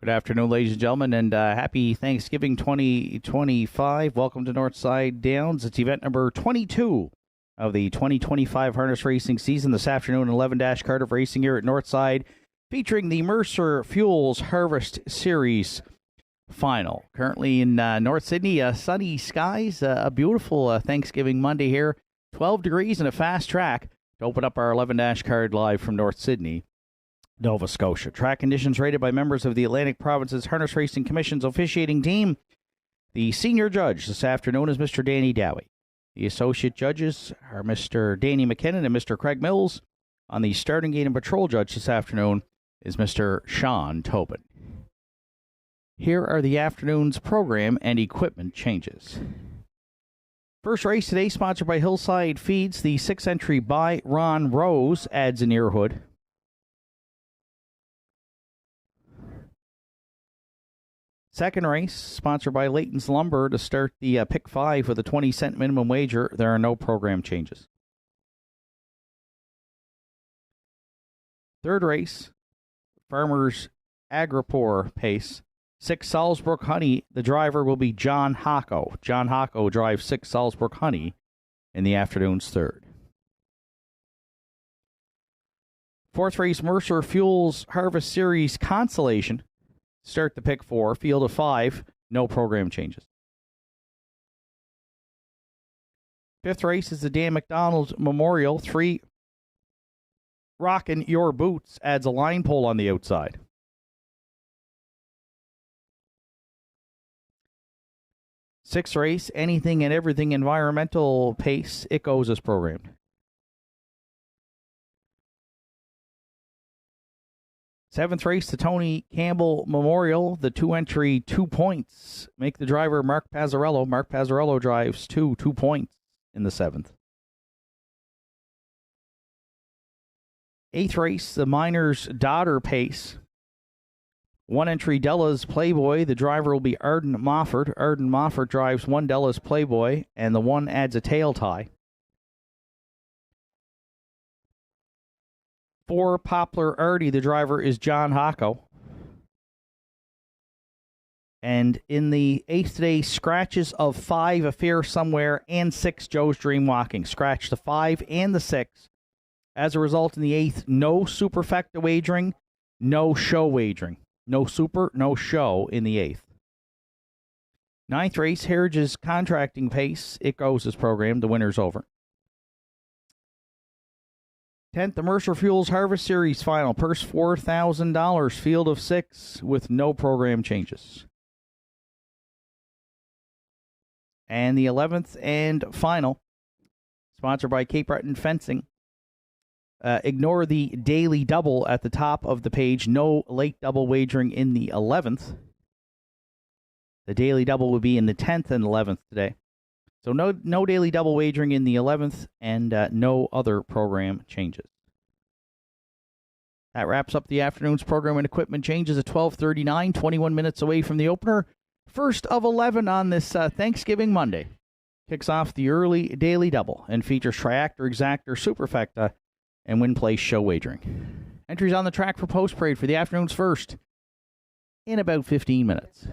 Good afternoon, ladies and gentlemen, and happy Thanksgiving 2025. Welcome to Nortside Downs. It's event number 22 of the 2025 harness racing season. This afternoon, 11 Cardiff Racing here at Nortside, featuring the Mercer Fuels Harvest Series final. Currently in North Sydney, sunny skies, a beautiful Thanksgiving Monday here. 12 degrees and a fast track to open up our 11 card live from North Sydney, Nova Scotia. Track conditions rated by members of the Atlantic Province's Harness Racing Commission's officiating team. The senior judge this afternoon is Mr. Danny Dowie. The associate judges are Mr. Danny McKinnon and Mr. Craig Mills. On the starting gate and patrol judge this afternoon is Mr. Sean Tobin. Here are the afternoon's program and equipment changes. First race today, sponsored by Hillside Feeds. The 6th entry by Ron Rose adds an ear hood. Second race, sponsored by Leighton's Lumber, to start the pick 5 with a 20-cent minimum wager. There are no program changes. Third race, Farmers Agraore pace. 6 Salzburg Honey. The driver will be John Hocko. John Hocko drives 6 Salzburg Honey in the afternoon's third. Fourth race, Mercer Fuels Harvest Series Consolation. Start the pick 4, field of 5, no program changes. Fifth race is the Dan McDonald Memorial. 3 Rockin' Your Boots adds a line pole on the outside. Sixth race, Anything and Everything Environmental pace. It goes as programmed. Seventh race, the Tony Campbell Memorial. The 2-entry 2 points make the driver Mark Pazzarello. Mark Pazzarello drives 2 points in the 7th. Eighth race, the Miner's Daughter pace. 1-entry Della's Playboy. The driver will be Arden Mofford. Arden Mofford drives 1 Della's Playboy, and the 1 adds a tail tie. 4 Poplar Artie. The driver is John Hocko. And in the 8th today, scratches of 5, A Fair Somewhere, and 6, Joe's Dream Walking. Scratch the 5 and the 6. As a result, in the 8th, no superfecta wagering, no show wagering. No super, no show in the 8th. 9th race, Heritage's Contracting pace. It goes as programmed. The winner's over. 10th, the Mercer Fuels Harvest Series final. Purse $4,000. Field of 6 with no program changes. And the 11th and final, sponsored by Cape Breton Fencing. Ignore the daily double at the top of the page. No late double wagering in the 11th. The daily double would be in the 10th and 11th today. So no daily double wagering in the 11th, and no other program changes. That wraps up the afternoon's program and equipment changes at 12:39, 21 minutes away from the opener. First of 11 on this Thanksgiving Monday. Kicks off the early daily double and features triactor, exactor, superfecta, and win place show wagering. Entries on the track for post parade for the afternoon's first in about 15 minutes.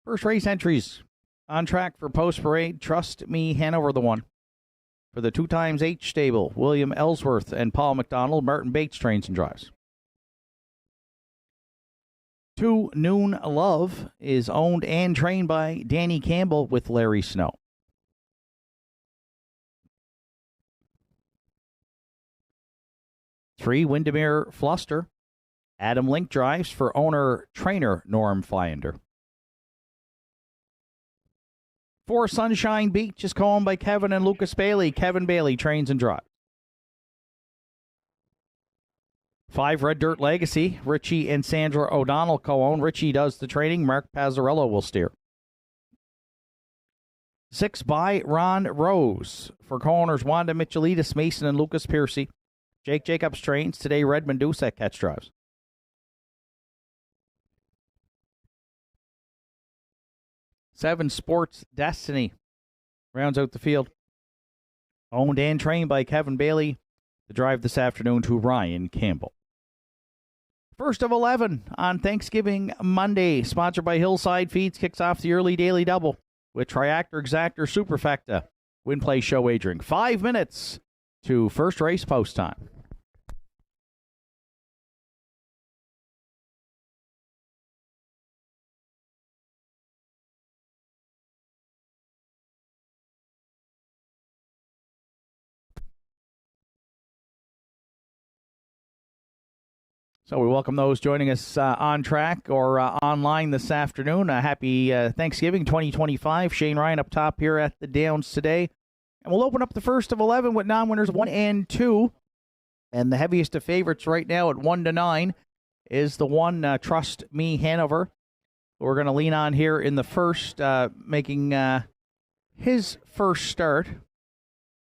First race entries on track for post parade. Trust Me Hanover, the one. For the 2x8 stable, William Ellsworth and Paul McDonald. Martin Bates trains and drives. 2 Noon Love is owned and trained by Danny Campbell with Larry Snow. 3 Windermere Fluster. Adam Link drives for owner-trainer Norm Flyender. 4 Sunshine Beach is co-owned by Kevin and Lucas Bailey. Kevin Bailey trains and drives. 5 Red Dirt Legacy. Richie and Sandra O'Donnell co-own. Richie does the training. Mark Pazzarello will steer. 6 By Ron Rose for co-owners Wanda Michelitis, Mason, and Lucas Piercy. Jake Jacobs trains. Today, Redmond Dusek catch drives. 7 Sports Destiny rounds out the field. Owned and trained by Kevin Bailey. The drive this afternoon to Ryan Campbell. First of 11 on Thanksgiving Monday, sponsored by Hillside Feeds, kicks off the early daily double with Triactor Exactor Superfecta. Win play show wagering. 5 minutes to first race post time. So we welcome those joining us on track or online this afternoon. Happy Thanksgiving 2025. Shane Ryan up top here at the Downs today. And we'll open up the first of 11 with non-winners 1 and 2. And the heaviest of favorites right now at 1-9 is the one Trust Me Hanover. We're going to lean on here in the first, making his first start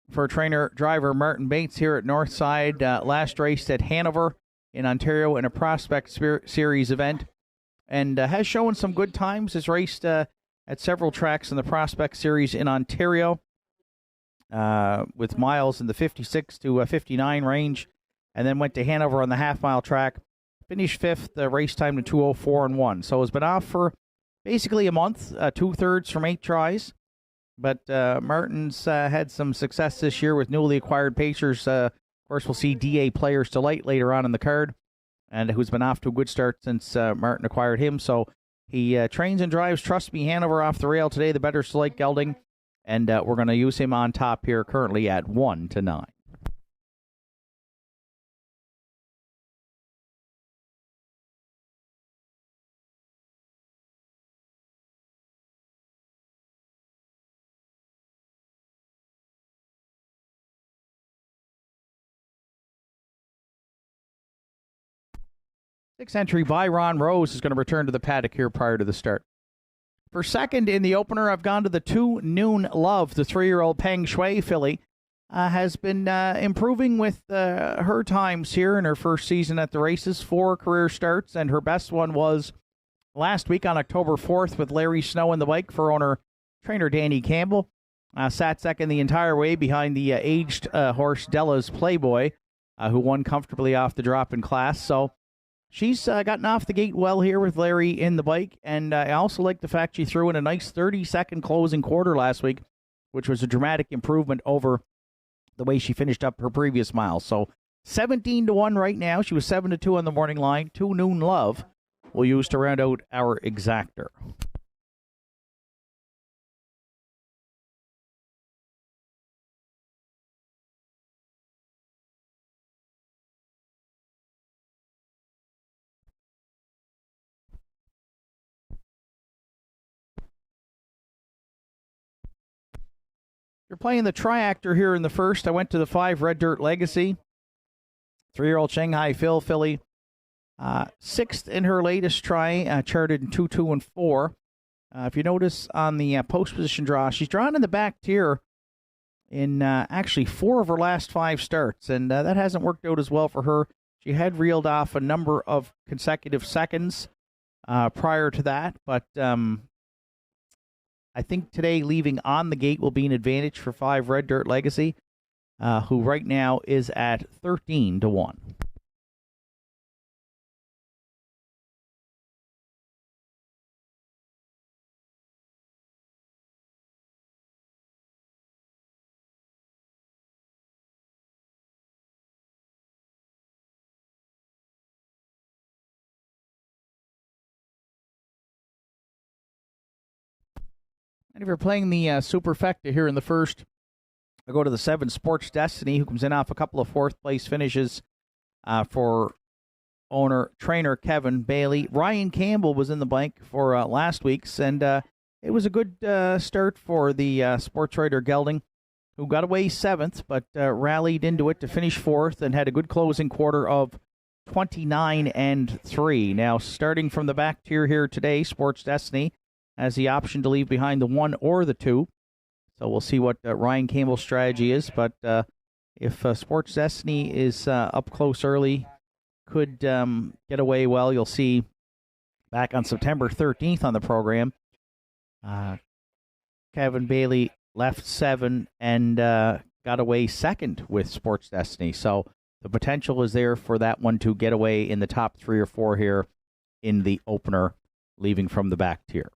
for trainer-driver Martin Bates here at Nortside. Last race at Hanover in Ontario in a Prospect Series event, and has shown some good times. Has raced at several tracks in the Prospect Series in Ontario with miles in the 56 to 59 range, and then went to Hanover on the half-mile track. Finished 5th, race time to 2:04.1. So has been off for basically a month, 2/3 from 8 tries. But Martin's had some success this year with newly acquired pacers. Of course, we'll see DA Players Delight later on in the card, and who's been off to a good start since Martin acquired him. So he trains and drives Trust Me Hanover off the rail today, the better select gelding, and we're going to use him on top here currently at 1-9. Sixth entry by Ron Rose is going to return to the paddock here prior to the start. For second in the opener, I've gone to the 2 Noon Love, the 3-year-old Peng Shui filly. Has been improving with her times here in her first season at the races. 4 career starts, and her best one was last week on October 4th with Larry Snow in the bike for owner-trainer Danny Campbell. Sat second the entire way behind the aged horse Della's Playboy, who won comfortably off the drop in class. So she's gotten off the gate well here with Larry in the bike, and I also like the fact she threw in a nice 30-second closing quarter last week, which was a dramatic improvement over the way she finished up her previous mile. So 17-1 right now. She was 7-2 on the morning line. 2 Noon Love we'll use to round out our exactor. You're playing the Triactor here in the first. I went to the 5 Red Dirt Legacy. 3-year-old Shanghai Phil filly. 6th in her latest try, charted in 2, 2, and 4. If you notice on the post position draw, she's drawn in the back tier in actually 4 of her last 5 starts, and that hasn't worked out as well for her. She had reeled off a number of consecutive seconds prior to that, but I think today leaving on the gate will be an advantage for 5 Red Dirt Legacy, who right now is at 13-1. And if you're playing the Superfecta here in the first, I go to the 7 Sports Destiny, who comes in off a couple of fourth-place finishes for trainer Kevin Bailey. Ryan Campbell was in the blank for last week's, and it was a good start for the sports writer Gelding, who got away 7th, but rallied into it to finish 4th and had a good closing quarter of 29-3. Now, starting from the back tier here today, Sports Destiny has the option to leave behind the 1 or the 2. So we'll see what Ryan Campbell's strategy is. But if Sports Destiny is up close early, could get away well. You'll see back on September 13th on the program, Kevin Bailey left 7 and got away 2nd with Sports Destiny. So the potential is there for that one to get away in the top 3 or 4 here in the opener, leaving from the back tier.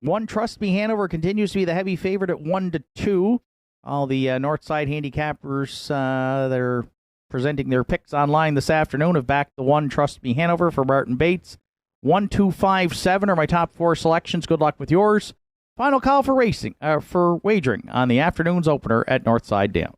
1 Trust Me Hanover continues to be the heavy favorite at 1-2. All the Nortside handicappers that are presenting their picks online this afternoon have backed the 1 Trust Me Hanover for Martin Bates. 1, 2, 5, 7 are my top 4 selections. Good luck with yours. Final call for wagering on the afternoon's opener at Nortside Downs.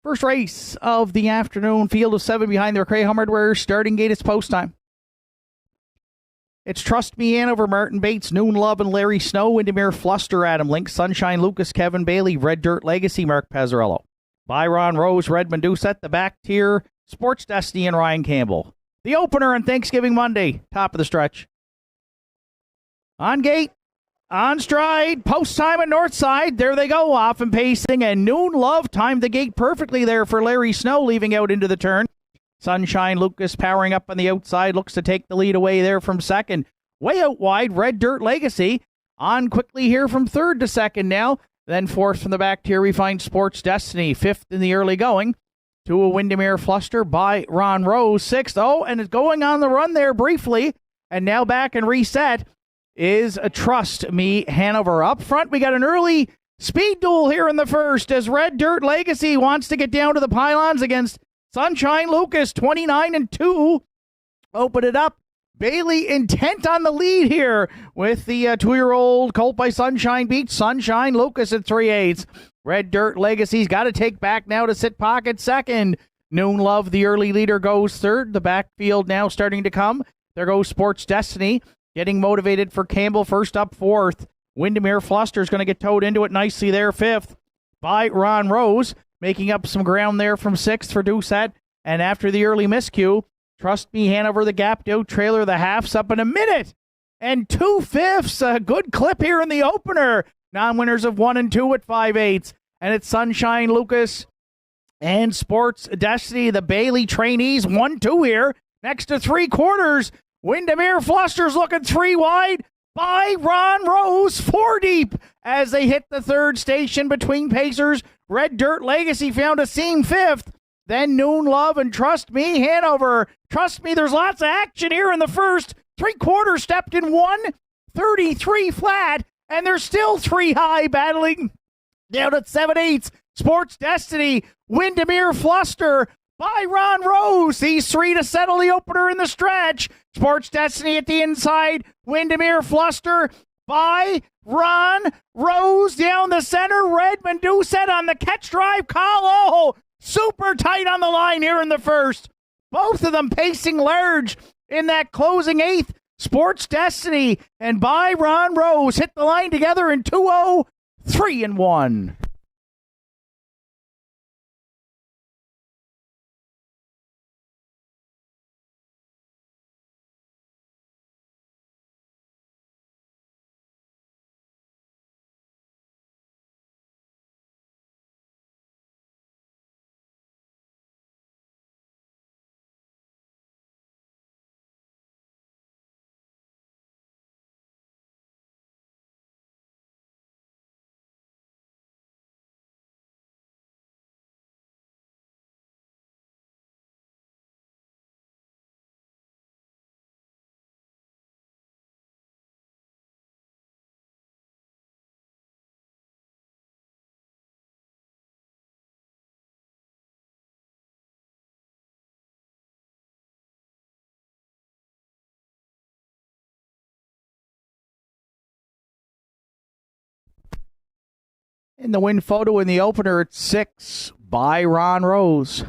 First race of the afternoon, field of 7 behind their Cray Hardware. Starting gate, it's post time. It's Trust Me Hanover, Martin Bates, Noon Love, and Larry Snow. Windermere Fluster, Adam Link, Sunshine Lucas, Kevin Bailey, Red Dirt Legacy, Mark Pazzarello. Byron Rose, Redmond Doucette, the back tier, Sports Destiny, and Ryan Campbell. The opener on Thanksgiving Monday, top of the stretch. On gate. On stride, post time at Northside. There they go, off and pacing, and Noon Love timed the gate perfectly there for Larry Snow, leaving out into the turn. Sunshine Lucas powering up on the outside, looks to take the lead away there from second. Way out wide, Red Dirt Legacy on quickly here from third to second now. Then fourth from the back tier, we find Sports Destiny, fifth in the early going. To a Windermere Fluster by Ron Rose, sixth. Oh, and it's going on the run there briefly, and now back and reset is a Trust Me Hanover. Up front, we got an early speed duel here in the first as Red Dirt Legacy wants to get down to the pylons against Sunshine Lucas, 29-2. Open it up. Bailey intent on the lead here with the 2-year-old colt by Sunshine Beach. Sunshine Lucas at 3/8. Red Dirt Legacy's got to take back now to sit pocket second. Noon Love, the early leader, goes third. The backfield now starting to come. There goes Sports Destiny. Getting motivated for Campbell, first up fourth. Windermere Fluster's going to get towed into it nicely there, fifth. By Ron Rose, making up some ground there from sixth for Doucette. And after the early miscue, Trust Me Hanover, the gap out trailer, the half's up in a minute and 2/5. A good clip here in the opener. Non-winners of 1 and 2 at 5/8. And it's Sunshine Lucas and Sports Destiny, the Bailey trainees, 1-2 here. Next to 3/4, Windermere Fluster's looking 3 wide. By Ron Rose, 4 deep as they hit the third station between Pacers. Red Dirt Legacy found a seam 5th. Then Noon Love and Trust Me Hanover. Trust me, there's lots of action here in the first. 3/4 stepped in 1:33 flat, and they're still 3 high battling down at 7/8. Sports Destiny, Windermere Fluster by Ron Rose. These 3 to settle the opener in the stretch. Sports Destiny at the inside. Windermere Fluster by Ron Rose down the center. Redmond Doucette on the catch drive call. Oh, super tight on the line here in the first. Both of them pacing large in that closing 8th. Sports Destiny and by Ron Rose hit the line together in 2-0, 3-1. In the win photo in the opener at 6 by Ron Rose.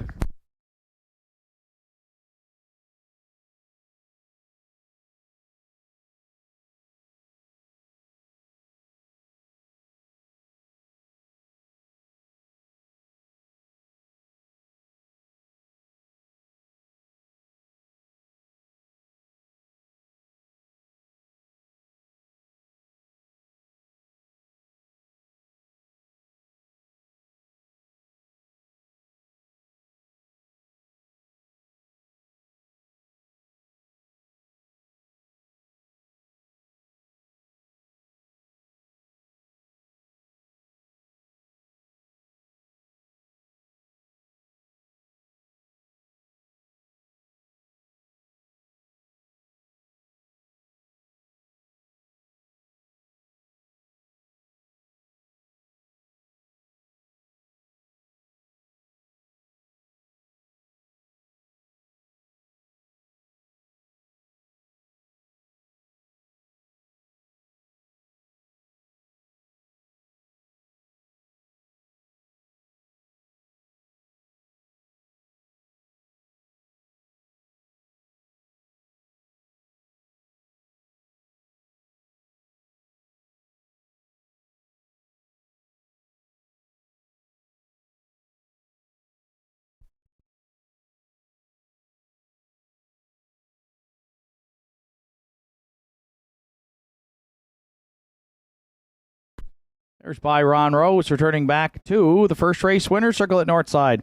There's by Ron Rose returning back to the first race winner circle at Nortside.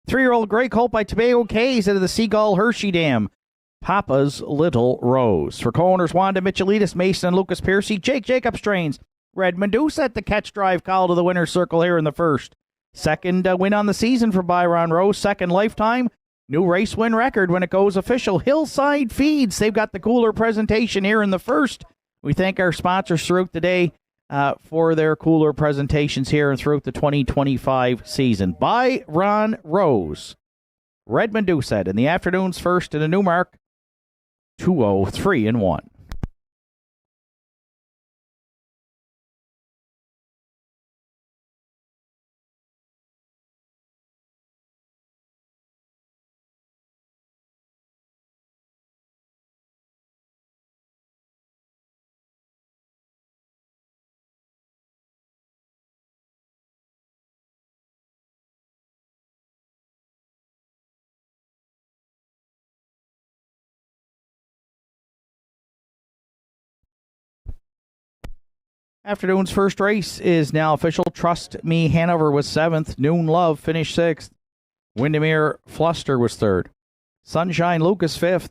3-year-old Grey Colt by Tobago Cays into the Seagull Hershey Dam. Papa's Little Rose. For co-owners Wanda Michelitis, Mason, and Lucas Piercy, Jake Jacobs trains. Red Medusa at the catch drive call to the winner's circle here in the first. Second win on the season for Byron Rose. Second lifetime. New race win record when it goes official. Hillside Feeds. They've got the cooler presentation here in the first. We thank our sponsors throughout the day for their cooler presentations here and throughout the 2025 season. By Ron Rose. Red Medusa in the afternoon's first in a new mark. 2-0-3-1. Afternoon's first race is now official. Trust Me Hanover was 7th. Noon Love finished 6th. Windermere Fluster was 3rd. Sunshine Lucas 5th.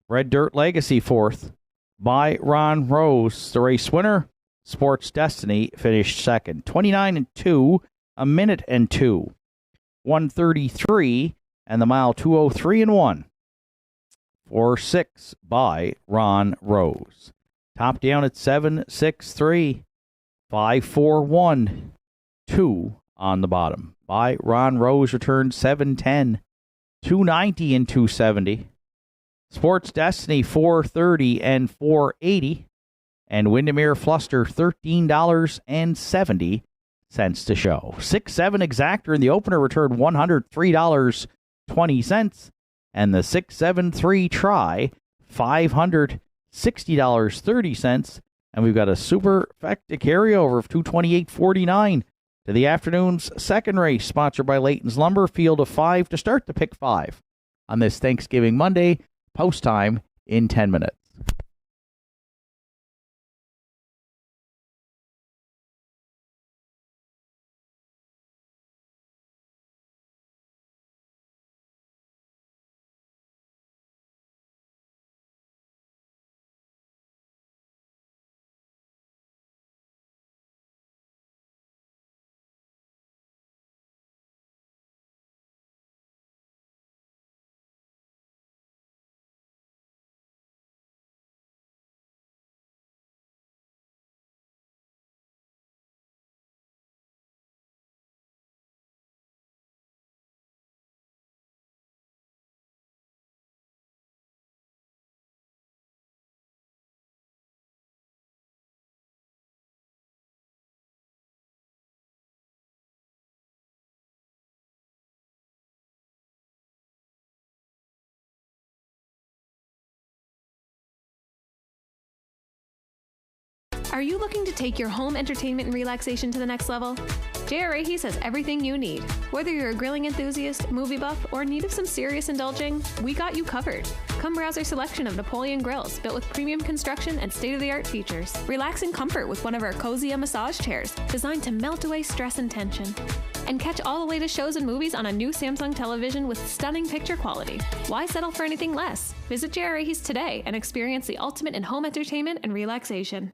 Red Dirt Legacy 4th. By Ron Rose, the race winner. Sports Destiny finished 2nd. 29-2, a minute and 2. 133, and the mile 203-1. 4-6 by Ron Rose. Top down at 7-6-3. 5-4-1. 2 on the bottom. By Ron Rose returned 7-10. 290 and 270. Sports Destiny 430 and 480. And Windermere Fluster $13.70 to show. 6-7 Exactor in the opener returned $103.20. And the 6-7-3 try $560.30. And we've got a superfecta carryover of $228.49 to the afternoon's second race, sponsored by Leighton's Lumber. Field of 5 to start the pick 5 on this Thanksgiving Monday. Post time in 10 minutes. Are you looking to take your home entertainment and relaxation to the next level? J.R. has everything you need. Whether you're a grilling enthusiast, movie buff, or in need of some serious indulging, we got you covered. Come browse our selection of Napoleon grills built with premium construction and state-of-the-art features. Relax in comfort with one of our cozy massage chairs designed to melt away stress and tension. And catch all the latest shows and movies on a new Samsung television with stunning picture quality. Why settle for anything less? Visit J.R. today and experience the ultimate in home entertainment and relaxation.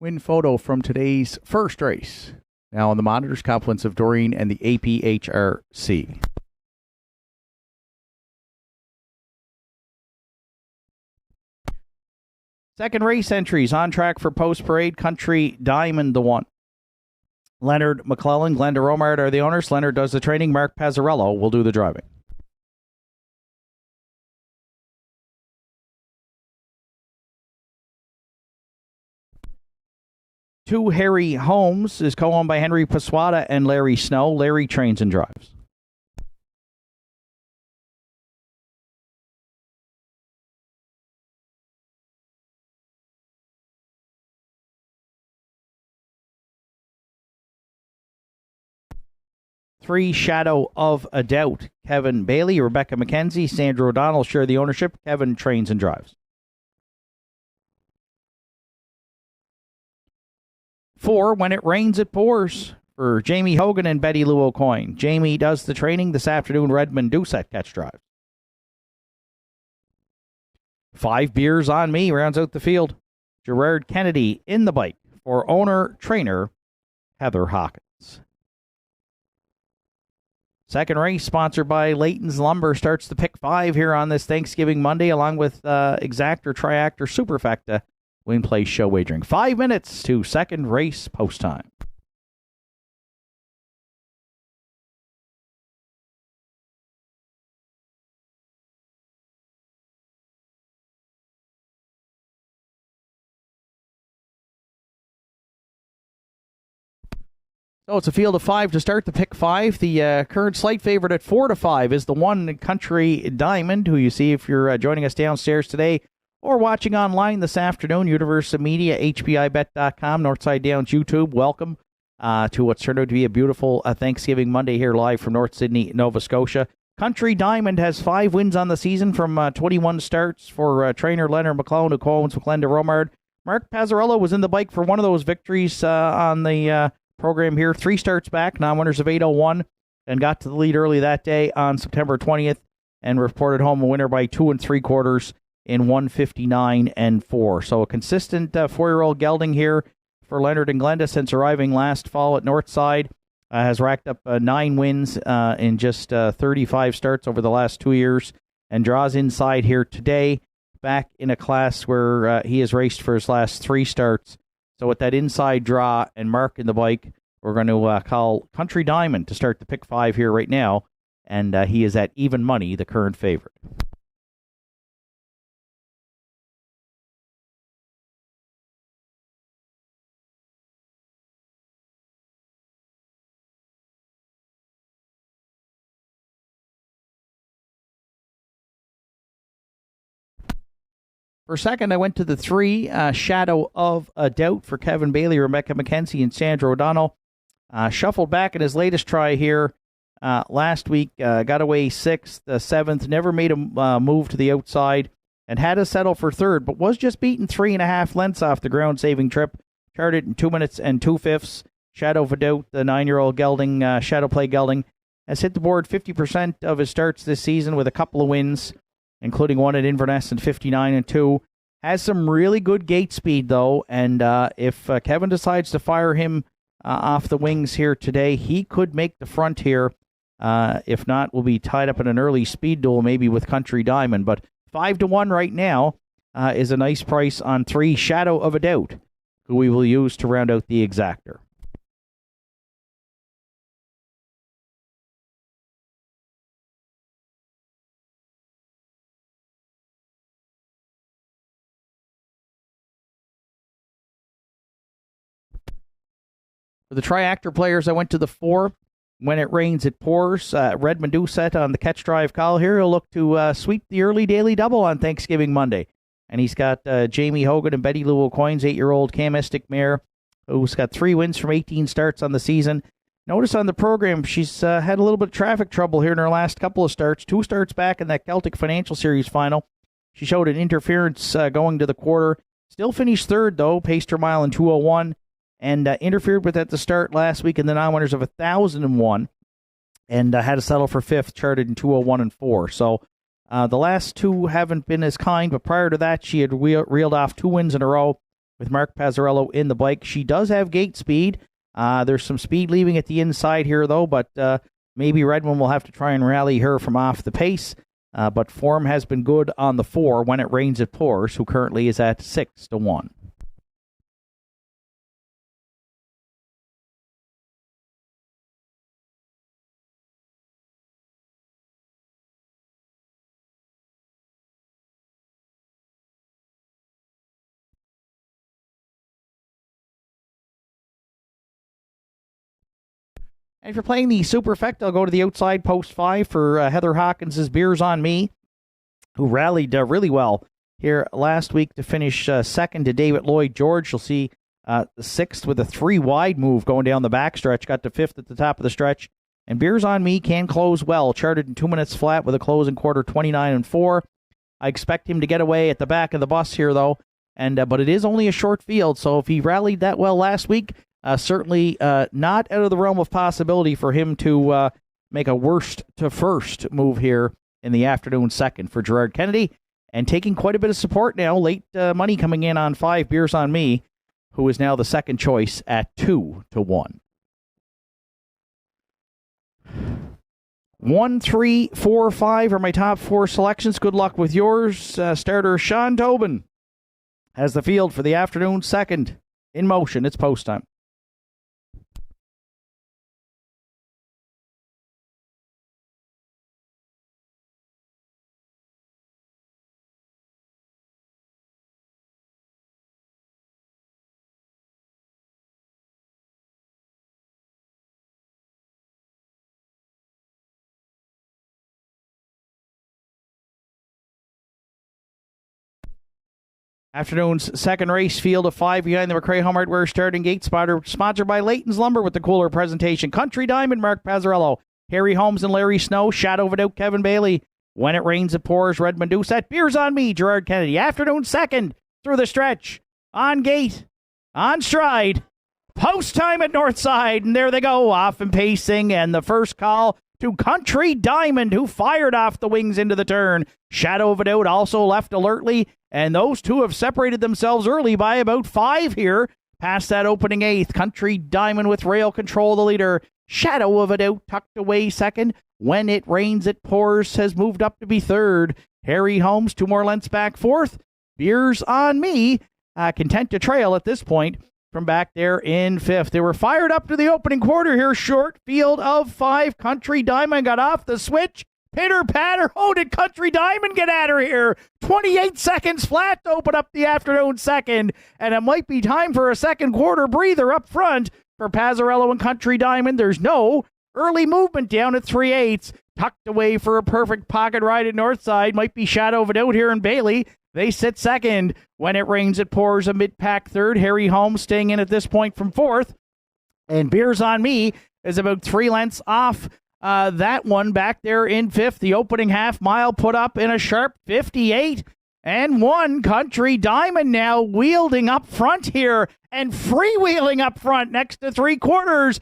Win photo from today's first race. Now on the monitors, compliments of Doreen and the APHRC. Second race entries on track for Post Parade. Country Diamond, the one. Leonard McClellan, Glenda Romard are the owners. Leonard does the training. Mark Pazzarello will do the driving. Two Harry Holmes is co-owned by Henry Paswada and Larry Snow. Larry trains and drives. Three Shadow of a Doubt. Kevin Bailey, Rebecca McKenzie, Sandra O'Donnell share the ownership. Kevin trains and drives. 4 When It Rains, It Pours for Jamie Hogan and Betty Lou O'Coin. Jamie does the training this afternoon. Redmond Doucette catch drive. 5 Beers on Me rounds out the field. Gerard Kennedy in the bike for owner-trainer Heather Hawkins. Second race, sponsored by Leighton's Lumber, starts the pick 5 here on this Thanksgiving Monday, along with Exactor, Triactor, Superfecta, Win Place Show wagering. 5 minutes to second race post time. So it's a field of 5 to start the pick 5. The current slight favorite at 4-5 is the one Country Diamond, who you see if you're joining us downstairs today or watching online this afternoon. Universal Media, HBIBet.com, Nortside Downs YouTube. Welcome to what's turned out to be a beautiful Thanksgiving Monday here live from North Sydney, Nova Scotia. Country Diamond has 5 wins on the season from 21 starts for trainer Leonard McClellan, who co-owns with Glenda Romard. Mark Pazzarello was in the bike for one of those victories on the program here. 3 starts back, non-winners of 8:01, and got to the lead early that day on September 20th and reported home a winner by 2 3/4 in 1:59.4. So a consistent 4-year-old gelding here for Leonard and Glenda since arriving last fall at Nortside. Has racked up 9 wins in just 35 starts over the last 2 years and draws inside here today, back in a class where he has raced for his last 3 starts. So with that inside draw and Mark in the bike, we're going to call Country Diamond to start the pick 5 here right now, and he is at even money, the current favorite. For second, I went to the 3, Shadow of a Doubt for Kevin Bailey, Rebecca McKenzie, and Sandra O'Donnell. Shuffled back in his latest try here last week. Got away 6th, 7th, never made a move to the outside, and had to settle for 3rd, but was just beaten 3.5 lengths off the ground-saving trip. Charted in 2 minutes and 2/5. Shadow of a Doubt, the 9-year-old gelding, Shadow Play gelding, has hit the board 50% of his starts this season with a couple of wins, including one at Inverness in 59-2. Has some really good gate speed, though, and if Kevin decides to fire him off the wings here today, he could make the front here. If not, we'll be tied up in an early speed duel, maybe with Country Diamond. But 5-1 right now is a nice price on 3, Shadow of a Doubt, who we will use to round out the exactor. For the Triactor players, I went to the 4. When It Rains, It Pours. Redmond Doucette on the catch drive call here. He'll look to sweep the early daily double on Thanksgiving Monday. And he's got Jamie Hogan and Betty Lou O'Coin's 8-year-old Camistic mare, who's got 3 wins from 18 starts on the season. Notice on the program, she's had a little bit of traffic trouble here in her last couple of starts. 2 starts back in that Celtic Financial Series final. She showed an interference going to the quarter. Still finished 3rd, though. Paced her mile in 2:01. And interfered with at the start last week in the non-winners of 1,001, and had to settle for 5th, charted in 2:01.4. So the last 2 haven't been as kind, but prior to that, she had reeled off 2 wins in a row with Mark Pazzarello in the bike. She does have gate speed. There's some speed leaving at the inside here, though, but maybe Redmond will have to try and rally her from off the pace. but form has been good on the 4 When It Rains It Pours, who currently is at 6-1. And if you're playing the Superfect, I'll go to the outside post 5 for Heather Hawkins' Beers on Me, who rallied really well here last week to finish second to David Lloyd George. You'll see the 6th with a 3 wide move going down the backstretch, got to 5th at the top of the stretch. And Beers on Me can close well, charted in 2 minutes flat with a closing quarter 29-4. I expect him to get away at the back of the bus here, though, but it is only a short field, so if he rallied that well last week, certainly not out of the realm of possibility for him to make a worst to first move here in the afternoon second for Gerard Kennedy. And taking quite a bit of support now, late money coming in on 5 Beers on Me, who is now the second choice at 2-1. 1, 3, 4, 5 are my top 4 selections. Good luck with yours. Starter Sean Tobin has the field for the afternoon second. In motion, it's post time. Afternoon's second race, field of 5 behind the McRae Home Hardware starting gate spotter, sponsored by Leighton's Lumber with the cooler presentation. Country Diamond, Mark Pazzarello. Harry Holmes and Larry Snow. Shadow Vidot, Kevin Bailey. When It Rains It Pours, Redmond Doucette. Beers on Me, Gerard Kennedy. Afternoon second through the stretch. On gate. On stride. Post time at Nortside. And there they go, off and pacing. And the first call to Country Diamond, who fired off the wings into the turn. Shadow Vidot also left alertly. And those two have separated themselves early by about 5 here, past that opening 8th. Country Diamond with rail control, the leader. Shadow of it out, tucked away second. When It Rains It Pours has moved up to be third. Harry Holmes, 2 more lengths back fourth. Beers on Me, content to trail at this point from back there in 5th. They were fired up to the opening quarter here. Short field of 5. Country Diamond got off the switch. Pitter patter. Oh, did Country Diamond get at her here? 28 seconds flat to open up the afternoon second. And it might be time for a second quarter breather up front for Pazzarello and Country Diamond. There's no early movement down at 3/8. Tucked away for a perfect pocket ride at Northside. Might be Shadow Vidot here in Bailey. They sit second. When It Rains It Pours, a mid-pack third. Harry Holmes staying in at this point from 4th. And Beers on Me is about 3 lengths off that one back there in 5th. The opening half mile put up in a sharp 58-1. Country Diamond now wielding up front here and freewheeling up front next to 3/4.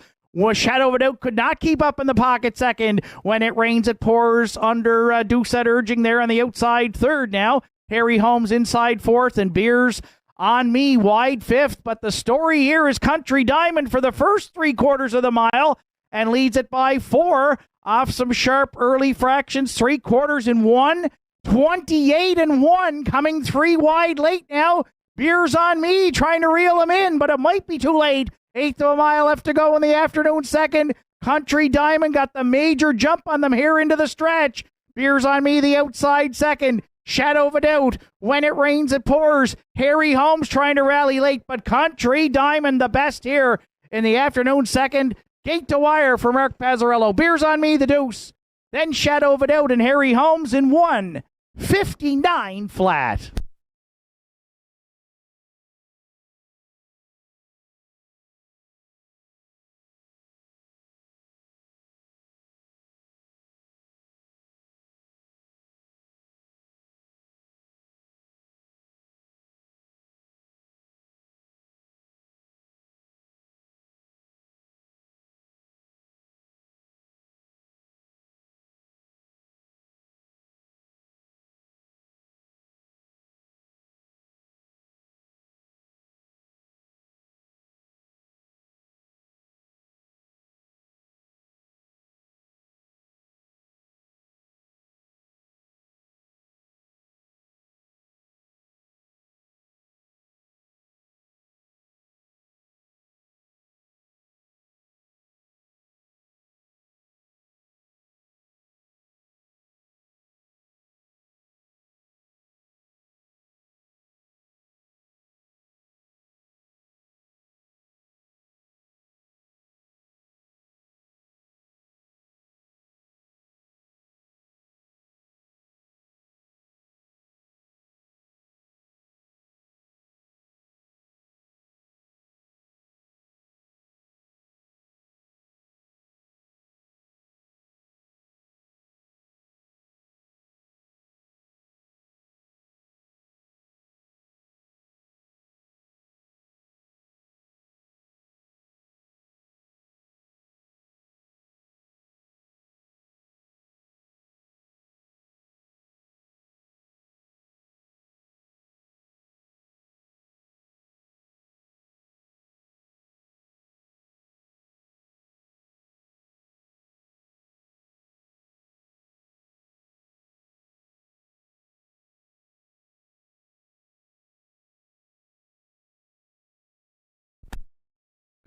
Shadow Vidot could not keep up in the pocket second. When It Rains It Pours under Doucette urging there on the outside third now. Harry Holmes inside 4th and Beers on Me wide 5th. But the story here is Country Diamond for the first 3/4 of the mile and leads it by 4 off some sharp early fractions. 3/4 in 1. 28-1 coming 3 wide late now. Beers on Me trying to reel him in, but it might be too late. 1/8 of a mile left to go in the afternoon second. Country Diamond got the major jump on them here into the stretch. Beers on Me the outside second. Shadow Vidot. When It Rains It Pours. Harry Holmes trying to rally late, but Country Diamond the best here in the afternoon second. Gate to wire for Mark Pazzarello. Beers on Me the deuce. Then Shadow Vidot and Harry Holmes in 1:59 flat.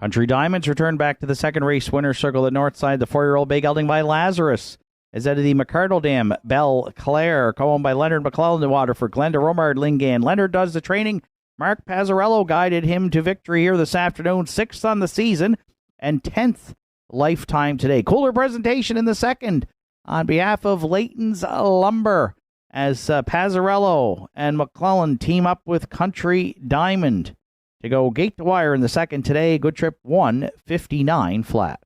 Country Diamonds return back to the second race winner's circle at Nortside. The 4-year-old bay gelding by Lazarus is out of the McCardle Dam. Belle Claire, co-owned by Leonard McClellan in Waterford. Glenda Romard Lingan. Leonard does the training. Mark Pazzarello guided him to victory here this afternoon. 6th on the season and 10th lifetime today. Cooler presentation in the second on behalf of Leighton's Lumber as Pazzarello and McClellan team up with Country Diamond to go gate to wire in the second today. Good Trip 159 flat.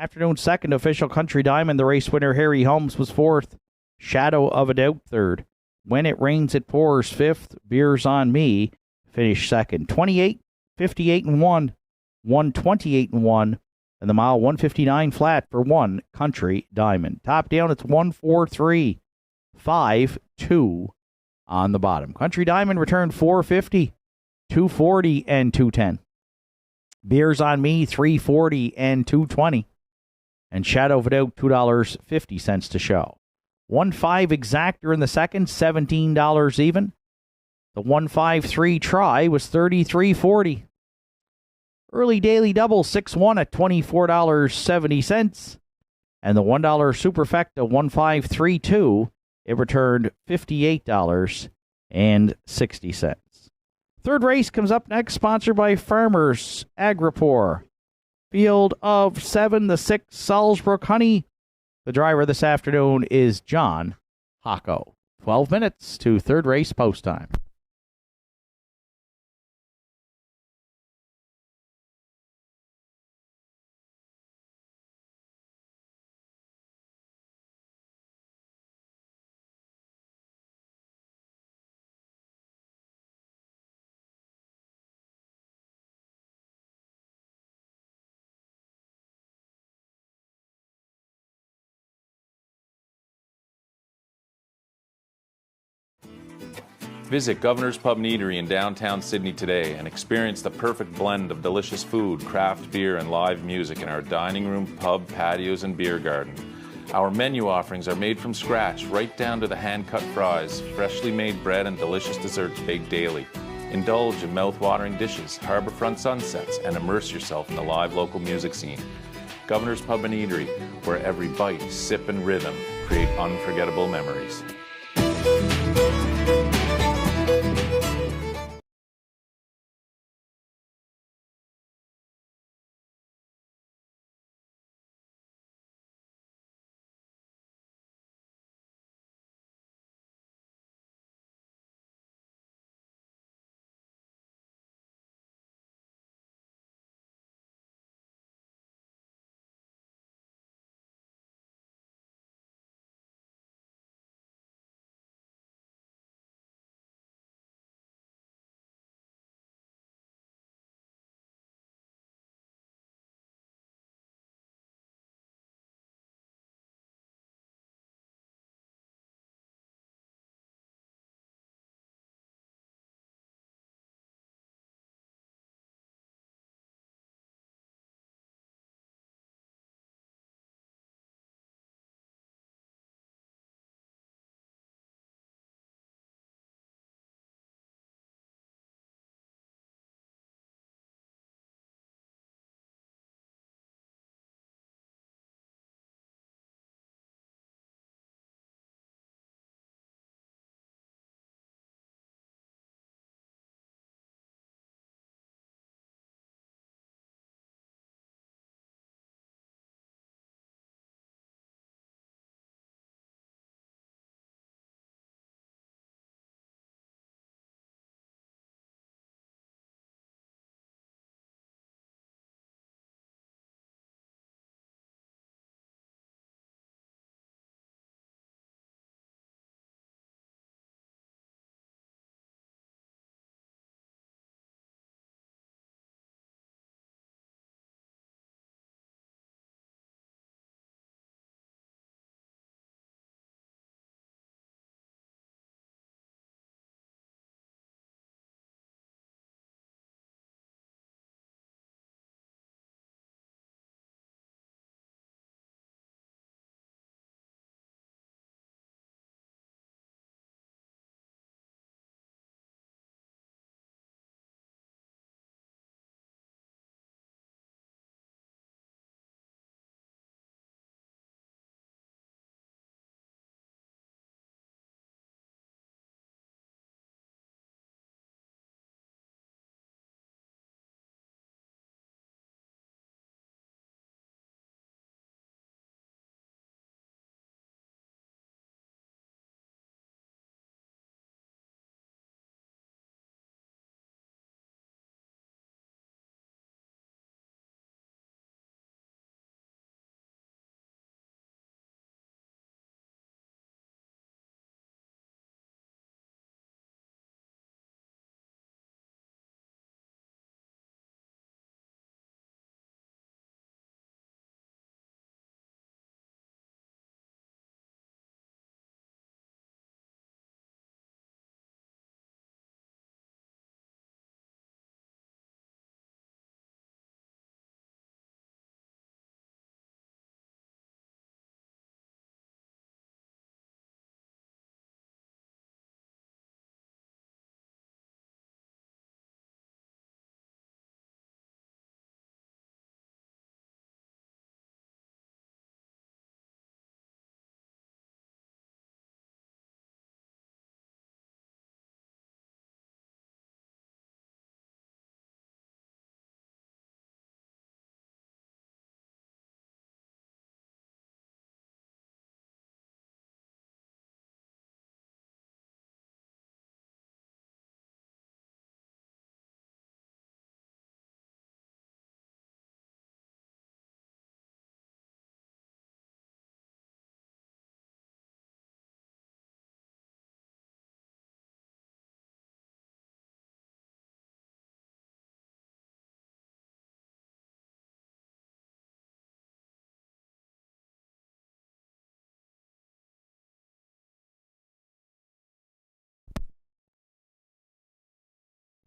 Afternoon second, official Country Diamond. The race winner, Harry Holmes, was fourth. Shadow of a Doubt third. When It Rains, It Pours fifth. Beers on Me finished second. 28, 58 and 1. 128 and 1. And the mile 159 flat for one Country Diamond. Top down, it's 143. 5-2 on the bottom. Country Diamond returned 450, 240, and 210. Beers on Me 340 and 220. And Shadow of a Doubt $2.50 to show. 1.5 exactor in the second, $17 even. The 1.53 try was $33.40. Early daily double 6-1 at $24.70. And the $1 superfecta 1.532, it returned $58.60. Third race comes up next, sponsored by Farmers Agraore. Field of 7, the 6, Salzbrook Honey. The driver this afternoon is John Hocko. 12 minutes to third race post time. Visit Governor's Pub and Eatery in downtown Sydney today and experience the perfect blend of delicious food, craft beer, and live music in our dining room, pub, patios, and beer garden. Our menu offerings are made from scratch, right down to the hand-cut fries, freshly made bread, and delicious desserts baked daily. Indulge in mouth-watering dishes, harborfront sunsets, and immerse yourself in the live local music scene. Governor's Pub and Eatery, where every bite, sip, and rhythm create unforgettable memories.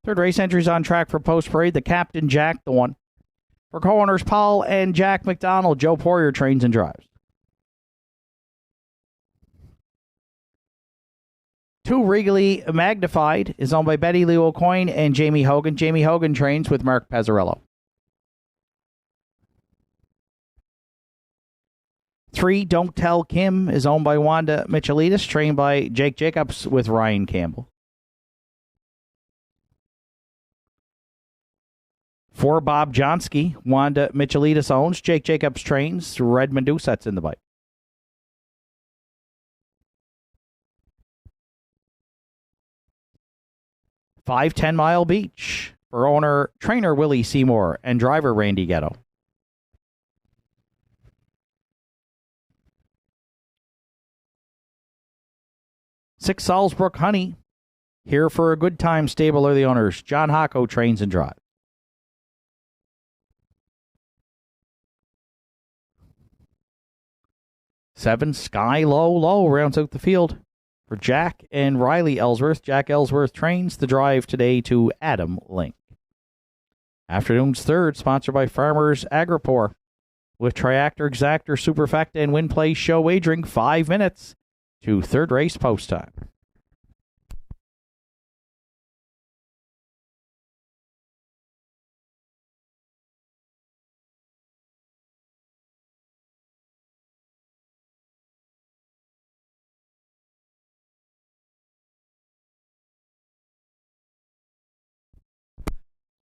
Third race entries on track for Post Parade. The Captain Jack, the one. For co-owners Paul and Jack McDonald, Joe Poirier trains and drives. 2 Regally Magnified is owned by Betty Lou O'Coin and Jamie Hogan. Jamie Hogan trains with Mark Pazzarello. 3 Don't Tell Kim is owned by Wanda Michelitis, trained by Jake Jacobs with Ryan Campbell. 4 Bob Johnsky, Wanda Michelitis owns, Jake Jacobs trains, Redmond Doucette's in the bike. 5 10 Mile Beach for trainer Willie Seymour and driver Randy Ghetto. 6 Salzbrook Honey, here for a good time stable are the owners. John Hocko trains and drives. 7 Sky Low Low rounds out the field for Jack and Riley Ellsworth. Jack Ellsworth trains the drive today to Adam Link. Afternoon's third, sponsored by Farmers Agraore, with Triactor, Exactor, Superfecta, and Win Play Show wagering 5 minutes to third race post time.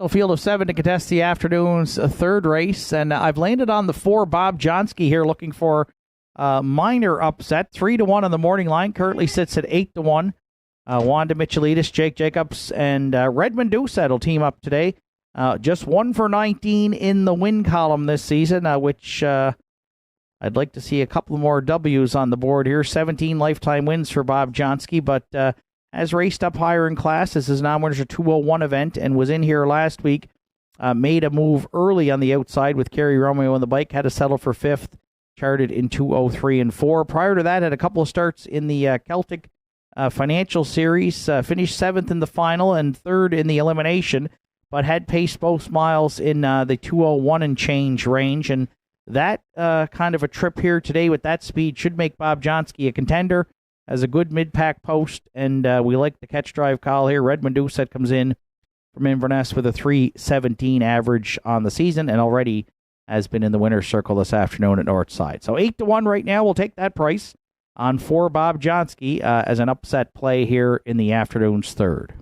A field of 7 to contest the afternoon's third race, and I've landed on the 4 Bob Johnsky here, looking for a minor upset. 3-1 on the morning line, currently sits at 8-1. Wanda Michelitis, Jake Jacobs, and Redmond Doucette will team up today. Just 1 for 19 in the win column this season, which I'd like to see a couple more W's on the board here. 17 lifetime wins for Bob Johnsky, but has raced up higher in class. This is non-winners a 201 event and was in here last week. Made a move early on the outside with Kerry Romeo on the bike. Had to settle for 5th. Charted in 203 and 4. Prior to that, had a couple of starts in the Celtic Financial Series. Finished 7th in the final and 3rd in the elimination, but had paced both miles in the 201 and change range. And that kind of a trip here today with that speed should make Bob Johnsky a contender. As a good mid-pack post, and we like the catch-drive call here. Redmond Doucette comes in from Inverness with a 3:17 average on the season, and already has been in the winner's circle this afternoon at Nortside. So 8-1 right now. We'll take that price on 4 Bob Johnsky as an upset play here in the afternoon's third.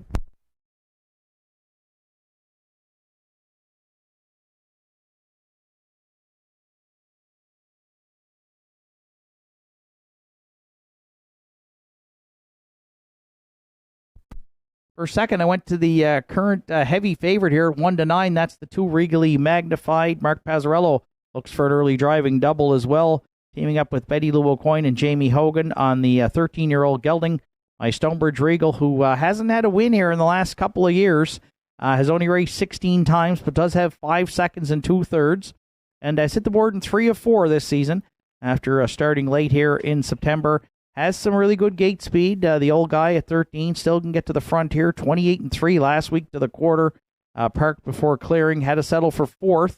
For second, I went to the current heavy favorite here, 1-9. That's the 2 Regally Magnified. Mark Pazzarello looks for an early driving double as well, teaming up with Betty Lou O'Coin and Jamie Hogan on the 13-year-old gelding. My Stonebridge Regal, who hasn't had a win here in the last couple of years, has only raced 16 times, but does have 5 seconds and 2/3, and has hit the board in 3 of 4 this season after starting late here in September. Has some really good gate speed. The old guy at 13 still can get to the front here. 28 and 3 last week to the quarter. Parked before clearing. Had to settle for 4th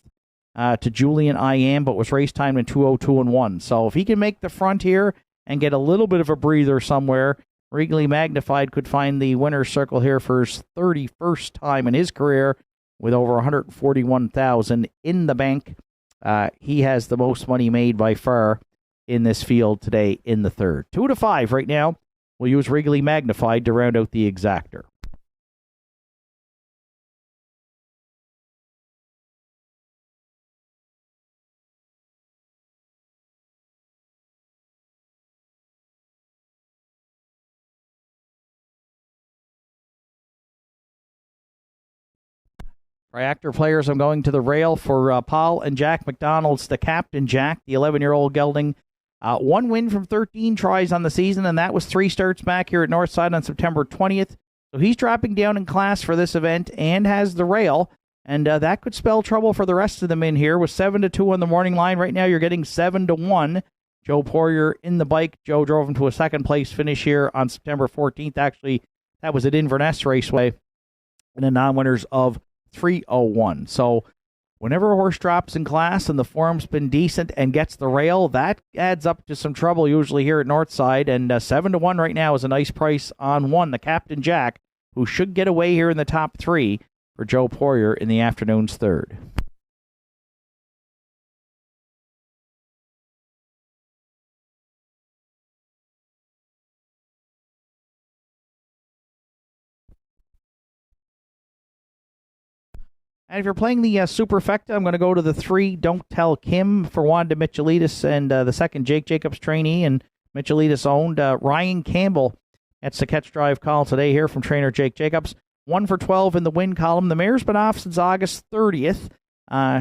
to Julian I Am, but was race timed in 2:02 and 1. So if he can make the front here and get a little bit of a breather somewhere, Regally Magnified could find the winner's circle here for his 31st time in his career with over $141,000 in the bank. He has the most money made by far in this field today in the third. 2-5 right now. We'll use Regally Magnified to round out the exactor. Triactor players, I'm going to the rail for Paul and Jack McDonald's the Captain Jack, the 11-year-old gelding. 1 win from 13 tries on the season, and that was 3 starts back here at Northside on September 20th. So he's dropping down in class for this event and has the rail, and that could spell trouble for the rest of them in here with 7-2 on the morning line. Right now you're getting 7-1. Joe Poirier in the bike. Joe drove him to a second-place finish here on September 14th. Actually, that was at Inverness Raceway and the non-winners of 301. So whenever a horse drops in class and the form's been decent and gets the rail, that adds up to some trouble usually here at Nortside. And 7-1 right now is a nice price on one, the Captain Jack, who should get away here in the top three for Joe Poirier in the afternoon's third. And if you're playing the Superfecta, I'm going to go to the 3, Don't Tell Kim, for Wanda Michaelides, and the second, Jake Jacobs trainee and Michaelides owned. Ryan Campbell, that's the catch drive call today here from trainer Jake Jacobs. 1 for 12 in the win column. The mare's been off since August 30th.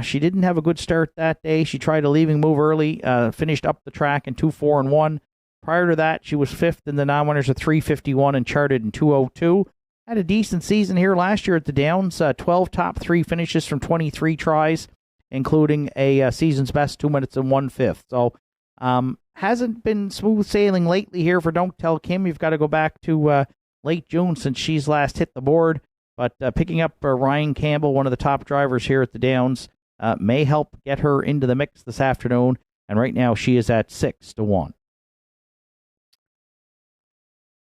She didn't have a good start that day. She tried a leaving move early, finished up the track in 2-4-1. Prior to that, she was 5th in the non-winners of 351 and charted in 202. Had a decent season here last year at the Downs. 12 top 3 finishes from 23 tries, including a season's best 2 minutes and 1/5. So hasn't been smooth sailing lately here for Don't Tell Kim. You've got to go back to late June since she's last hit the board. But picking up Ryan Campbell, one of the top drivers here at the Downs, may help get her into the mix this afternoon. And right now she is at 6-1.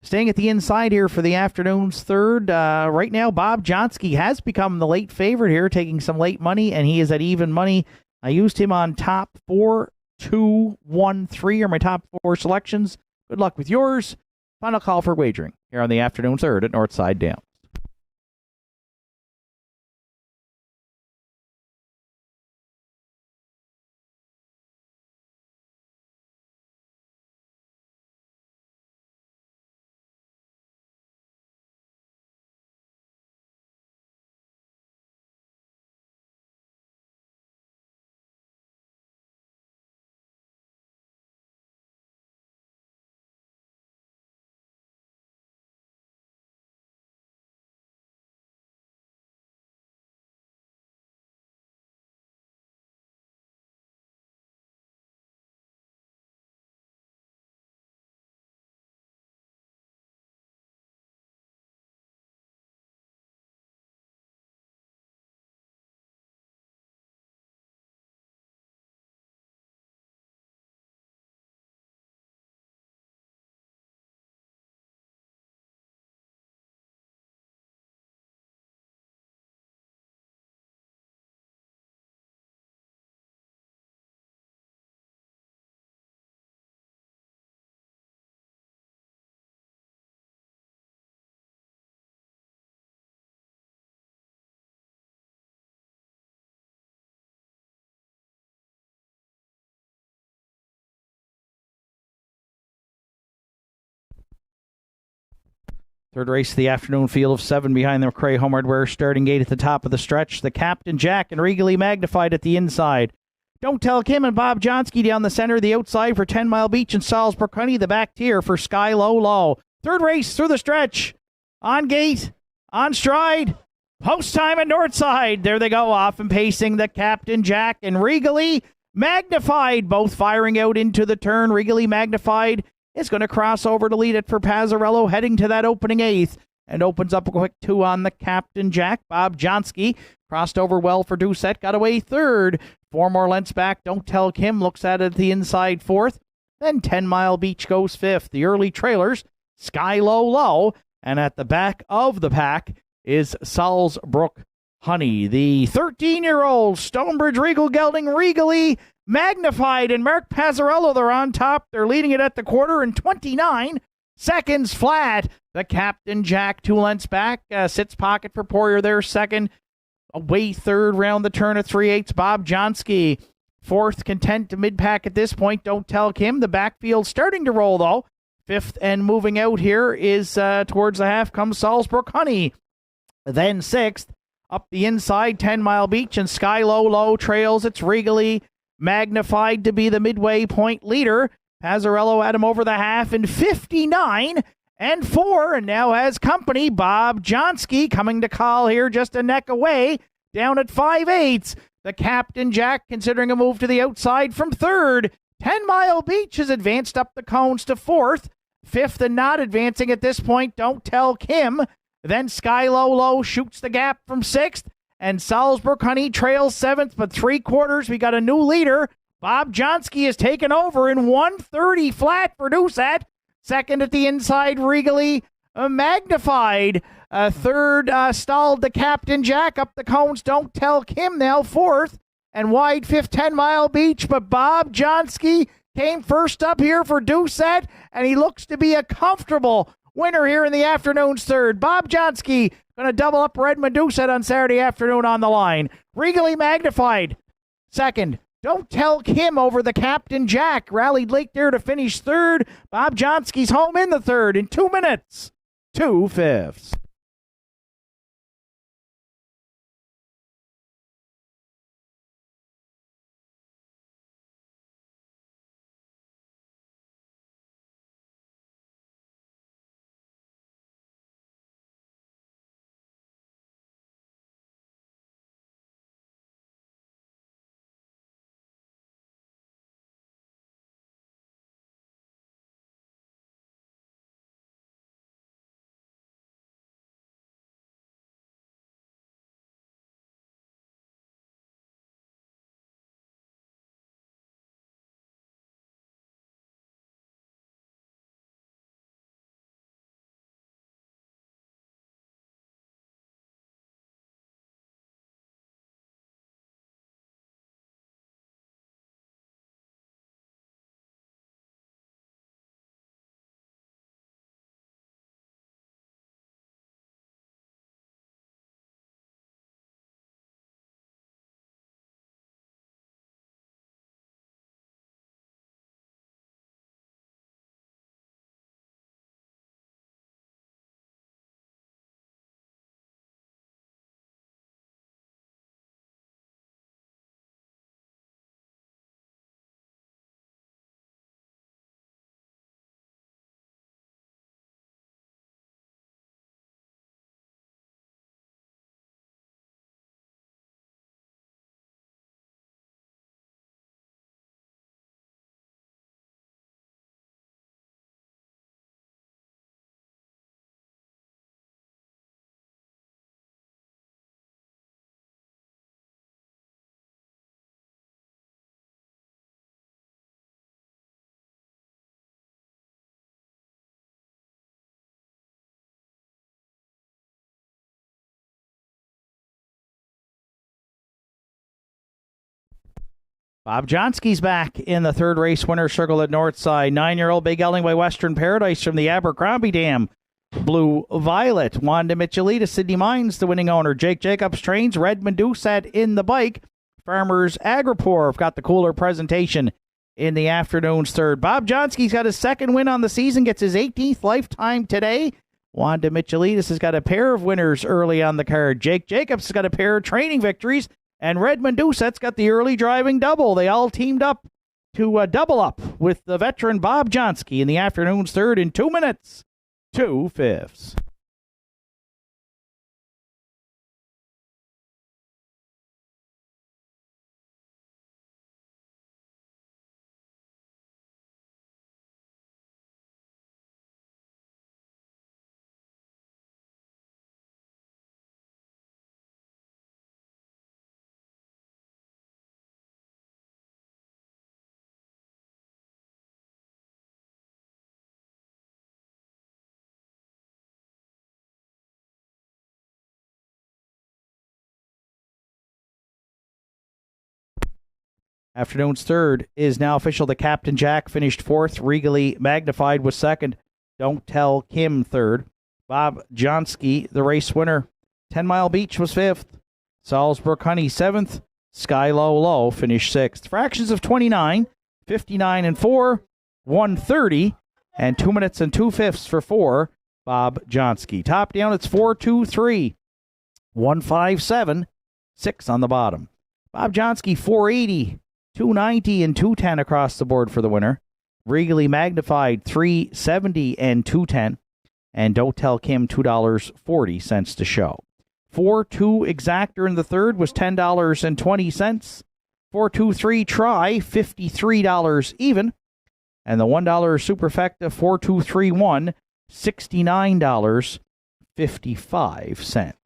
Staying at the inside here for the afternoon's third. Right now, Bob Johnsky has become the late favorite here, taking some late money, and he is at even money. I used him on top 4, 2, 1, 3 are my top 4 selections. Good luck with yours. Final call for wagering here on the afternoon third at Nortside Downs. Third race of the afternoon, field of 7 behind the McRae Home Hardware starting gate at the top of the stretch. The Captain Jack and Regally Magnified at the inside. Don't Tell Kim and Bob Johnsky down the center, the outside for 10 Mile Beach and Salisbury Honey, the back tier for Sky Low Low. Third race through the stretch. On gate, on stride, post time at Nortside. There they go, off and pacing the Captain Jack and Regally Magnified, both firing out into the turn. Regally Magnified is going to cross over to lead it for Pazzarello, heading to that opening 8th, and opens up a quick 2 on the Captain Jack. Bob Johnsky crossed over well for Doucette, got away 3rd. 4 more lengths back. Don't Tell Kim looks at it at the inside 4th. Then 10 Mile Beach goes 5th. The early trailers, Sky Low Low, and at the back of the pack is Salisbury Honey. The 13-year-old Stonebridge Regal gelding Regally Magnified and Mark Pazzarello, they're on top. They're leading it at the quarter in 29 seconds flat. The Captain Jack 2 lengths back. Sits pocket for Poirier there, 2nd. Away 3rd, round the turn at 3/8. Bob Johnsky 4th, content to mid-pack at this point. Don't Tell Kim. The backfield starting to roll, though. 5th and moving out here is towards the half comes Salisbury Honey. Then 6th, up the inside, 10 Mile Beach and Sky Low Low trails. It's Regally Magnified to be the midway point leader. Pazzarello had him over the half in 59 and 4, and now has company. Bob Johnsky coming to call here just a neck away, down at 5/8. The Captain Jack considering a move to the outside from 3rd. 10 Mile Beach has advanced up the cones to 4th. 5th and not advancing at this point, Don't Tell Kim. Then Sky Low Low shoots the gap from 6th. And Salzburg Honey trails 7th, but 3/4. We got a new leader. Bob Johnsky has taken over in 1:30 flat for Doucette. Second at the inside, Regally Magnified. Third, stalled the Captain Jack up the cones. Don't Tell Kim now 4th. And wide 5th, 10 Mile Beach. But Bob Johnsky came first up here for Doucette, and he looks to be a comfortable winner here in the afternoon's third. Bob Johnsky going to double up Redmond Doucette on Saturday afternoon on the line. Regally Magnified, second. Don't Tell Kim over the Captain Jack. Rallied late there to finish third. Bob Johnsky's home in the third in 2 minutes, 2/5. Bob Johnsky's back in the third race winner circle at Nortside. 9-year-old Big Ellingway Western Paradise from the Abercrombie Dam. Blue Violet. Wanda Michelita, Sydney Mines, the winning owner. Jake Jacobs trains. Redmond Doucette in the bike. Farmers Agraore have got the cooler presentation in the afternoon's third. Bob Johnsky's got his second win on the season, gets his 18th lifetime today. Wanda Michelitis has got a pair of winners early on the card. Jake Jacobs has got a pair of training victories. And Redmond Doucette's got the early driving double. They all teamed up to double up with the veteran Bob Johnsky in the afternoon's third in 2 minutes, 2/5. Afternoon's third is now official. The Captain Jack finished fourth. Regally Magnified was second. Don't Tell Kim third. Bob Johnsky, the race winner. 10 Mile Beach was fifth. Salzburg Honey seventh. Sky Low Low finished sixth. Fractions of 29, 59 and 4, 130, and 2 minutes and 2/5 for 4. Bob Johnsky. Top down, it's 4-2-3, 157, 6 on the bottom. Bob Johnsky 480. 290 and 210 across the board for the winner. Regally Magnified 370 and 210. And Don't Tell Kim $2.40 to show. 4-2 Exactor in the third was $10.20. 4-2-3 Try $53 even. And the $1 Superfecta 4-2-3-1 $69 $1.55.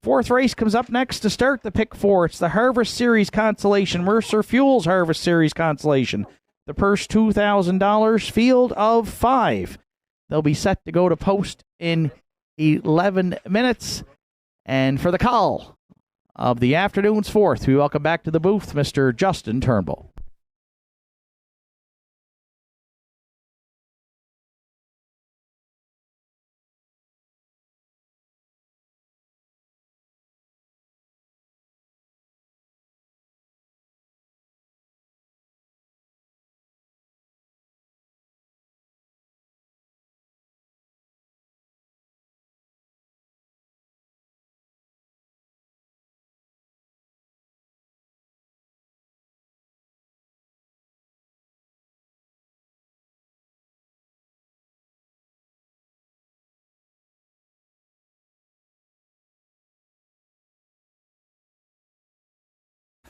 Fourth race comes up next to start the pick four. It's the Harvest Series Consolation, Mercer Fuels Harvest Series Consolation. The purse $2,000, field of 5. They'll be set to go to post in 11 minutes. And for the call of the afternoon's fourth, we welcome back to the booth Mr. Justin Turnbull.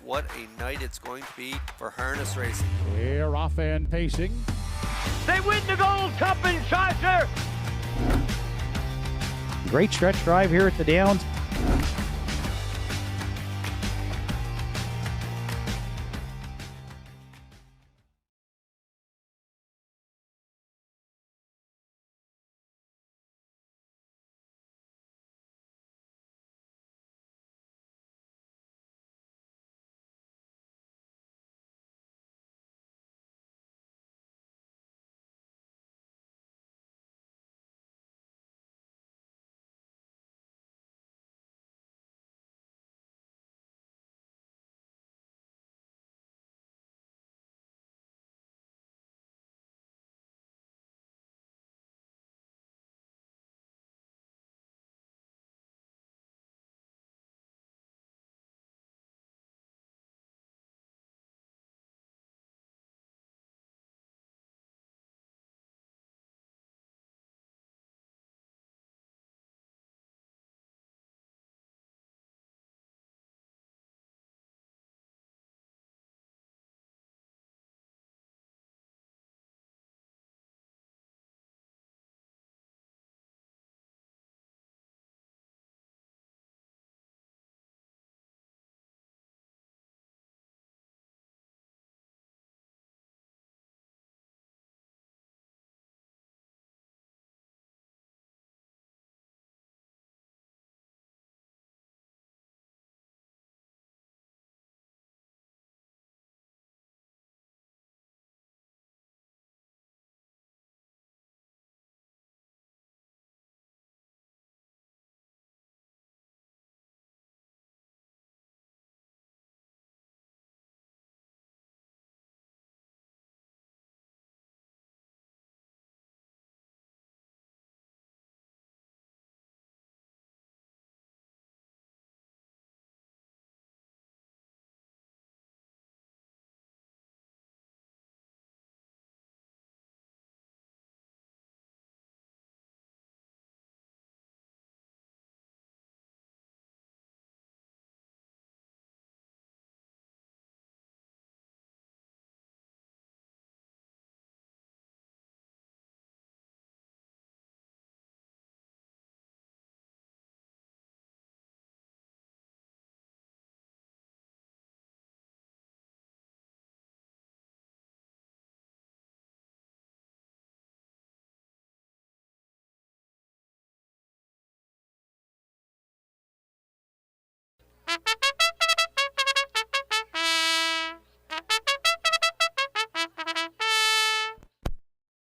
What a night it's going to be for harness racing. Here off and pacing. They win the Gold Cup in Charter. Great stretch drive here at the Downs.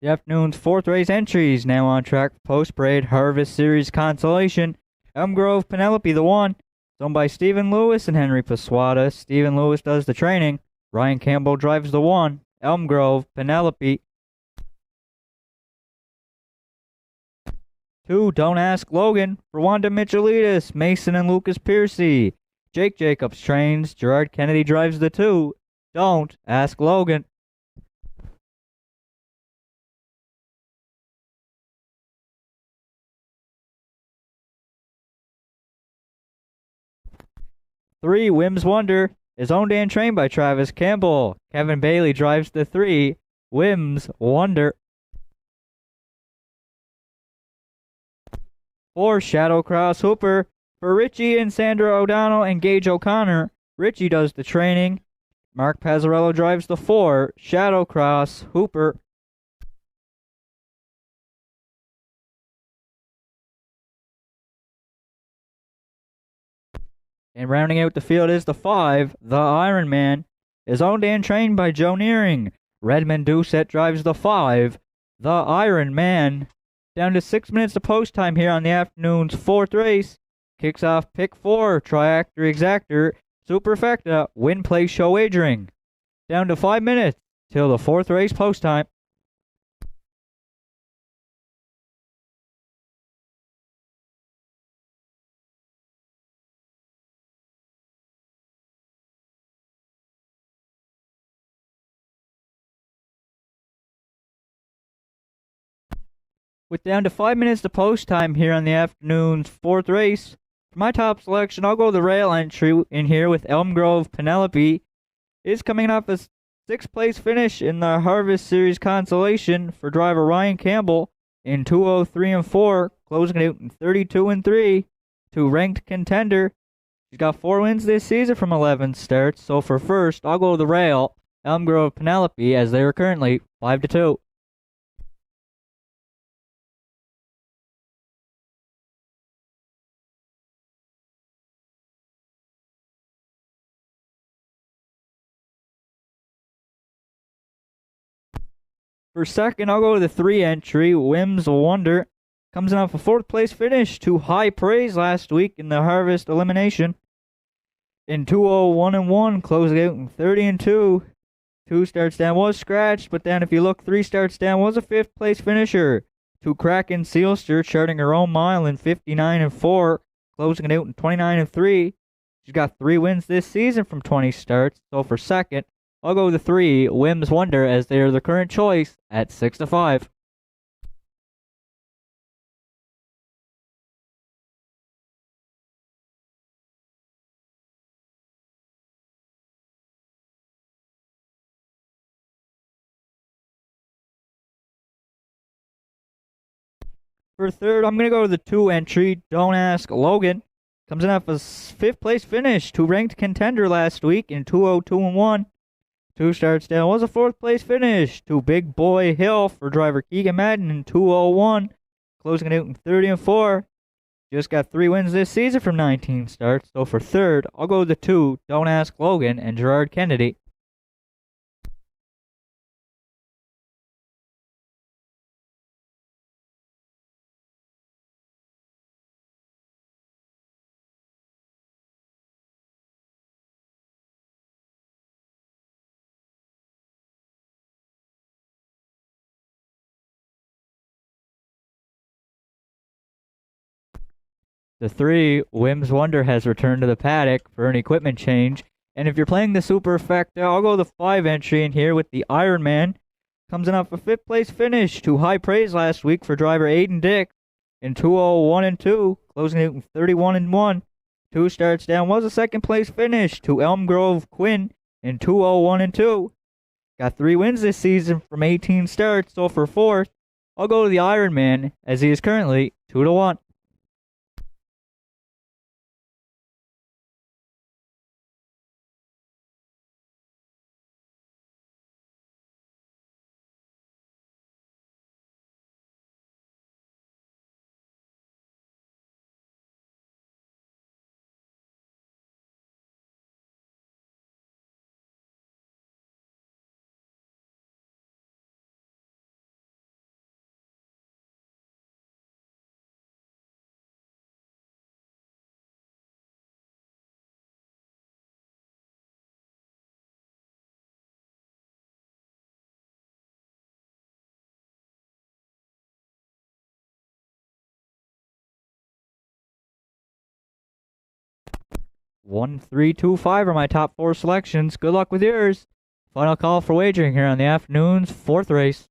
The afternoon's fourth race entries now on track for post-parade Harvest Series Consolation. Elm Grove Penelope the one. It's owned by Stephen Lewis and Henry Paswata. Stephen Lewis does the training. Ryan Campbell drives the one. Elm Grove Penelope. 2, Don't Ask Logan. For Wanda Michelitis, Mason and Lucas Piercy. Jake Jacobs trains. Gerard Kennedy drives the 2. Don't Ask Logan. 3, Wim's Wonder, is owned and trained by Travis Campbell. Kevin Bailey drives the 3, Wim's Wonder. 4, Shadowcross Hooper. For Richie and Sandra O'Donnell and Gage O'Connor, Richie does the training. Mark Pazzarello drives the 4, Shadowcross Hooper. And rounding out the field is the 5, the Iron Man, is owned and trained by Joe Nearing. Redmond Doucette drives the 5, the Iron Man. Down to 6 minutes to post time here on the afternoon's 4th race. Kicks off pick 4, Triactor Exactor, Superfecta, Win Play Show Wagering. Down to 5 minutes till the 4th race post time. With down to 5 minutes to post time here on the afternoon's 4th race, for my top selection, I'll go the rail entry in here with Elm Grove Penelope. Is coming off a 6th place finish in the Harvest Series Consolation for driver Ryan Campbell in 2:03 and 4, closing it out in 32 and 3 to ranked contender. She's got 4 wins this season from 11 starts, so for first, I'll go the rail, Elm Grove Penelope, as they are currently 5-2. For second, I'll go to the 3 entry, Whims Wonder. Comes in off a 4th place finish to high praise last week in the Harvest Elimination. In 2:01 and 1, closing out in 30 and 2. 2 starts down was scratched, but then if you look, 3 starts down was a 5th place finisher. To Kraken Sealster, charting her own mile in 59 and 4, closing it out in 29 and 3. She's got 3 wins this season from 20 starts, so for second, I'll go with the 3, Whims Wonder, as they are the current choice at 6-5. For third, I'm going to go to the 2 entry, Don't Ask Logan. Comes in off a 5th place finish to ranked contender last week in 2:02 and 1. 2 starts down was a 4th place finish to Big Boy Hill for driver Keegan Madden in 2:01, closing it out in 30 and 4. Just got 3 wins this season from 19 starts, so for third, I'll go with the 2, Don't Ask Logan and Gerard Kennedy. The 3, Whims Wonder, has returned to the paddock for an equipment change. And if you're playing the Superfecta, I'll go the 5 entry in here with the Iron Man. Comes in off a 5th place finish to high praise last week for driver Aiden Dick in 2:01 and 2, closing it in 31 and 1. 2 starts down was a 2nd place finish to Elm Grove Quinn in 2:01 and 2. Got 3 wins this season from 18 starts, so for 4th, I'll go to the Iron Man, as he is currently 2-1. One, 3, 2, 5 are my top 4 selections. Good luck with yours. Final call for wagering here on the afternoon's 4th race.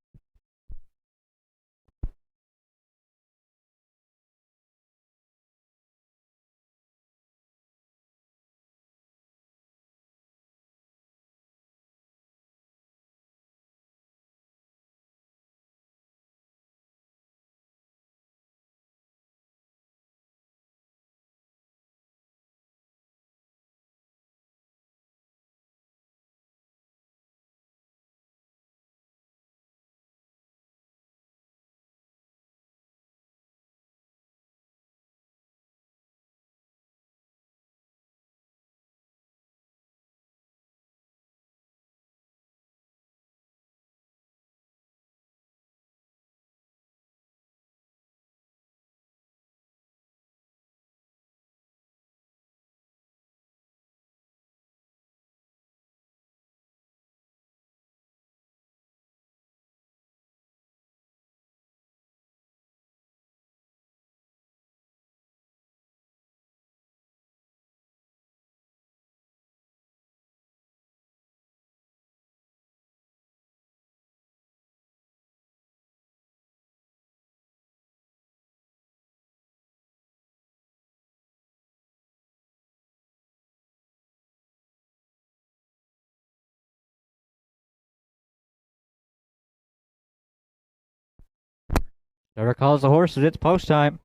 Derek calls the horses. It's post time.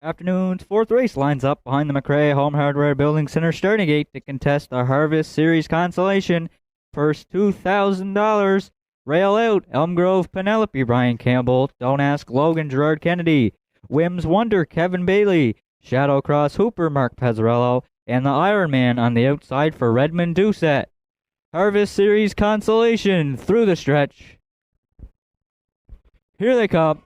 Afternoon's fourth race lines up behind the McRae Home Hardware Building Center starting gate to contest the Harvest Series consolation. First $2,000. Rail out, Elm Grove Penelope, Brian Campbell. Don't Ask Logan, Gerard Kennedy. Whims Wonder, Kevin Bailey. Shadow Cross Hooper, Mark Pezzarello. And the Iron Man on the outside for Redmond Doucette. Harvest Series consolation through the stretch. Here they come.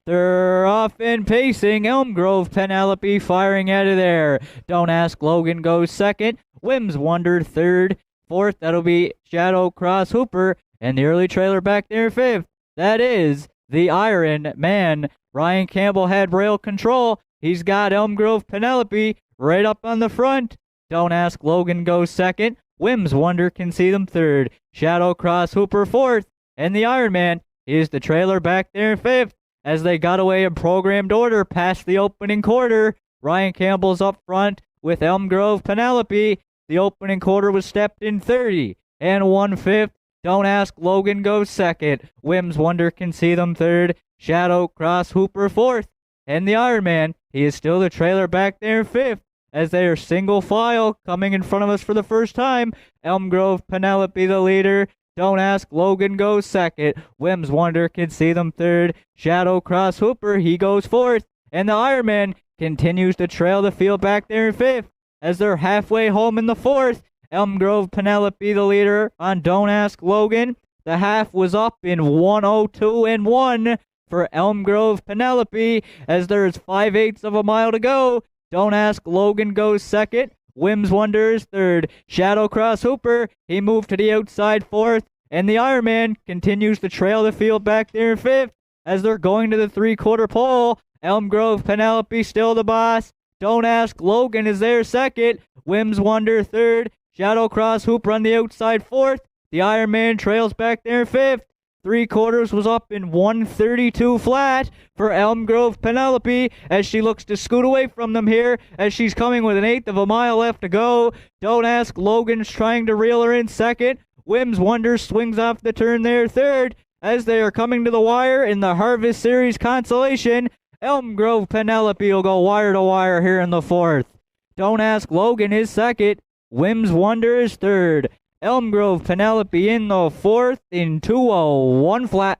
They're off and pacing. Elm Grove Penelope firing out of there. Don't Ask Logan goes second. Whims Wonder third. Fourth, that'll be Shadow Cross Hooper. And the early trailer back there fifth. That is the Iron Man. Ryan Campbell had rail control. He's got Elm Grove Penelope right up on the front. Don't Ask Logan goes second. Whims Wonder can see them third. Shadow Cross Hooper fourth. And the Iron Man is the trailer back there fifth. As they got away in programmed order past the opening quarter, Ryan Campbell's up front with Elm Grove Penelope. The opening quarter was stepped in 30 and 1/5. Don't Ask Logan goes second. Whims Wonder can see them third. Shadow Cross Hooper fourth. And the Iron Man, he is still the trailer back there fifth. As they are single file coming in front of us for the first time. Elm Grove Penelope the leader. Don't Ask Logan goes second. Whims Wonder can see them third. Shadow Cross Hooper, he goes fourth. And the Iron Man continues to trail the field back there in fifth. As they're halfway home in the fourth, Elm Grove Penelope the leader on Don't Ask Logan. The half was up in 1:02 and 1 for Elm Grove Penelope. As there's 5/8 of a mile to go. Don't Ask Logan goes second. Whims Wonder is third. Shadow Cross Hooper, he moved to the outside fourth. And the Iron Man continues to trail the field back there in fifth. As they're going to the three-quarter pole, Elm Grove Penelope still the boss. Don't Ask Logan is there second. Whims Wonder third. Shadow Cross Hooper on the outside fourth. The Iron Man trails back there in fifth. Three quarters was up in 1:32 flat for Elm Grove Penelope as she looks to scoot away from them here as she's coming with 1/8 of a mile left to go. Don't Ask Logan's trying to reel her in second. Whims Wonder swings off the turn there third as they are coming to the wire in the Harvest Series consolation. Elm Grove Penelope will go wire to wire here in the fourth. Don't Ask Logan is second. Whims Wonder is third. Elm Grove Penelope in the fourth in 2:01 flat.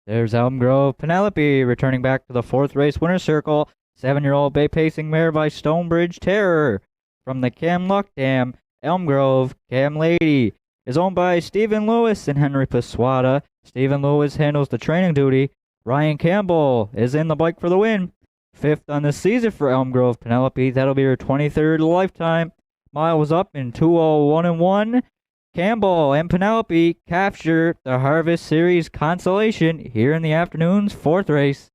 There's Elm Grove Penelope returning back to the 4th race winner's circle. 7-year-old bay pacing mare by Stonebridge Terror. From the Cam Luck Dam, Elm Grove, Cam Lady is owned by Stephen Lewis and Henry Paswata. Stephen Lewis handles the training duty. Ryan Campbell is in the bike for the win. 5th on the season for Elm Grove Penelope. That'll be her 23rd of the lifetime. Mile was up in 2:01.1. Campbell and Penelope capture the Harvest Series consolation here in the afternoon's 4th race.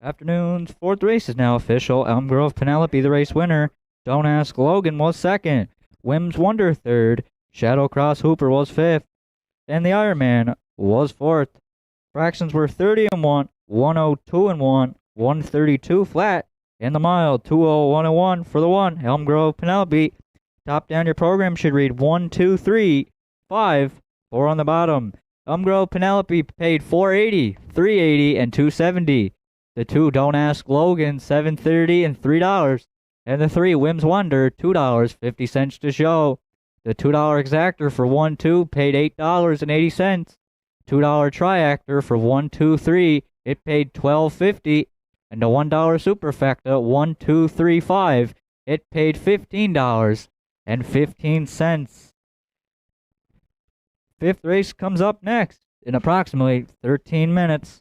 Afternoon's 4th race is now official. Elm Grove Penelope, the race winner. Don't Ask Logan was 2nd. Wims Wonder 3rd. Shadow Cross Hooper was 5th. And the Ironman was 4th. Fractions were 30-1, 102-1, 132 flat. In the mile, 2:01.1 for the 1. Elm Grove Penelope. Top down your program should read 1, 2, 3, 5, 4 on the bottom. Elm Grove Penelope paid $4.80, $3.80, and $2.70. The 2 Don't Ask Logan, $7.30 and $3. And the 3 Wims Wonder, $2.50 to show. The $2 exactor for 1, 2 paid $8.80. $2 triactor for 1, 2, 3, it paid $12.50. And the $1 superfecta, 1, 2, 3, 5, it paid $15.15. 5th race comes up next in approximately 13 minutes.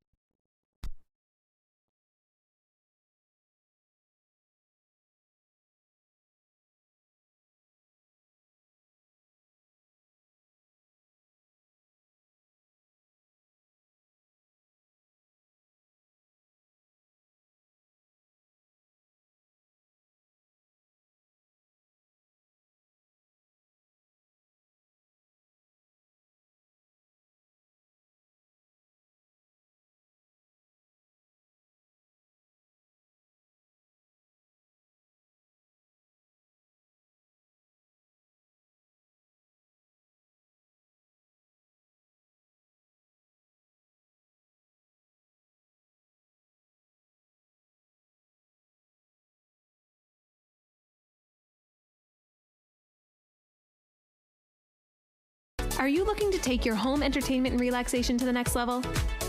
Are you looking to take your home entertainment and relaxation to the next level?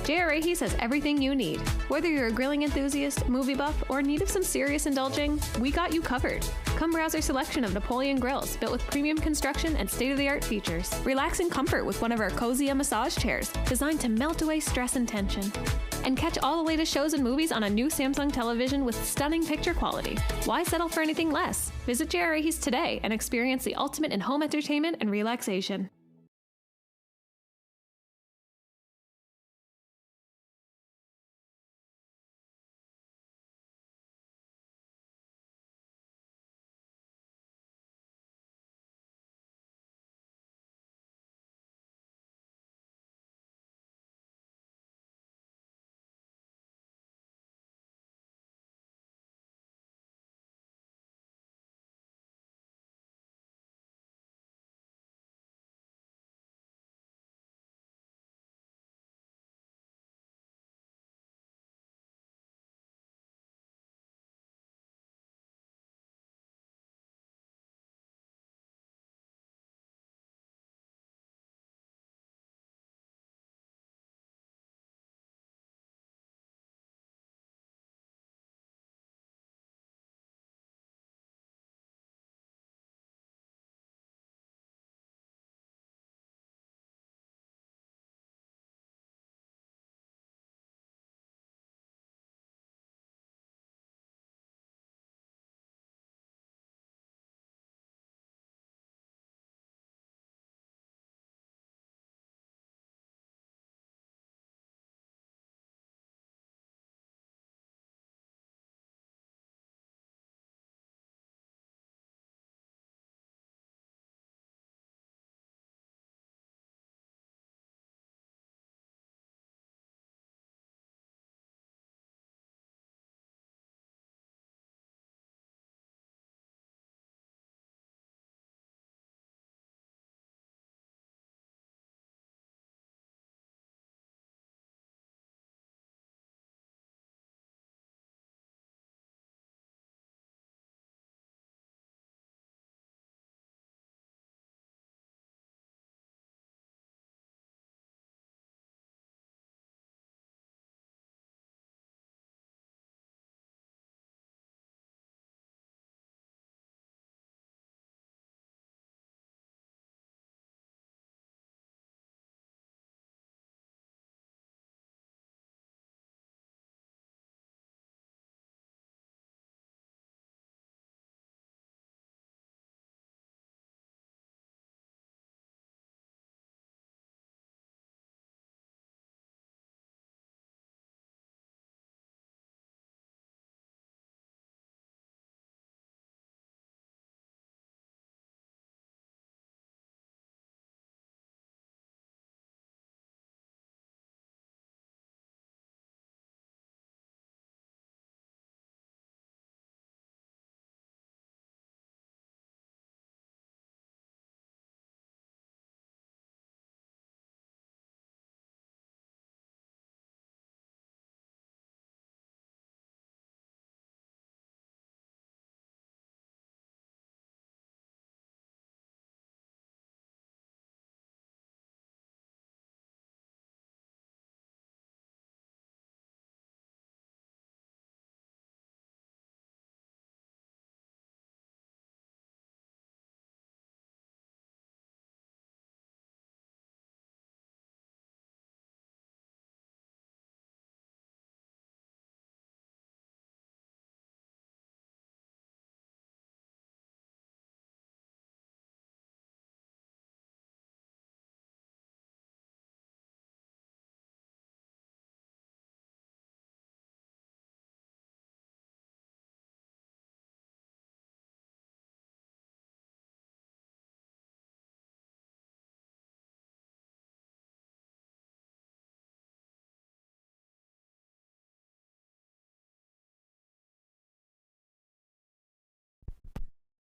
J.R. He's has everything you need. Whether you're a grilling enthusiast, movie buff, or in need of some serious indulging, we got you covered. Come browse our selection of Napoleon grills built with premium construction and state-of-the-art features. Relax in comfort with one of our cozy massage chairs designed to melt away stress and tension. And catch all the latest shows and movies on a new Samsung television with stunning picture quality. Why settle for anything less? Visit J.R. He's today and experience the ultimate in home entertainment and relaxation.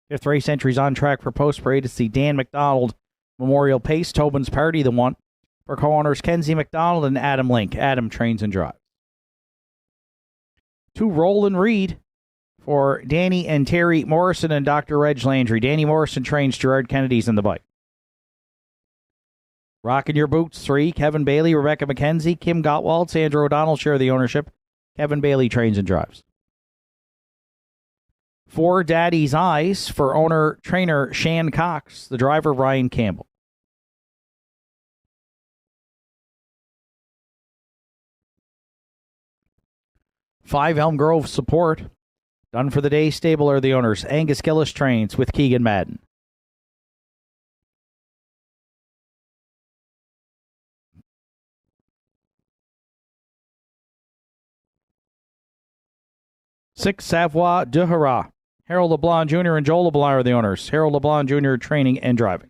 Fifth race entries on track for Post Parade. It's the Dan McDonald Memorial Pace. Tobin's Party, the one. For co-owners Kenzie McDonald and Adam Link. Adam trains and drives. 2 Roll and Read for Danny and Terry Morrison and Dr. Reg Landry. Danny Morrison trains. Gerard Kennedy's in the bike. Rockin' Your Boots, 3. Kevin Bailey, Rebecca McKenzie, Kim Gottwald, Sandra O'Donnell share the ownership. Kevin Bailey trains and drives. 4 Daddy's Eyes for owner-trainer Shan Cox, the driver Ryan Campbell. 5 Elm Grove Support. Done for the day stable are the owners. Angus Gillis trains with Keegan Madden. Six Savoie de Hurrah. Harold LeBlanc Jr. and Joel LeBlanc are the owners. Harold LeBlanc Jr. training and driving.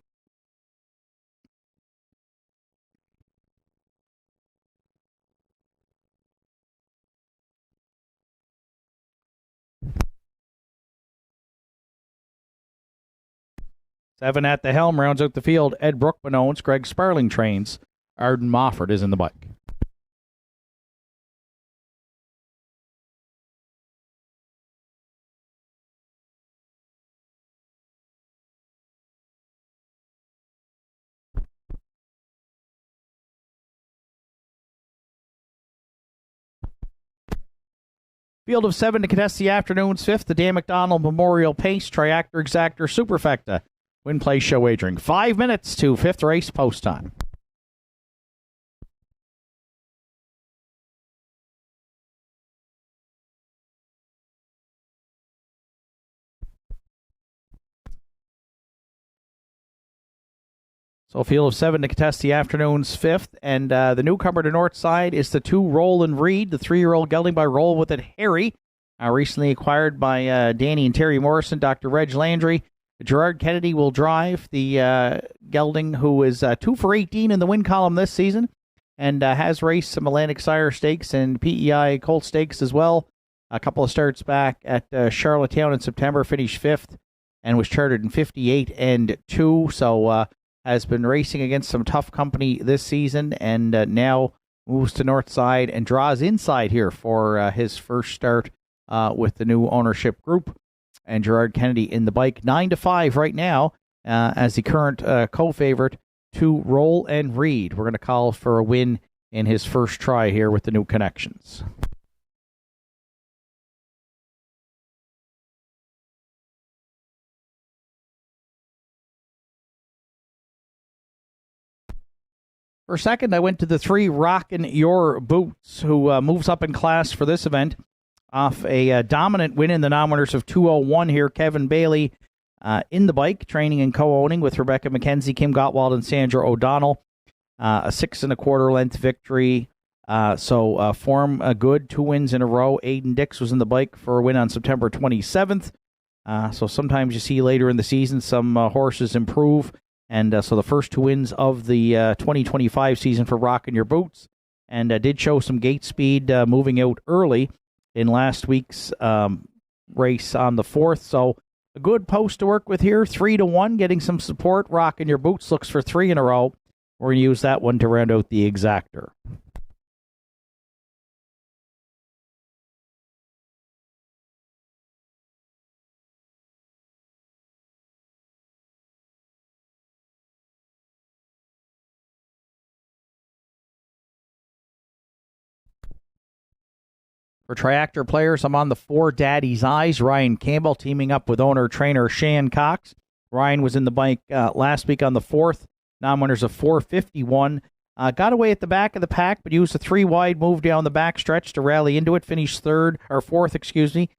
Seven at the helm rounds out the field. Ed Brookman owns. Greg Sparling trains. Arden Mofford is in the bike. Field of 7 to contest the afternoon's 5th. The Dan McDonald Memorial Pace Triactor Exactor Superfecta. Win Play Show wagering. 5 minutes to 5th race post time. So field of 7 to contest the afternoon's 5th. And the newcomer to Nortside is the 2 Roll and Read, the 3-year-old gelding by Roll With It Harry, recently acquired by Danny and Terry Morrison, Dr. Reg Landry. Gerard Kennedy will drive the gelding, who is 2 for 18 in the win column this season and has raced some Atlantic Sire Stakes and PEI Colt Stakes as well. A couple of starts back at Charlottetown in September, finished 5th and was chartered in 58 and 2. So has been racing against some tough company this season and now moves to Northside and draws inside here for his first start with the new ownership group. And Gerard Kennedy in the bike. 9-5 right now as the current co-favorite to Roll and Read. We're going to call for a win in his first try here with the new connections. For second, I went to the 3 Rockin' Your Boots, who moves up in class for this event. Off a dominant win in the non-winners of 201 here. Kevin Bailey in the bike, training and co-owning with Rebecca McKenzie, Kim Gottwald, and Sandra O'Donnell. A 6 1/4 length victory. So form good, 2 wins in a row. Aiden Dix was in the bike for a win on September 27th. So sometimes you see later in the season some horses improve. And so the first 2 wins of the 2025 season for Rockin' Your Boots. And did show some gate speed moving out early in last week's race on the 4th. So a good post to work with here. 3-1, getting some support. Rockin' Your Boots looks for 3 in a row. We're going to use that one to round out the exactor. For Triactor players, I'm on the 4 Daddy's Eyes. Ryan Campbell teaming up with owner-trainer Shan Cox. Ryan was in the bike last week on the 4th. Non-winners of 451. Got away at the back of the pack, but used a 3-wide move down the back stretch to rally into it. Finished 4th,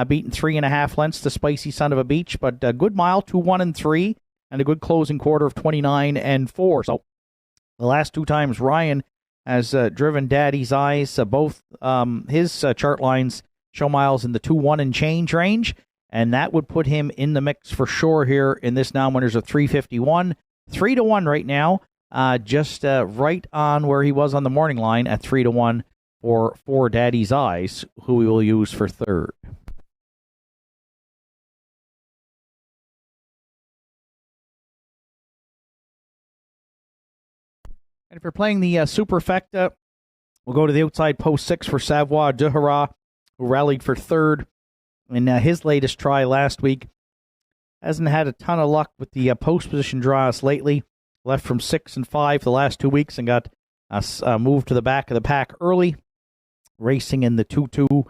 beaten 3.5 lengths to Spicy Son of a Beach. But a good mile, 2-1 and 3, and a good closing quarter of 29 and 4. So the last 2 times Ryan has driven Daddy's Eyes. Both his chart lines show miles in the 2-1 and change range, and that would put him in the mix for sure here in this non-winners of 351. 3-1 right now, just right on where he was on the morning line at 3-1 for Daddy's Eyes, who we will use for third. And if you're playing the Superfecta, we'll go to the outside post 6 for Savoie Duhara, who rallied for third in his latest try last week. Hasn't had a ton of luck with the post position draws lately. Left from 6 and 5 the last 2 weeks and got moved to the back of the pack early. Racing in the 2-2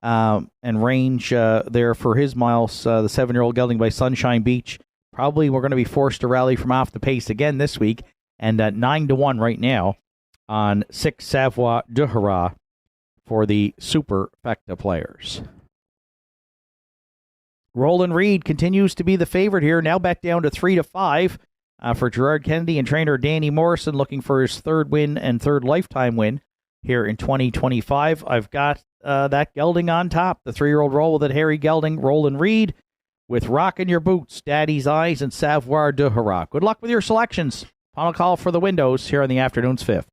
and range there for his miles. The 7-year-old gelding by Sunshine Beach. Probably we're going to be forced to rally from off the pace again this week. And 9-1 right now on 6 Savoie Duhara for the Superfecta players. Roland Reed continues to be the favorite here. Now bet down to 3-5 for Gerard Kennedy and trainer Danny Morrison, looking for his third win and third lifetime win here in 2025. I've got that gelding on top. The 3-year-old roll with it, Harry Gelding, Roland Reed, with Rockin' Your Boots, Daddy's Eyes, and Savoie Duhara. Good luck with your selections. Final call for the windows here on the afternoon's fifth.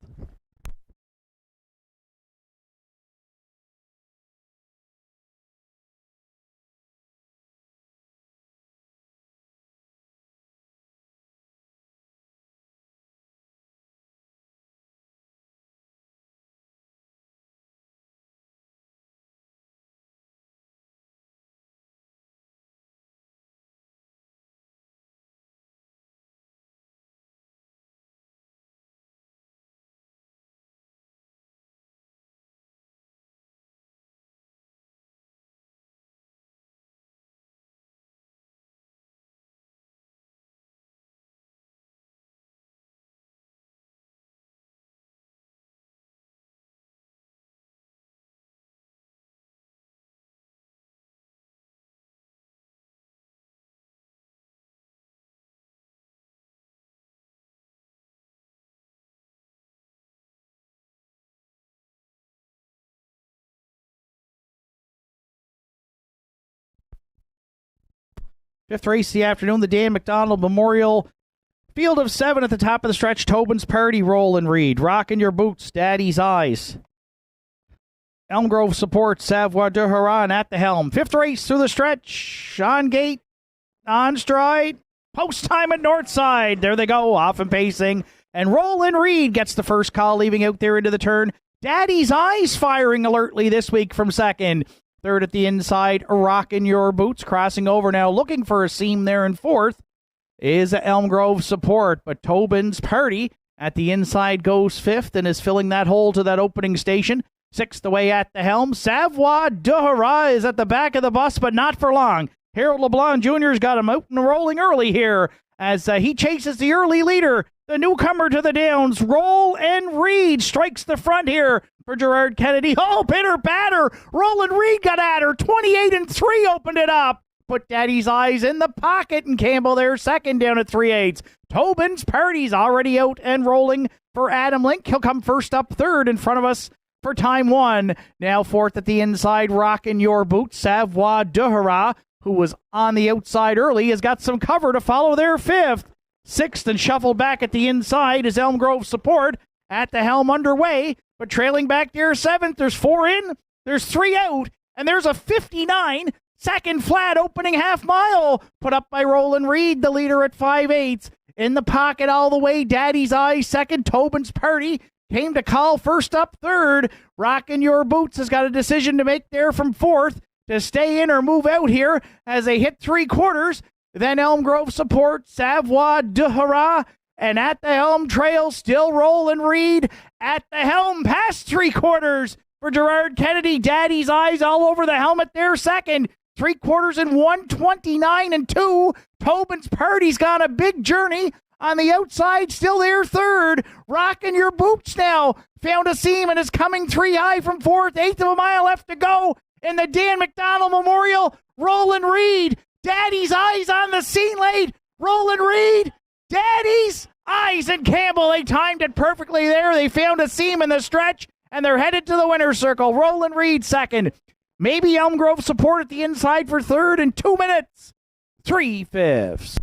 Fifth race of the afternoon, the Dan McDonald Memorial. Field of 7 at the top of the stretch. Tobin's Party, Roland Reed. Rockin' Your Boots, Daddy's Eyes. Elm Grove Support, Savoie Duhara, and at the helm. Fifth race through the stretch. On gate, on stride. Post time at Nortside. There they go, off and pacing. And Roland Reed gets the first call, leaving out there into the turn. Daddy's Eyes firing alertly this week from second. Third at the inside, Rockin' Your Boots, crossing over now, looking for a seam there in fourth, is Elm Grove Support. But Tobin's Party at the inside goes fifth and is filling that hole to that opening station. Sixth away at the helm. Savoie Duhara is at the back of the bus, but not for long. Harold LeBlanc Jr.'s got him out and rolling early here as he chases the early leader. The newcomer to the Downs, Roland Reed, strikes the front here for Gerard Kennedy. Oh, bitter batter. Roland Reed got at her. 28-3 opened it up. Put Daddy's Eyes in the pocket, and Campbell there second down at 3/8. Tobin's Party's already out and rolling for Adam Link. He'll come first up third in front of us for time one. Now fourth at the inside, Rockin' Your Boots, Savoie Duhara, who was on the outside early, has got some cover to follow there fifth. Sixth and shuffled back at the inside is Elm Grove Support at the helm underway, but trailing back there seventh. There's 4 in, there's 3 out, and there's a 59 second flat opening half mile put up by Roland Reed, the leader at 5/8. In the pocket all the way, Daddy's Eyes second. Tobin's Party came to call first up third. Rockin' Your Boots has got a decision to make there from fourth to stay in or move out here as they hit 3/4. Then Elm Grove Support, Savoie Duhara, and at the helm trail, still Roland Reed. At the helm, past 3/4 for Gerard Kennedy. Daddy's Eyes all over the helmet there second. 3/4 in 1:29-2. Tobin's Party's got a big journey on the outside, still there third. Rockin' Your Boots now found a seam and is coming 3 high from fourth. Eighth of a mile left to go in the Dan McDonald Memorial. Roland Reed, Daddy's Eyes on the scene late. Roland Reed, Daddy's Eyes, and Campbell. They timed it perfectly there. They found a seam in the stretch, and they're headed to the winner's circle. Roland Reed second. Maybe Elm Grove Support at the inside for third in 2 minutes. 3/5.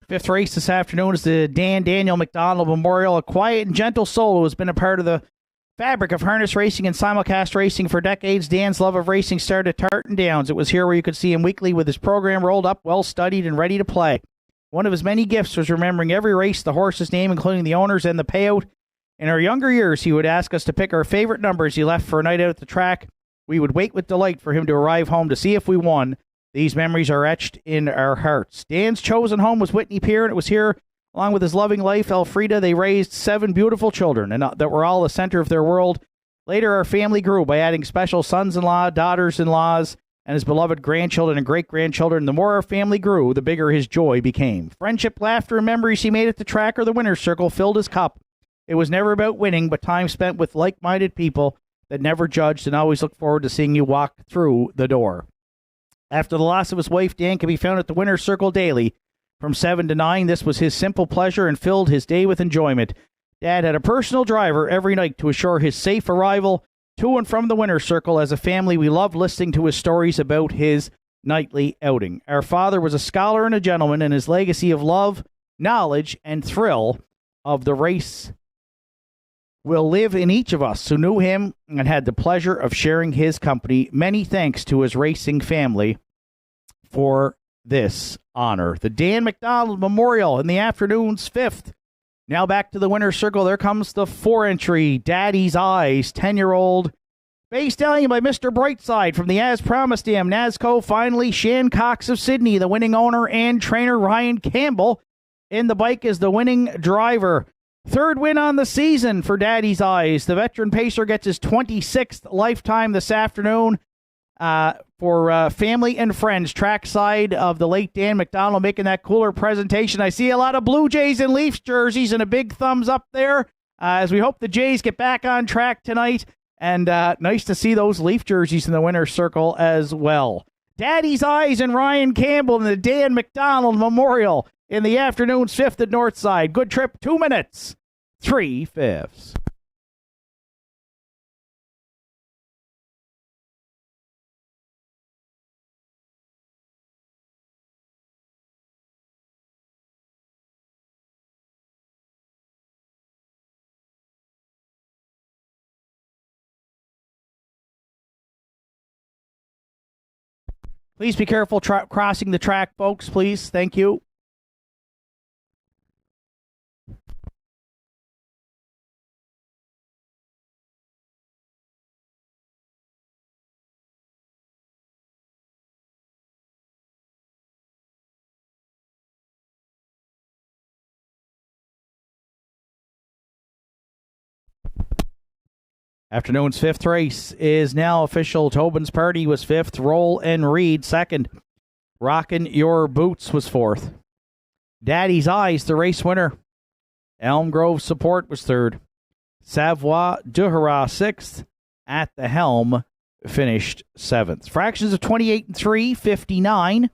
Fifth race this afternoon is the Dan Daniel McDonald Memorial, a quiet and gentle soul who has been a part of the fabric of harness racing and simulcast racing for decades. Dan's love of racing started at Tartan Downs. It was here where you could see him weekly with his program rolled up, well studied, and ready to play. One of his many gifts was remembering every race, the horse's name, including the owners and the payout. In our younger years, he would ask us to pick our favorite numbers he left for a night out at the track. We would wait with delight for him to arrive home to see if we won. These memories are etched in our hearts. Dan's chosen home was Whitney Pier, and it was here, along with his loving wife, Elfrida, they raised 7 beautiful children and that were all the center of their world. Later, our family grew by adding special sons-in-law, daughters-in-laws, and his beloved grandchildren and great-grandchildren. The more our family grew, the bigger his joy became. Friendship, laughter, and memories he made at the track or the winner's circle filled his cup. It was never about winning, but time spent with like-minded people that never judged and always looked forward to seeing you walk through the door. After the loss of his wife, Dan can be found at the winner's circle daily from 7 to 9. This was his simple pleasure and filled his day with enjoyment. Dad had a personal driver every night to assure his safe arrival to and from the winner's circle. As a family, we loved listening to his stories about his nightly outing. Our father was a scholar and a gentleman, and his legacy of love, knowledge, and thrill of the race will live in each of us who knew him and had the pleasure of sharing his company. Many thanks to his racing family for this honor. The Dan McDonald Memorial in the afternoon's 5th. Now back to the winner's circle. There comes the 4-entry Daddy's Eyes, 10-year-old Bay Stallion by Mr. Brightside from the As Promised Him Nasco. Finally, Shan Cox of Sydney, the winning owner and trainer. Ryan Campbell in the bike is the winning driver. Third win on the season for Daddy's Eyes. The veteran pacer gets his 26th lifetime this afternoon for family and friends. Trackside of the late Dan McDonald making that cooler presentation. I see a lot of Blue Jays and Leafs jerseys and a big thumbs up there as we hope the Jays get back on track tonight. And nice to see those Leaf jerseys in the winner's circle as well. Daddy's Eyes and Ryan Campbell in the Dan McDonald Memorial in the afternoon's 5th at Nortside. Good trip, 2 minutes, 3/5. Please be careful crossing the track, folks, please. Thank you. Afternoon's 5th race is now official. Tobin's Party was 5th. Roll and Read 2nd. Rockin' Your Boots was 4th. Daddy's Eyes, the race winner. Elm Grove Support was 3rd. Savoie Duhara 6th. At the Helm finished 7th. Fractions of 28 and 3, 59.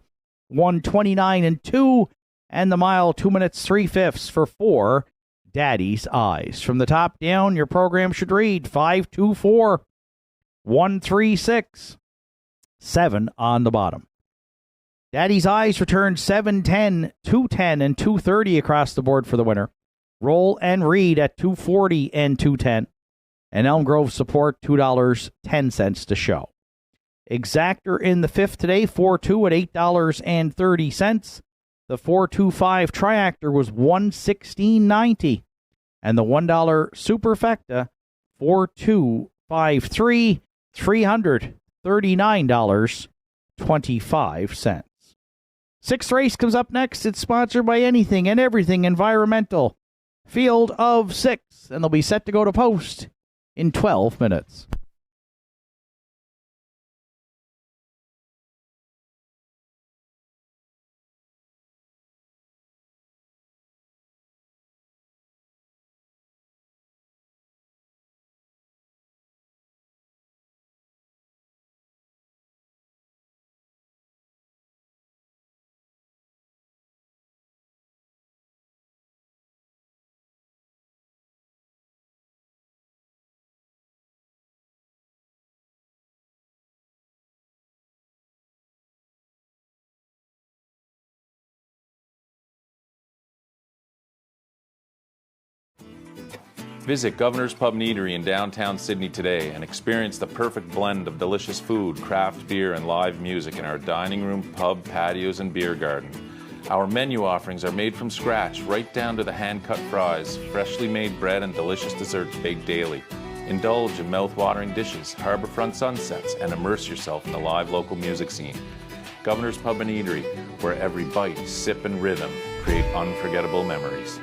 129 and 2. And the mile 2 minutes 3/5 for 4. Daddy's Eyes. From the top down, your program should read 524, 136, 7 on the bottom. Daddy's Eyes returned 710, 210, and 230 across the board for the winner. Roll and Read at 240 and 210. And Elm Grove Support, $2.10 to show. Exactor in the 5th today, 4-2 at $8.30. The 425 Triactor was $116.90. And the $1 Superfecta, 4253, $339.25. 6th race comes up next. It's sponsored by Anything and Everything Environmental. Field of 6, and they'll be set to go to post in 12 minutes. Visit Governor's Pub and Eatery in downtown Sydney today and experience the perfect blend of delicious food, craft beer, and live music in our dining room, pub, patios, and beer garden. Our menu offerings are made from scratch, right down to the hand-cut fries, freshly made bread, and delicious desserts baked daily. Indulge in mouth-watering dishes, harborfront sunsets, and immerse yourself in the live local music scene. Governor's Pub and Eatery, where every bite, sip, and rhythm create unforgettable memories.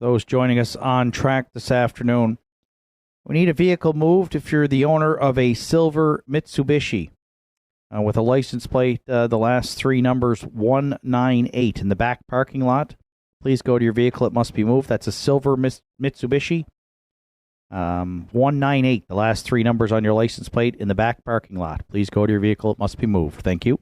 Those joining us on track this afternoon, we need a vehicle moved if you're the owner of a silver Mitsubishi with a license plate, the last three numbers 198 in the back parking lot. Please go to your vehicle. It must be moved. That's a silver Mitsubishi. 198, the last three numbers on your license plate in the back parking lot. Please go to your vehicle. It must be moved. Thank you.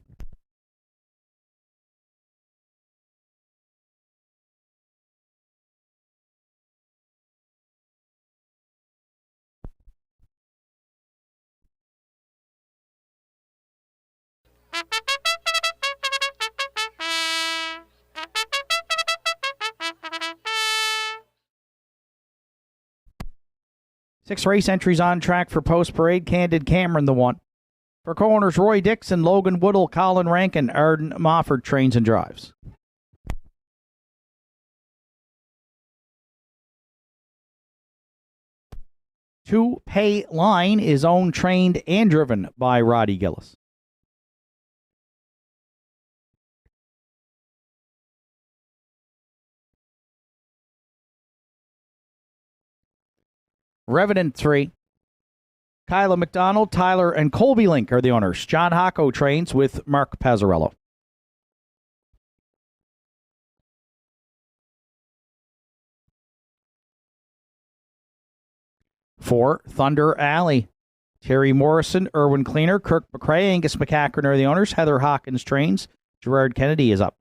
Six race entries on track for Post Parade. Candid Cameron, the one. For co-owners Roy Dixon, Logan Woodall, Colin Rankin, Arden Mofford trains and drives. Two Pay Line is owned, trained, and driven by Roddy Gillis. Revenant 3. Kyla McDonald, Tyler, and Colby Link are the owners. John Hocko trains with Mark Pazzarello. 4, Thunder Alley. Terry Morrison, Erwin Cleaner, Kirk McCrae, Angus McCackern are the owners. Heather Hawkins trains. Gerard Kennedy is up.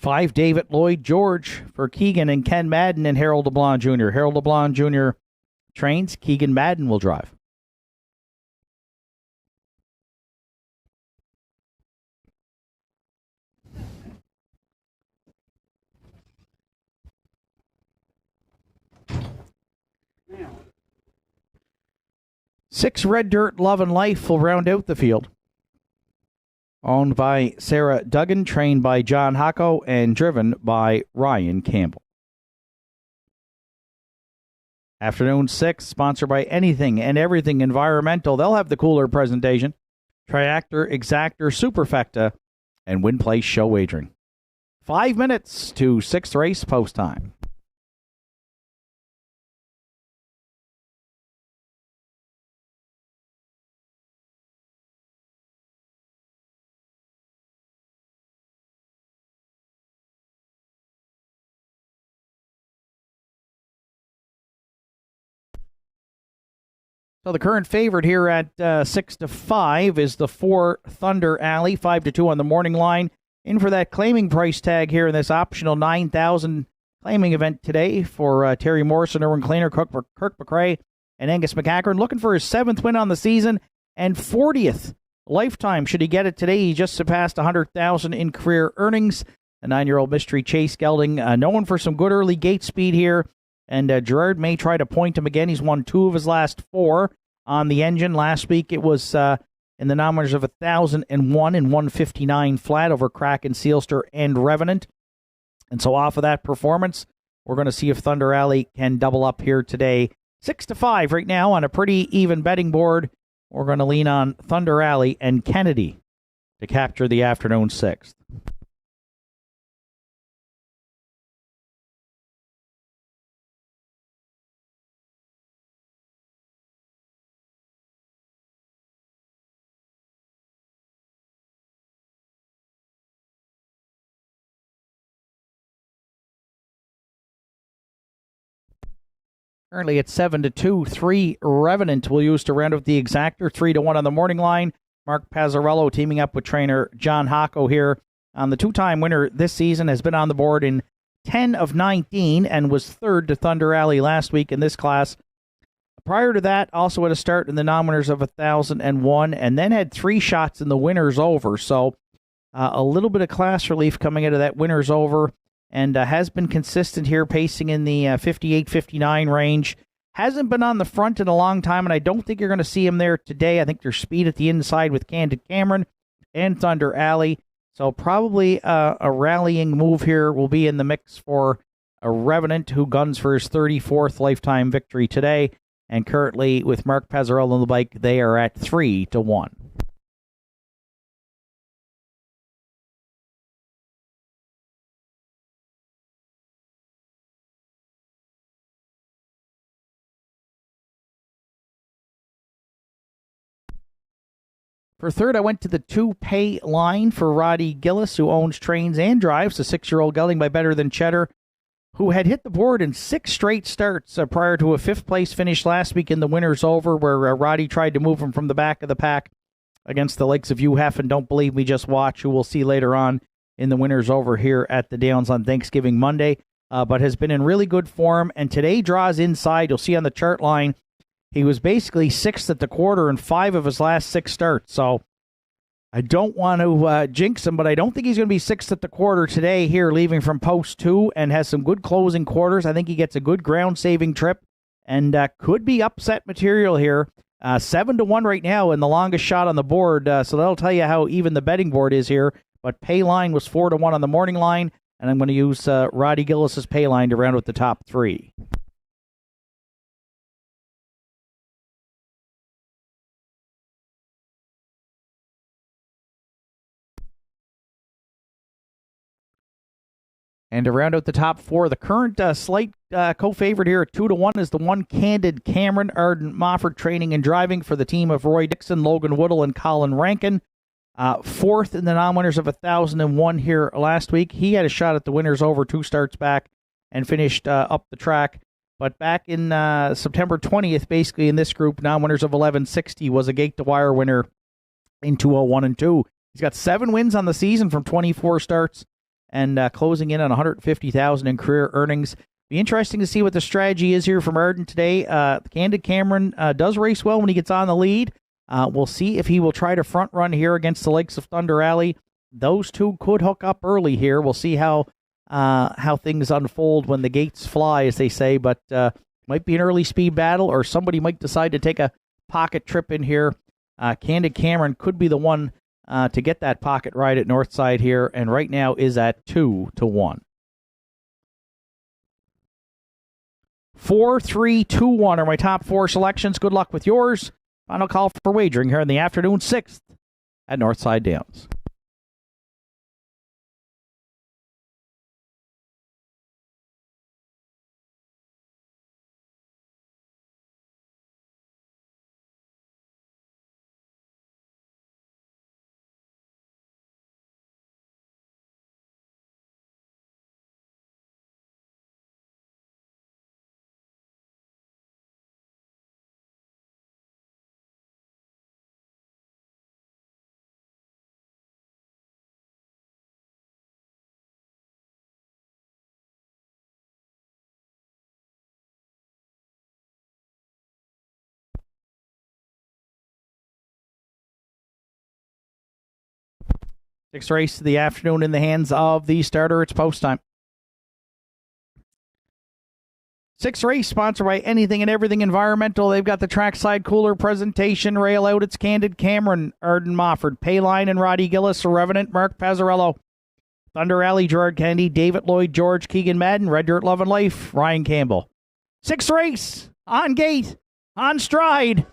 5, David Lloyd George for Keegan and Ken Madden and Harold LeBlanc Jr. Harold LeBlanc Jr. trains. Keegan Madden will drive. Six, Red Dirt Love and Life will round out the field. Owned by Sarah Duggan, trained by John Hocko, and driven by Ryan Campbell. Afternoon 6, sponsored by Anything and Everything Environmental. They'll have the cooler presentation. Triactor, Exactor, Superfecta, and Win Place Show Wagering. 5 minutes to 6th race post time. So the current favorite here at 6-5 is the 4 Thunder Alley, 5-2 on the morning line. In for that claiming price tag here in this optional 9,000 claiming event today for Terry Morrison, Erwin Kleiner, Kirk McRae, and Angus McCackern. Looking for his 7th win on the season and 40th lifetime. Should he get it today, he just surpassed 100,000 in career earnings. The 9-year-old mystery Chase Gelding, known for some good early gate speed here. And Gerard may try to point him again. He's won 2 of his last 4 on the engine. Last week it was in the nominators of 1,001 and 159 flat over Kraken, Sealster, and Revenant. And so off of that performance, we're going to see if Thunder Alley can double up here today. 6-5 right now on a pretty even betting board. We're going to lean on Thunder Alley and Kennedy to capture the afternoon 6th. Currently at 7-2, 3 Revenant will use to round up the Exactor, 3-1 on the morning line. Mark Pazzarello teaming up with trainer John Hocko here. The 2-time winner this season has been on the board in 10 of 19 and was 3rd to Thunder Alley last week in this class. Prior to that, also had a start in the non-winners of 1,001 and then had 3 shots in the winners over. So a little bit of class relief coming out of that winners over. And has been consistent here, pacing in the 58-59 range. Hasn't been on the front in a long time, and I don't think you're going to see him there today. I think there's speed at the inside with Candid Cameron and Thunder Alley. So probably a rallying move here will be in the mix for a Revenant who guns for his 34th lifetime victory today. And currently, with Mark Pazzarello on the bike, they are at 3-1. For 3rd, I went to the 2-pay line for Roddy Gillis, who owns, trains, and drives the 6-year-old gelding by Better Than Cheddar, who had hit the board in 6 straight starts prior to a 5th-place finish last week in the winners over, where Roddy tried to move him from the back of the pack against the likes of Hugh Heffen. Don't believe me, just watch, who we'll see later on in the winners over here at the Downs on Thanksgiving Monday, but has been in really good form, and today draws inside. You'll see on the chart line, he was basically 6th at the quarter in 5 of his last 6 starts. So I don't want to jinx him, but I don't think he's going to be 6th at the quarter today here, leaving from post 2, and has some good closing quarters. I think he gets a good ground-saving trip and could be upset material here. 7-1 right now and the longest shot on the board. So that'll tell you how even the betting board is here. But pay line was 4-1 on the morning line, and I'm going to use Roddy Gillis's pay line to round with the top 3. And to round out the top 4, the current slight co-favorite here at 2-1 is the 1 Candid Cameron, Arden Mofford training and driving for the team of Roy Dixon, Logan Woodall, and Colin Rankin. 4th in the non-winners of 1,001 here last week. He had a shot at the winners over 2 starts back and finished up the track. But back in September 20th, basically in this group, non-winners of 1160 was a gate-to-wire winner in 201 and 2. He's got 7 wins on the season from 24 starts and closing in on $150,000 in career earnings. Be interesting to see what the strategy is here from Arden today. Candid Cameron does race well when he gets on the lead. We'll see if he will try to front run here against the likes of Thunder Alley. Those two could hook up early here. We'll see how things unfold when the gates fly, as they say, but might be an early speed battle, or somebody might decide to take a pocket trip in here. Candid Cameron could be the one to get that pocket ride at Northside here, and right now is at 2-1. 4, 3, 2, 1 are my top 4 selections. Good luck with yours. Final call for wagering here in the afternoon, 6th at Northside Downs. Sixth race of the afternoon in the hands of the starter. It's post time. Sixth race sponsored by Anything and Everything Environmental. They've got the trackside cooler presentation rail out. It's Candid Cameron, Arden Mofford, Payline and Roddy Gillis, Revenant, Mark Pazzarello, Thunder Alley, Gerard Kennedy, David Lloyd, George Keegan Madden, Red Dirt Love and Life, Ryan Campbell. Sixth race, on gate, on stride,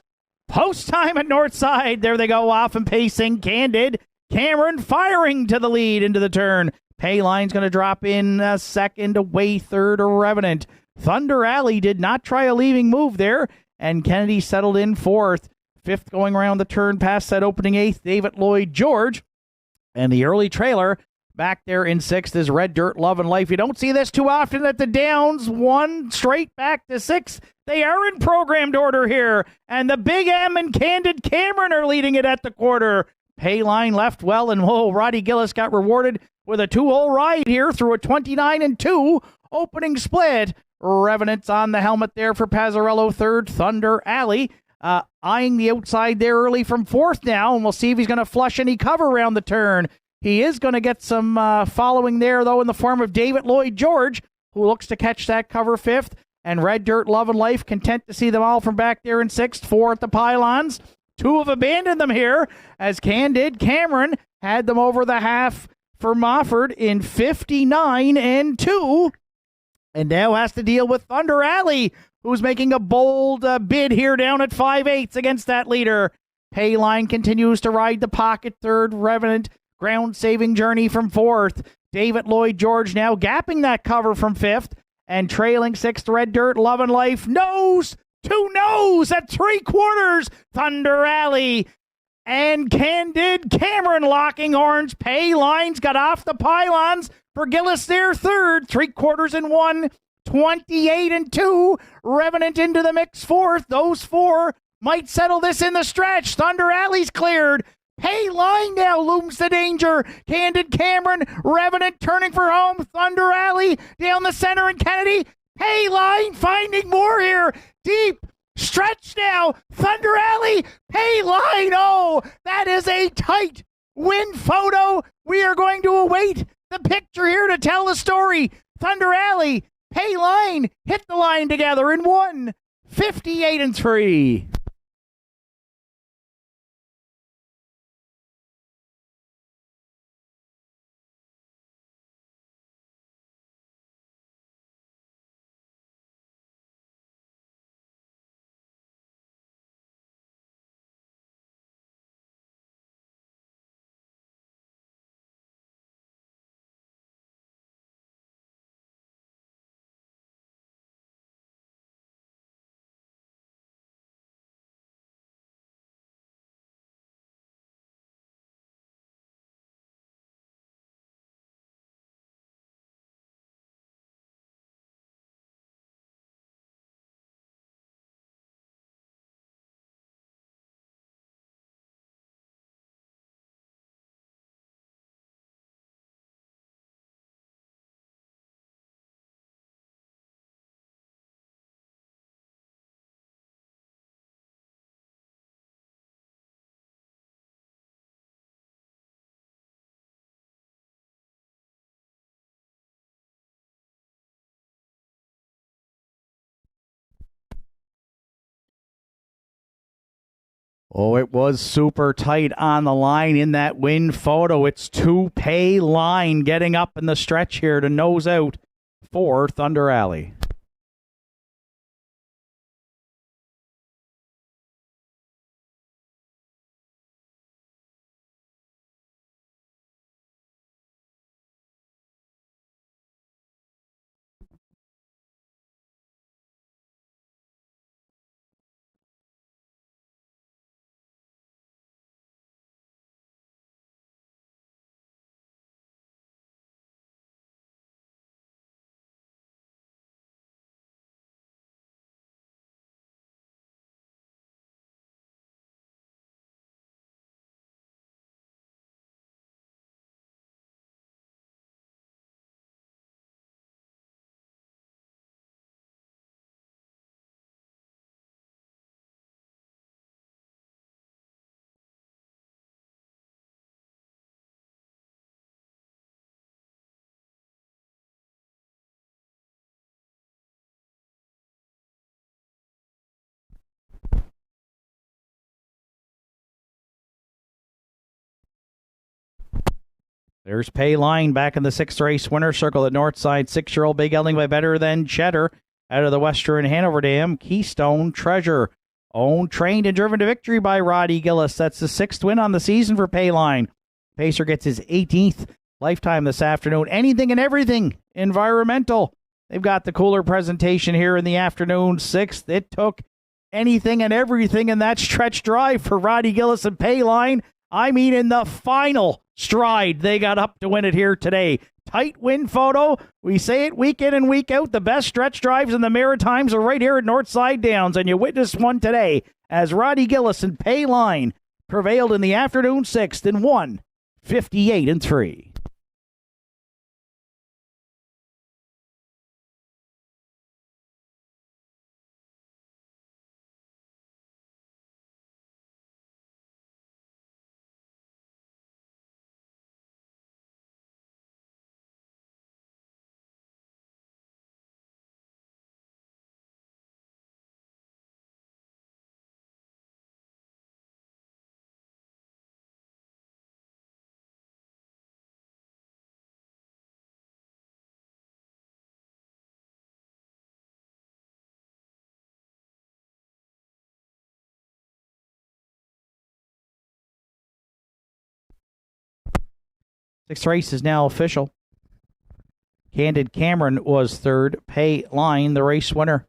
post time at Northside. There they go, off and pacing. Candid Cameron firing to the lead into the turn. Payline's going to drop in second, away third, Revenant. Thunder Alley did not try a leaving move there, and Kennedy settled in fourth. Fifth going around the turn past that opening eighth, David Lloyd George. And the early trailer back there in sixth is Red Dirt Love and Life. You don't see this too often at the Downs. One straight back to sixth. They are in programmed order here, and the Big M and Candid Cameron are leading it at the quarter. Payline left well, and Roddy Gillis got rewarded with a 2-hole ride here through a 29-2 opening split. Revenant's on the helmet there for Pazzarello third. Thunder Alley eyeing the outside there early from fourth now, and we'll see if he's going to flush any cover around the turn. He is going to get some following there, though, in the form of David Lloyd George, who looks to catch that cover fifth. And Red Dirt Love and Life, content to see them all from back there in sixth. Four at the pylons. Two have abandoned them here, as Candid Cameron had them over the half for Mofford in 59-2. And now has to deal with Thunder Alley, who's making a bold bid here down at 5/8 against that leader. Payline continues to ride the pocket third. Revenant, ground-saving journey from fourth. David Lloyd George now gapping that cover from fifth. And trailing sixth, Red Dirt Love and Life. Nose to nose at 3/4. Thunder Alley and Candid Cameron locking horns. Paylines got off the pylons for Gillis there third. 3/4 28-2. Revenant into the mix fourth. Those four might settle this in the stretch. Thunder Alley's cleared. Payline now looms the danger. Candid Cameron, Revenant turning for home. Thunder Alley down the center, and Kennedy. Payline finding more here. Deep stretch now. Thunder Alley, Payline. Oh, that is a tight win photo. We are going to await the picture here to tell the story. Thunder Alley, Payline hit the line together in 1:58-3. Oh, it was super tight on the line in that win photo. It's 2-pay line getting up in the stretch here to nose out for Thunder Alley. There's Pay Line back in the sixth race winner circle at Nortside. 6-year-old Big Gelding by Better Than Cheddar. Out of the Western Hanover Dam, Keystone Treasure. Owned, trained, and driven to victory by Roddy Gillis. That's the 6th win on the season for Pay Line. Pacer gets his 18th lifetime this afternoon. Anything and everything environmental. They've got the cooler presentation here in the afternoon. 6th. It took anything and everything in that stretch drive for Roddy Gillis and Pay Line. I mean, in the final stride, they got up to win it here today. Tight win photo. We say it week in and week out. The best stretch drives in the Maritimes are right here at Nortside Downs, and you witnessed one today as Roddy Gillis and Pay Line prevailed in the afternoon 6th and won 58-3. Sixth race is now official. Candid Cameron was 3rd. Pay Line, the race winner.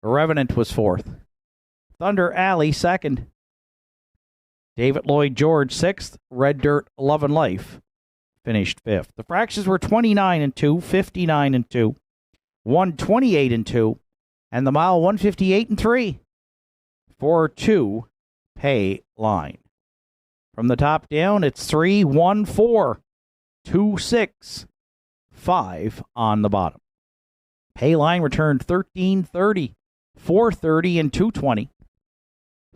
Revenant was 4th. Thunder Alley, 2nd. David Lloyd George, 6th. Red Dirt, Love and Life finished 5th. The fractions were 29-2, 59-2, 128-2, and the mile 158-3 for 2 Pay Line. From the top down, it's 3, 1, 4, 2, 6, 5 on the bottom. Pay Line returned 13.30, 4.30, and 2.20.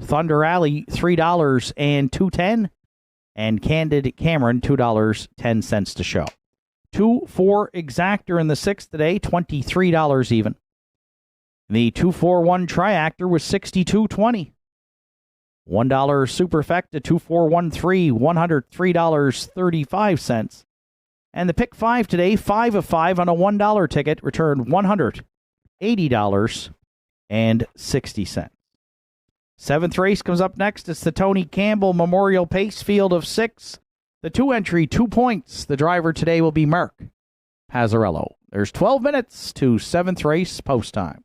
Thunder Alley, $3 and 2.10. And Candid Cameron, $2.10 to show. 2-4 exactor in the 6th today, $23 even. The 2-4-1 triactor was $62.20. $1 superfecta, 2-4-1-3, $103.35. And the pick 5 today, 5 of 5 on a $1 ticket, returned $180.60. 7th race comes up next. It's the Tony Campbell Memorial Pace Field of 6. The 2 entry, 2 points. The driver today will be Mark Pazzarello. There's 12 minutes to 7th race post time.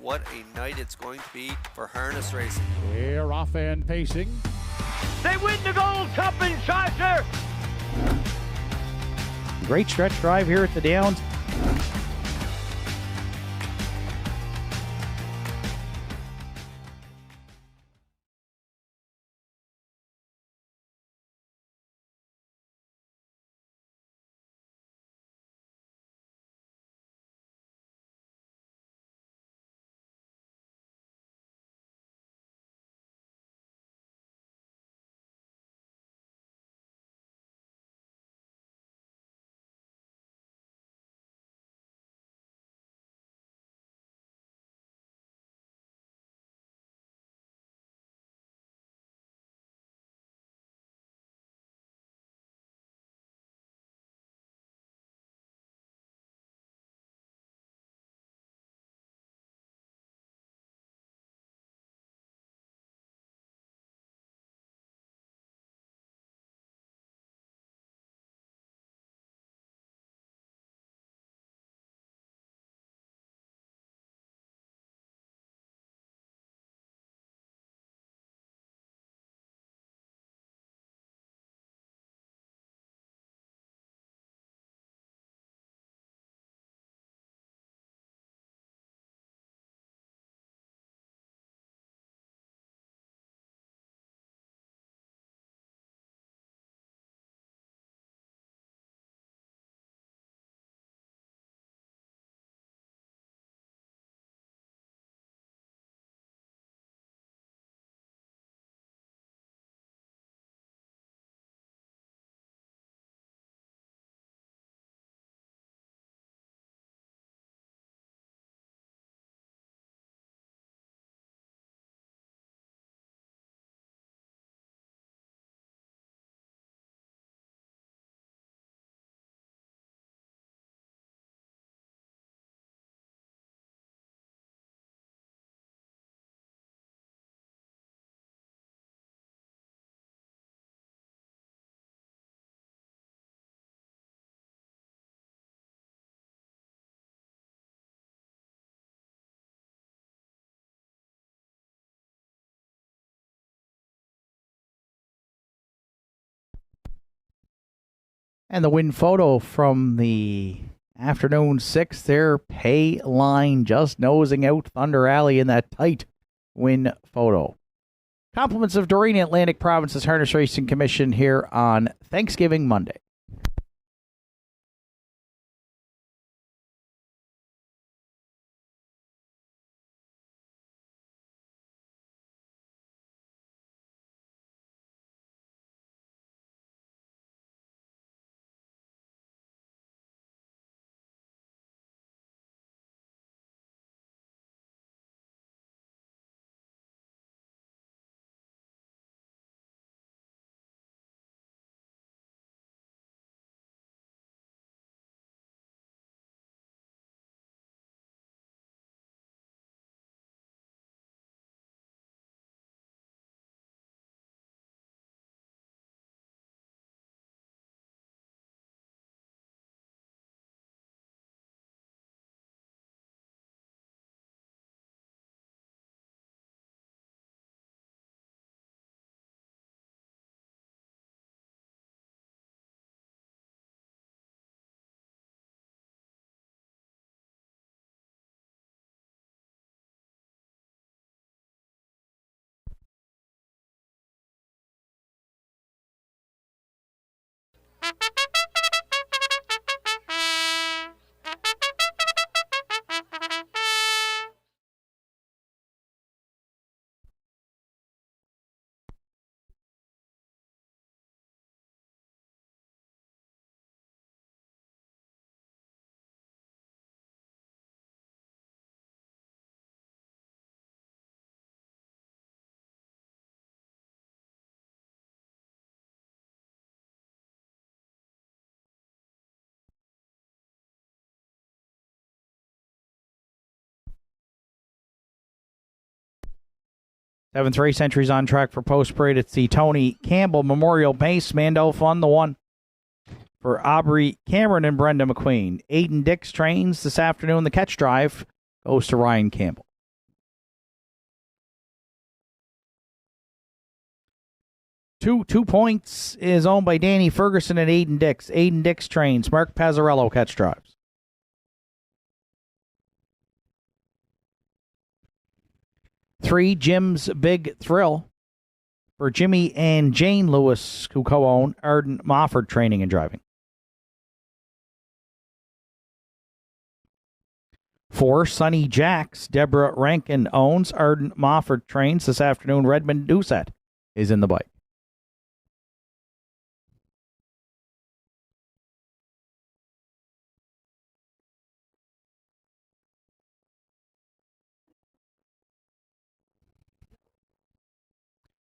What a night it's going to be for harness racing. They're off and pacing. They win the Gold Cup in Charter. Great stretch drive here at the Downs. And the win photo from the afternoon 6 there, pay line just nosing out Thunder Alley in that tight win photo. Compliments of Doreen Atlantic Province's Harness Racing Commission here on Thanksgiving Monday. Seventh race entries on track for Post Parade. It's the Tony Campbell Memorial Base. Mando Fun, the one for Aubrey Cameron and Brenda McQueen. Aiden Dix trains this afternoon. The catch drive goes to Ryan Campbell. Two points is owned by Danny Ferguson and Aiden Dix. Aiden Dix trains. Mark Pazzarello catch drives. 3, Jim's Big Thrill for Jimmy and Jane Lewis, who co-own Arden Mofford Training and Driving. 4, Sunny Jacks. Deborah Rankin owns. Arden Mofford trains this afternoon. Redmond Doucette is in the bike.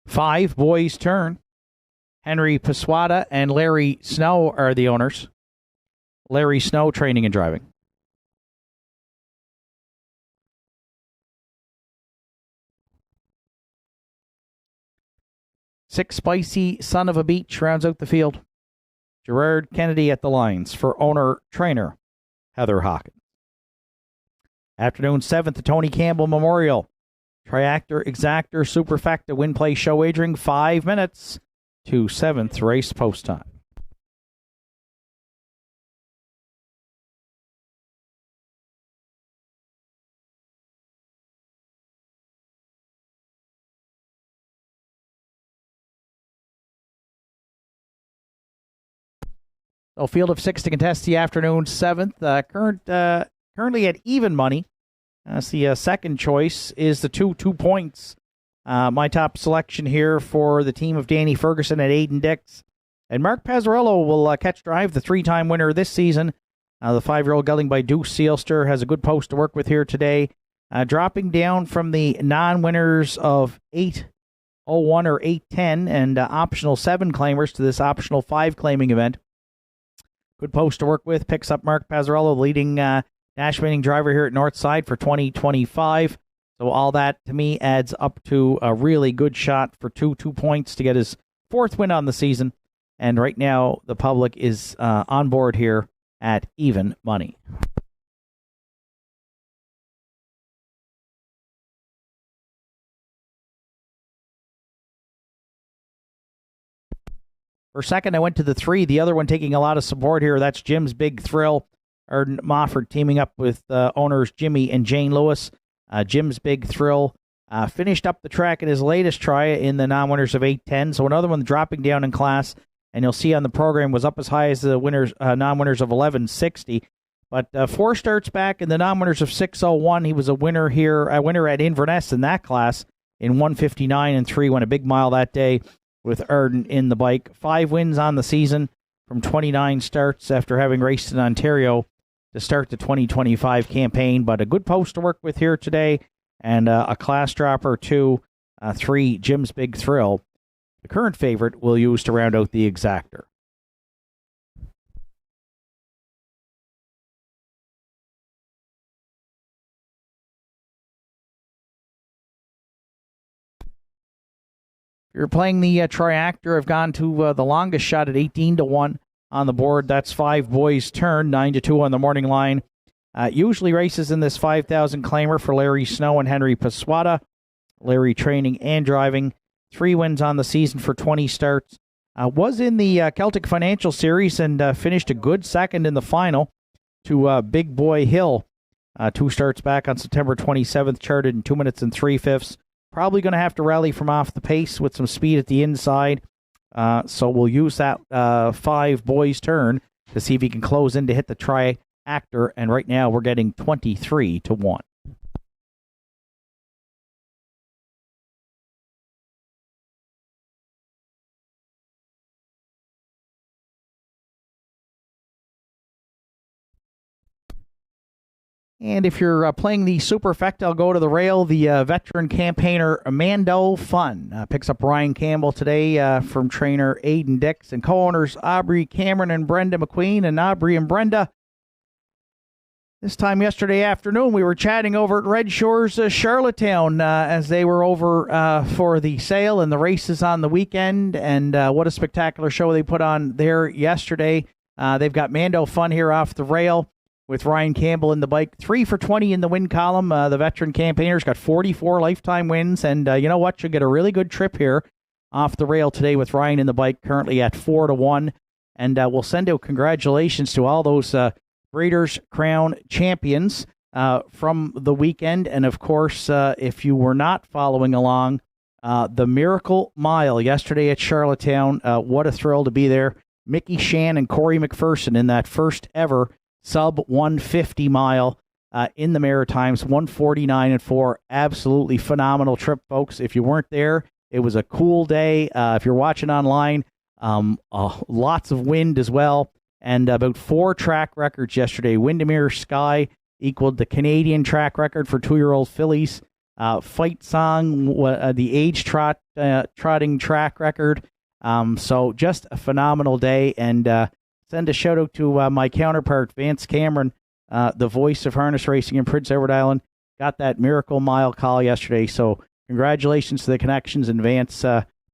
5, Boys Turn. Henry Paswada and Larry Snow are the owners. Larry Snow Training and Driving. 6, Spicy Son of a Beach rounds out the field. Gerard Kennedy at the lines for owner-trainer Heather Hawkins. Afternoon 7th, the Tony Campbell Memorial. Triactor Exactor Superfecta win play show wagering 5 minutes to 7th race post time. So field of 6 to contest the afternoon 7th. Currently at even money. That's the second choice is the 2 points. My top selection here for the team of Danny Ferguson and Aiden Dix. And Mark Pazzarello will catch drive, the 3-time winner this season. The 5-year-old gelding by Deuce Sealster has a good post to work with here today. Dropping down from the non-winners of 8-01 or 8-10 and optional 7 claimers to this optional 5 claiming event. Good post to work with. Picks up Mark Pazzarello, leading Nash winning driver here at Nortside for 2025. So all that, to me, adds up to a really good shot for 2 points to get his 4th win on the season. And right now, the public is on board here at even money. For second, I went to the 3. The other one taking a lot of support here. That's Jim's Big Thrill. Arden Mofford teaming up with owners Jimmy and Jane Lewis. Jim's Big Thrill finished up the track in his latest try in the non-winners of 8:10. So another one dropping down in class. And you'll see on the program was up as high as the non-winners of 11:60. But 4 starts back in the non-winners of 6:01. He was a winner at Inverness in that class in 1:59 and 3. Went a big mile that day with Arden in the bike. 5 wins on the season from 29 starts after having raced in Ontario to start the 2025 campaign. But a good post to work with here today, and a class dropper, 2, 3, Jim's Big Thrill. The current favorite we'll use to round out the exactor. If you're playing the triactor, I've gone to the longest shot at 18-1 on the board. That's 5 Boys Turn, 9-2 on the morning line. Usually races in this 5,000 claimer for Larry Snow and Henry Paswata. Larry training and driving. 3 wins on the season for 20 starts. Was in the Celtic Financial Series and finished a good second in the final to Big Boy Hill. 2 starts back on September 27th, charted in 2 minutes and 3/5. Probably going to have to rally from off the pace with some speed at the inside. So we'll use that 5 Boys Turn to see if he can close in to hit the triactor. And right now we're getting 23-1. And if you're playing the Superfecta, I'll go to the rail. The veteran campaigner Mando Fun picks up Ryan Campbell today from trainer Aidan Dix and co-owners Aubrey Cameron and Brenda McQueen. And Aubrey and Brenda, this time yesterday afternoon, we were chatting over at Red Shores, Charlottetown, as they were over for the sale and the races on the weekend. And what a spectacular show they put on there yesterday. They've got Mando Fun here off the rail with Ryan Campbell in the bike. 3 for 20 in the win column. The veteran campaigners got 44 lifetime wins. And you know what? You'll get a really good trip here off the rail today with Ryan in the bike, currently at 4-1. And we'll send out congratulations to all those Breeders' Crown champions from the weekend. And of course, if you were not following along, the Miracle Mile yesterday at Charlottetown, what a thrill to be there. Mickey Shan and Corey McPherson in that first ever sub 150 mile in the Maritimes, 149-4. Absolutely phenomenal trip, folks. If you weren't there, it was a cool day. If you're watching online, lots of wind as well, and about 4 track records yesterday. Windermere Sky equaled the Canadian track record for 2-year-old fillies. Fight Song, the age trotting track record. So just a phenomenal day, and send a shout out to my counterpart, Vance Cameron, the voice of harness racing in Prince Edward Island. Got that Miracle Mile call yesterday. So congratulations to the connections, and Vance,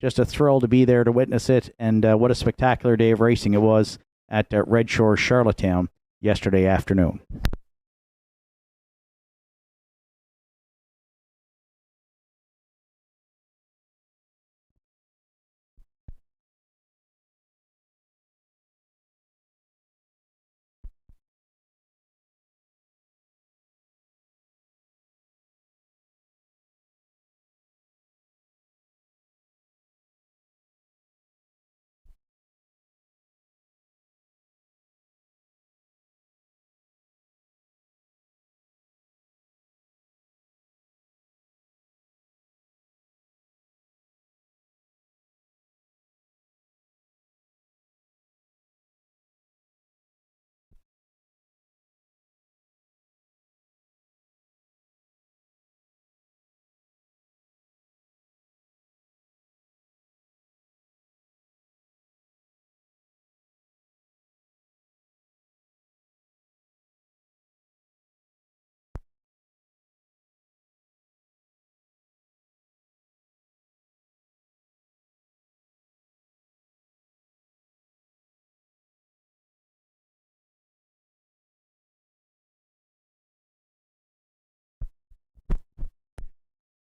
just a thrill to be there to witness it. And what a spectacular day of racing it was at Red Shore, Charlottetown yesterday afternoon.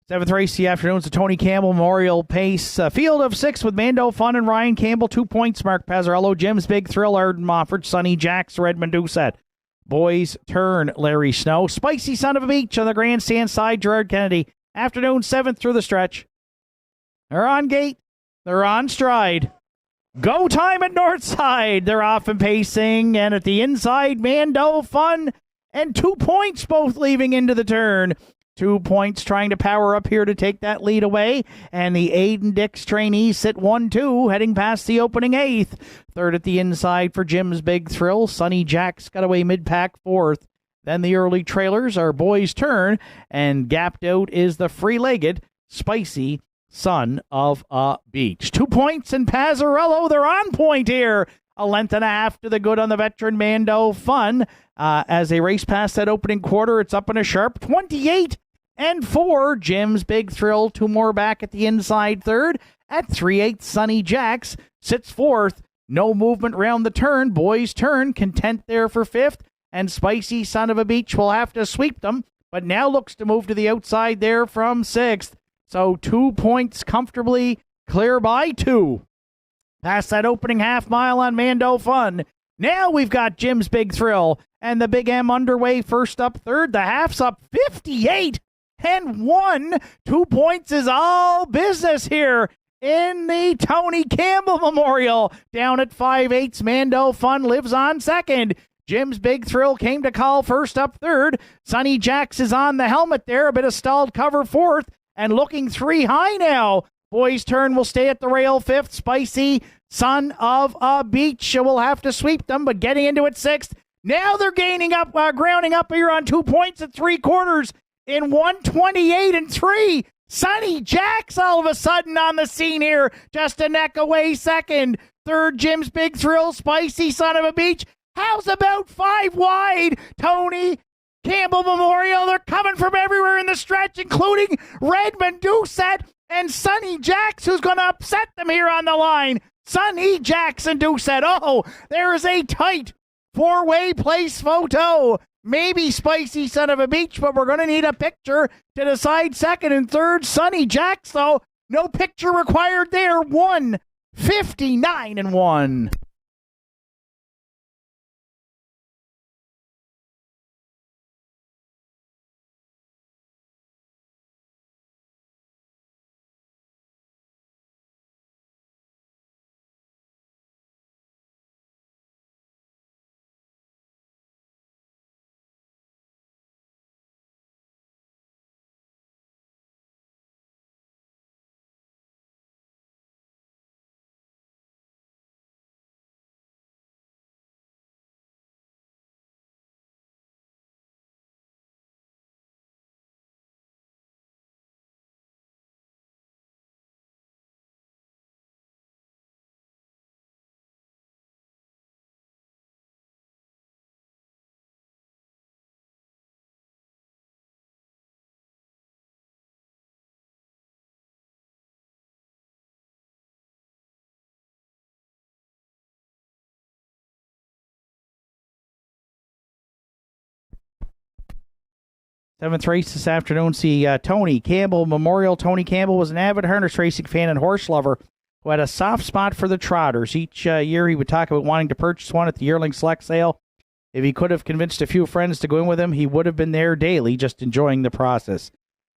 Seventh race of the afternoon is the Tony Campbell Memorial Pace. Field of 6 with Mando Fun and Ryan Campbell. 2 points, Mark Pazzarello, Jim's Big Thrill, Arden Mofford, Sonny Jacks, Redmond Doucette. Boys Turn, Larry Snow. Spicy Son of a Beach on the grandstand side, Gerard Kennedy. Afternoon, 7th through the stretch. They're on gate. They're on stride. Go time at Nortside. They're off and pacing. And at the inside, Mando Fun and 2 points both leaving into the turn. 2 points trying to power up here to take that lead away. And the Aiden Dix trainees sit 1-2, heading past the opening 8th. Third at the inside for Jim's Big Thrill. Sonny Jacks got away mid-pack 4th. Then the early trailers are Boys Turn. And gapped out is the free-legged Spicy Son of a Beach. 2 points and Pazzarello. They're on point here. A length and a half to the good on the veteran Mando Fun. As they race past that opening quarter, it's up in a sharp 28-4. Jim's Big Thrill, 2 more back at the inside third. At 3/8, Sonny Jacks sits 4th. No movement round the turn. Boys Turn, content there for 5th. And Spicy Son of a Beach will have to sweep them, but now looks to move to the outside there from 6th. So 2 points comfortably clear by 2. Past that opening half mile on Mando Fun. Now we've got Jim's Big Thrill and the Big M underway, first up third. The half's up 58-1. 2 points is all business here in the Tony Campbell Memorial. Down at 5/8, Mando Fun lives on second. Jim's Big Thrill came to call first up third. Sonny Jacks is on the helmet there. A bit of stalled cover 4th and looking 3 high now. Boys Turn will stay at the rail 5th. Spicy Son of a Beach will have to sweep them, but getting into it 6th. Now they're gaining up, grounding up here on 2 points at 3/4 in 128-3. Sonny Jacks all of a sudden on the scene here, just a neck away second. Third, Jim's Big Thrill, Spicy Son of a Beach. How's about 5 wide? Tony Campbell Memorial, they're coming from everywhere in the stretch, including Redmond Doucette and Sonny Jacks, who's going to upset them here on the line. Sonny Jacks and Doucette. Oh, there is a tight 4-way place photo. Maybe Spicy Son of a Beach, but we're going to need a picture to decide second and third. Sonny Jacks, though, no picture required there. 159-1. Seventh race this afternoon, see Tony Campbell Memorial. Tony Campbell was an avid harness racing fan and horse lover who had a soft spot for the trotters. Each year he would talk about wanting to purchase one at the yearling select sale. If he could have convinced a few friends to go in with him, he would have been there daily, just enjoying the process.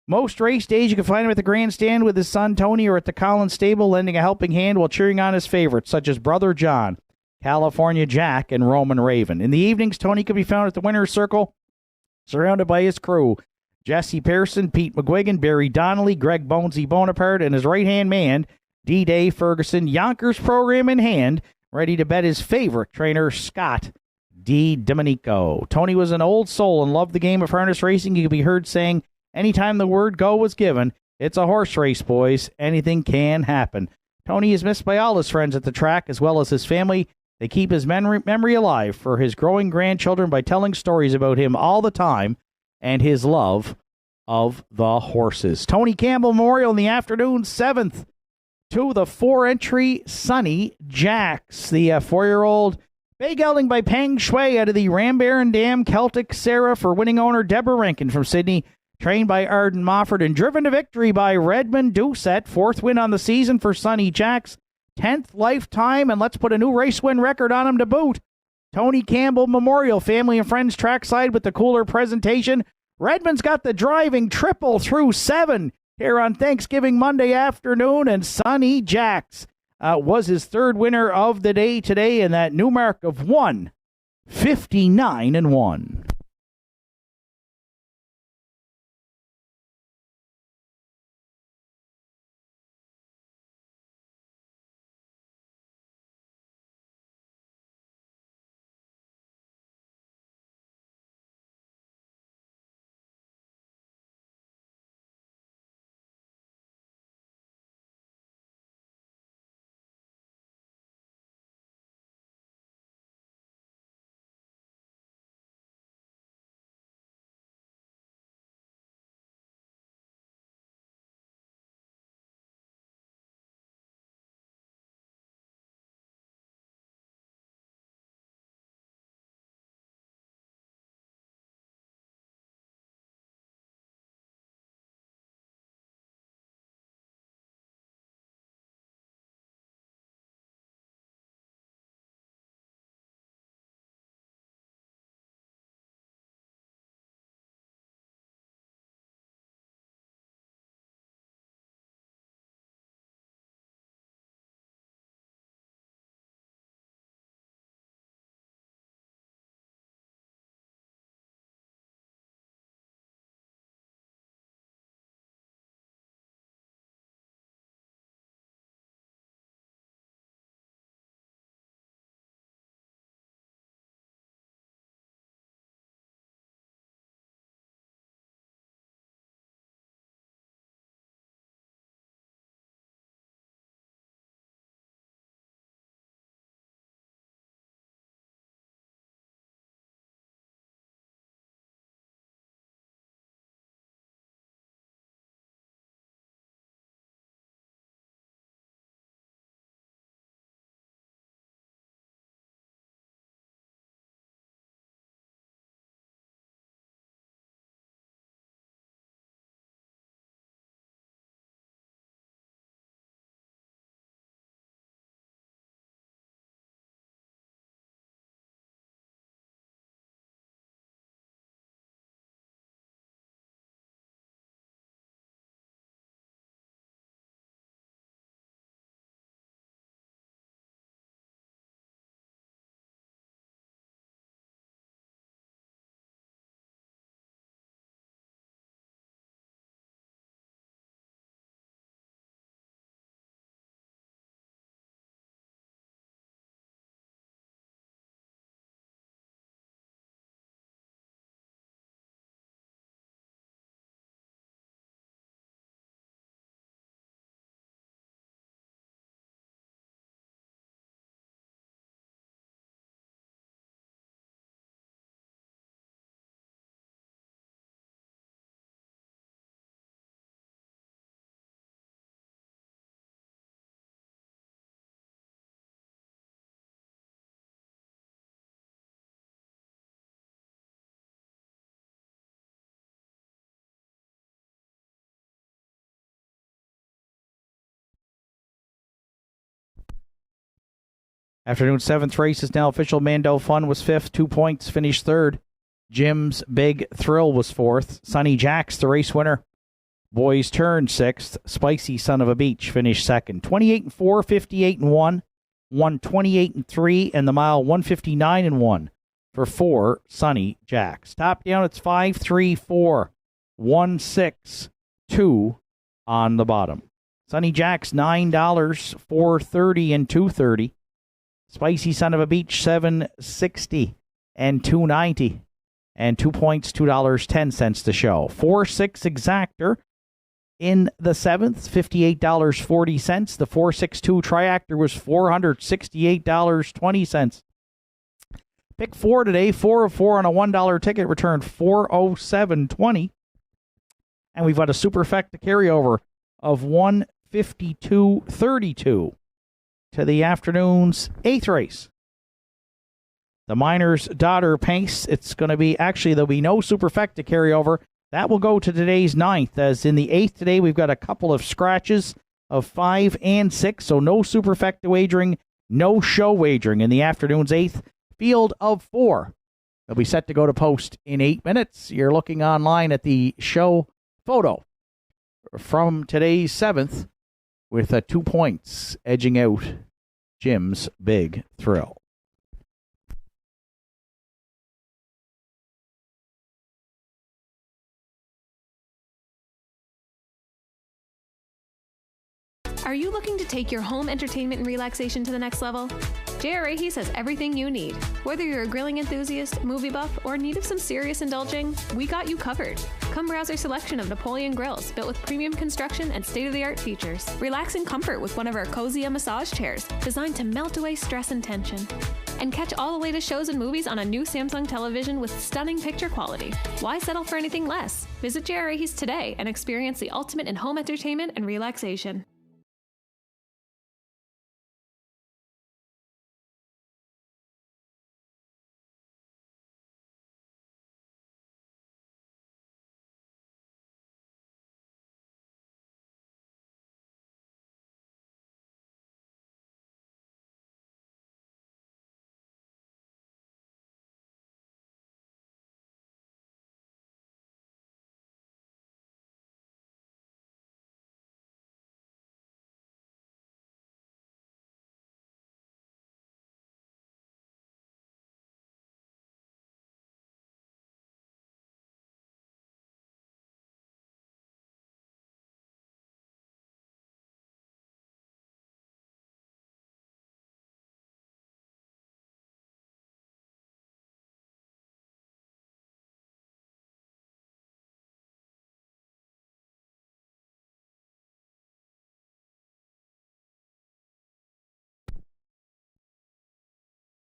Most race days you can find him at the grandstand with his son Tony or at the Collins stable, lending a helping hand while cheering on his favorites, such as Brother John, California Jack, and Roman Raven. In the evenings, Tony could be found at the winner's circle, surrounded by his crew, Jesse Pearson, Pete McGuigan, Barry Donnelly, Greg Bonesy Bonaparte, and his right-hand man, D-Day Ferguson, Yonkers program in hand, ready to bet his favorite trainer, Scott D. Domenico. Tony was an old soul and loved the game of harness racing. He could be heard saying, anytime the word go was given, it's a horse race, boys. Anything can happen. Tony is missed by all his friends at the track, as well as his family. They keep his memory alive for his growing grandchildren by telling stories about him all the time and his love of the horses. Tony Campbell Memorial in the afternoon, 7th to the 4-entry Sonny Jacks. The 4-year-old bay gelding by Peng Shui out of the Rambaron Dam Celtic Sarah for winning owner Deborah Rankin from Sydney. Trained by Arden Mofford and driven to victory by Redmond Doucette. 4th win on the season for Sonny Jacks. 10th lifetime, and let's put a new race win record on him to boot. Tony Campbell Memorial Family and Friends Trackside with the cooler presentation. Redmond's got the driving triple through 7 here on Thanksgiving Monday afternoon, and Sonny Jacks was his 3rd winner of the day today, and that new mark of 1:59-1. Afternoon 7th race is now official. Mando Fun was 5th, 2 points, finished 3rd. Jim's Big Thrill was 4th. Sonny Jacks, the race winner. Boys Turn 6th. Spicy Son of a Beach finished 2nd. 28-4, 58-1, 128-3, and the mile 159-1 for 4 Sonny Jacks. Top down, it's 5-3-4, 1-6-2 on the bottom. Sonny Jacks $9, $4.30 and $2.30. Spicy Son of a Beach $7.60 and $2.90, and 2 points, $2.10 to show. 4-6 Exactor in the 7th, $58.40. The 4-6-2 Triactor was $468.20. Pick 4 today, 4 of 4 on a $1 ticket, returned $407.20. And we've got a superfecta carryover of $152.32 to the afternoon's 8th race. The Miner's Daughter Pace. It's going to be, actually, there'll be no superfecta carryover. That will go to today's 9th, as in the 8th today we've got a couple of scratches of 5 and 6, so no superfecta wagering, no show wagering in the afternoon's 8th field of 4. They'll be set to go to post in 8 minutes. You're looking online at the show photo from today's 7th with 2 points edging out Jim's Big Thrill. Are you looking to take your home entertainment and relaxation to the next level? Agraore has everything you need. Whether you're a grilling enthusiast, movie buff, or in need of some serious indulging, we got you covered. Come browse our selection of Napoleon grills built with premium construction and state-of-the-art features. Relax in comfort with one of our cozy massage chairs designed to melt away stress and tension. And catch all the latest shows and movies on a new Samsung television with stunning picture quality. Why settle for anything less? Visit Agraore today and experience the ultimate in home entertainment and relaxation.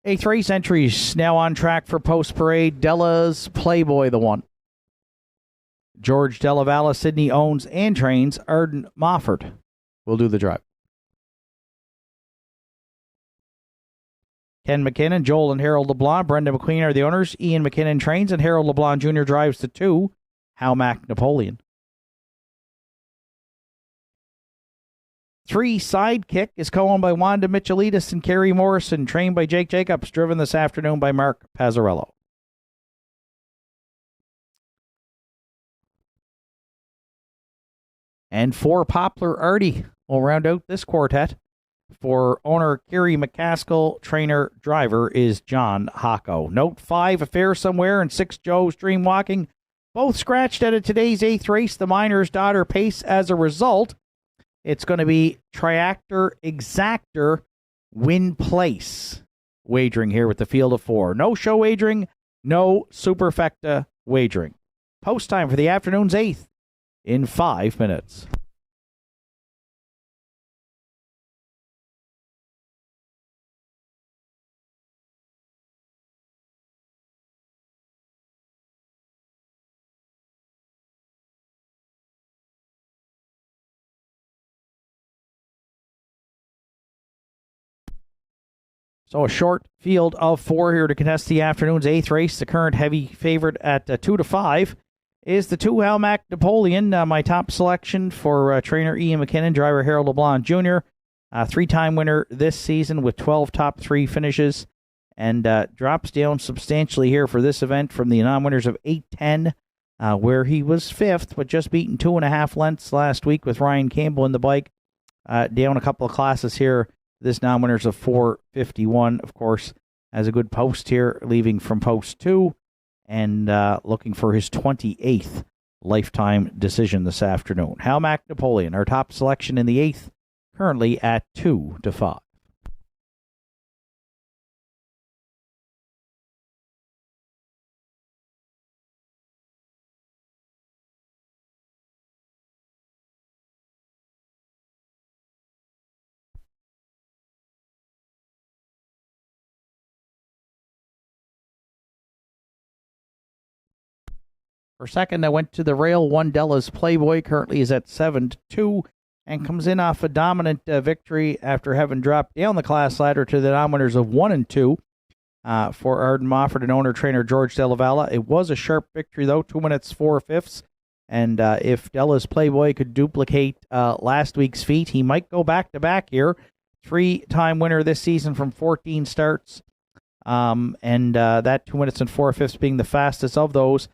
Eighth race entries now on track for post parade. Della's Playboy, the one. George Della Valle, Sydney owns and trains. Arden Mofford will do the drive. Ken McKinnon, Joel and Harold LeBlanc, Brenda McQueen are the owners. Ian McKinnon trains, and Harold LeBlanc Jr. drives the 2. Halmac Napoleon. 3 Sidekick is co-owned by Wanda Michelitis and Kerry Morrison, trained by Jake Jacobs, driven this afternoon by Mark Pazzarello. And 4 Poplar Artie will round out this quartet. For owner Kerry McCaskill, trainer driver is John Hocko. Note 5 Affair Somewhere and 6 Joe's Dream Walking, both scratched out of today's 8th race. The Miners' Daughter pace as a result. It's going to be Triactor Exactor Win Place wagering here with the field of 4. No show wagering, no superfecta wagering. Post time for the afternoon's 8th in 5 minutes. So a short field of 4 here to contest the afternoon's 8th race. The current heavy favorite at 2-5 is the 2 Halmac Napoleon. My top selection for trainer Ian McKinnon, driver Harold LeBlanc Jr. 3-time winner this season with 12 top 3 finishes, and drops down substantially here for this event from the non-winners of 8-10, where he was 5th, but just beaten 2.5 lengths last week with Ryan Campbell in the bike. Down a couple of classes here. This non-winners of 451, of course, has a good post here, leaving from post 2, and looking for his 28th lifetime decision this afternoon. Halmac Napoleon, our top selection in the 8th, currently at 2-5. For second, I went to the rail. 1 Della's Playboy currently is at 7-2 and comes in off a dominant victory after having dropped down the class ladder to the non-winners of 1-2 for Arden Mofford and owner-trainer George Della Valle. It was a sharp victory, though, 2 minutes 4/5. And if Della's Playboy could duplicate last week's feat, he might go back-to-back here. 3-time winner this season from 14 starts. And that 2 minutes and 4/5 being the fastest of those.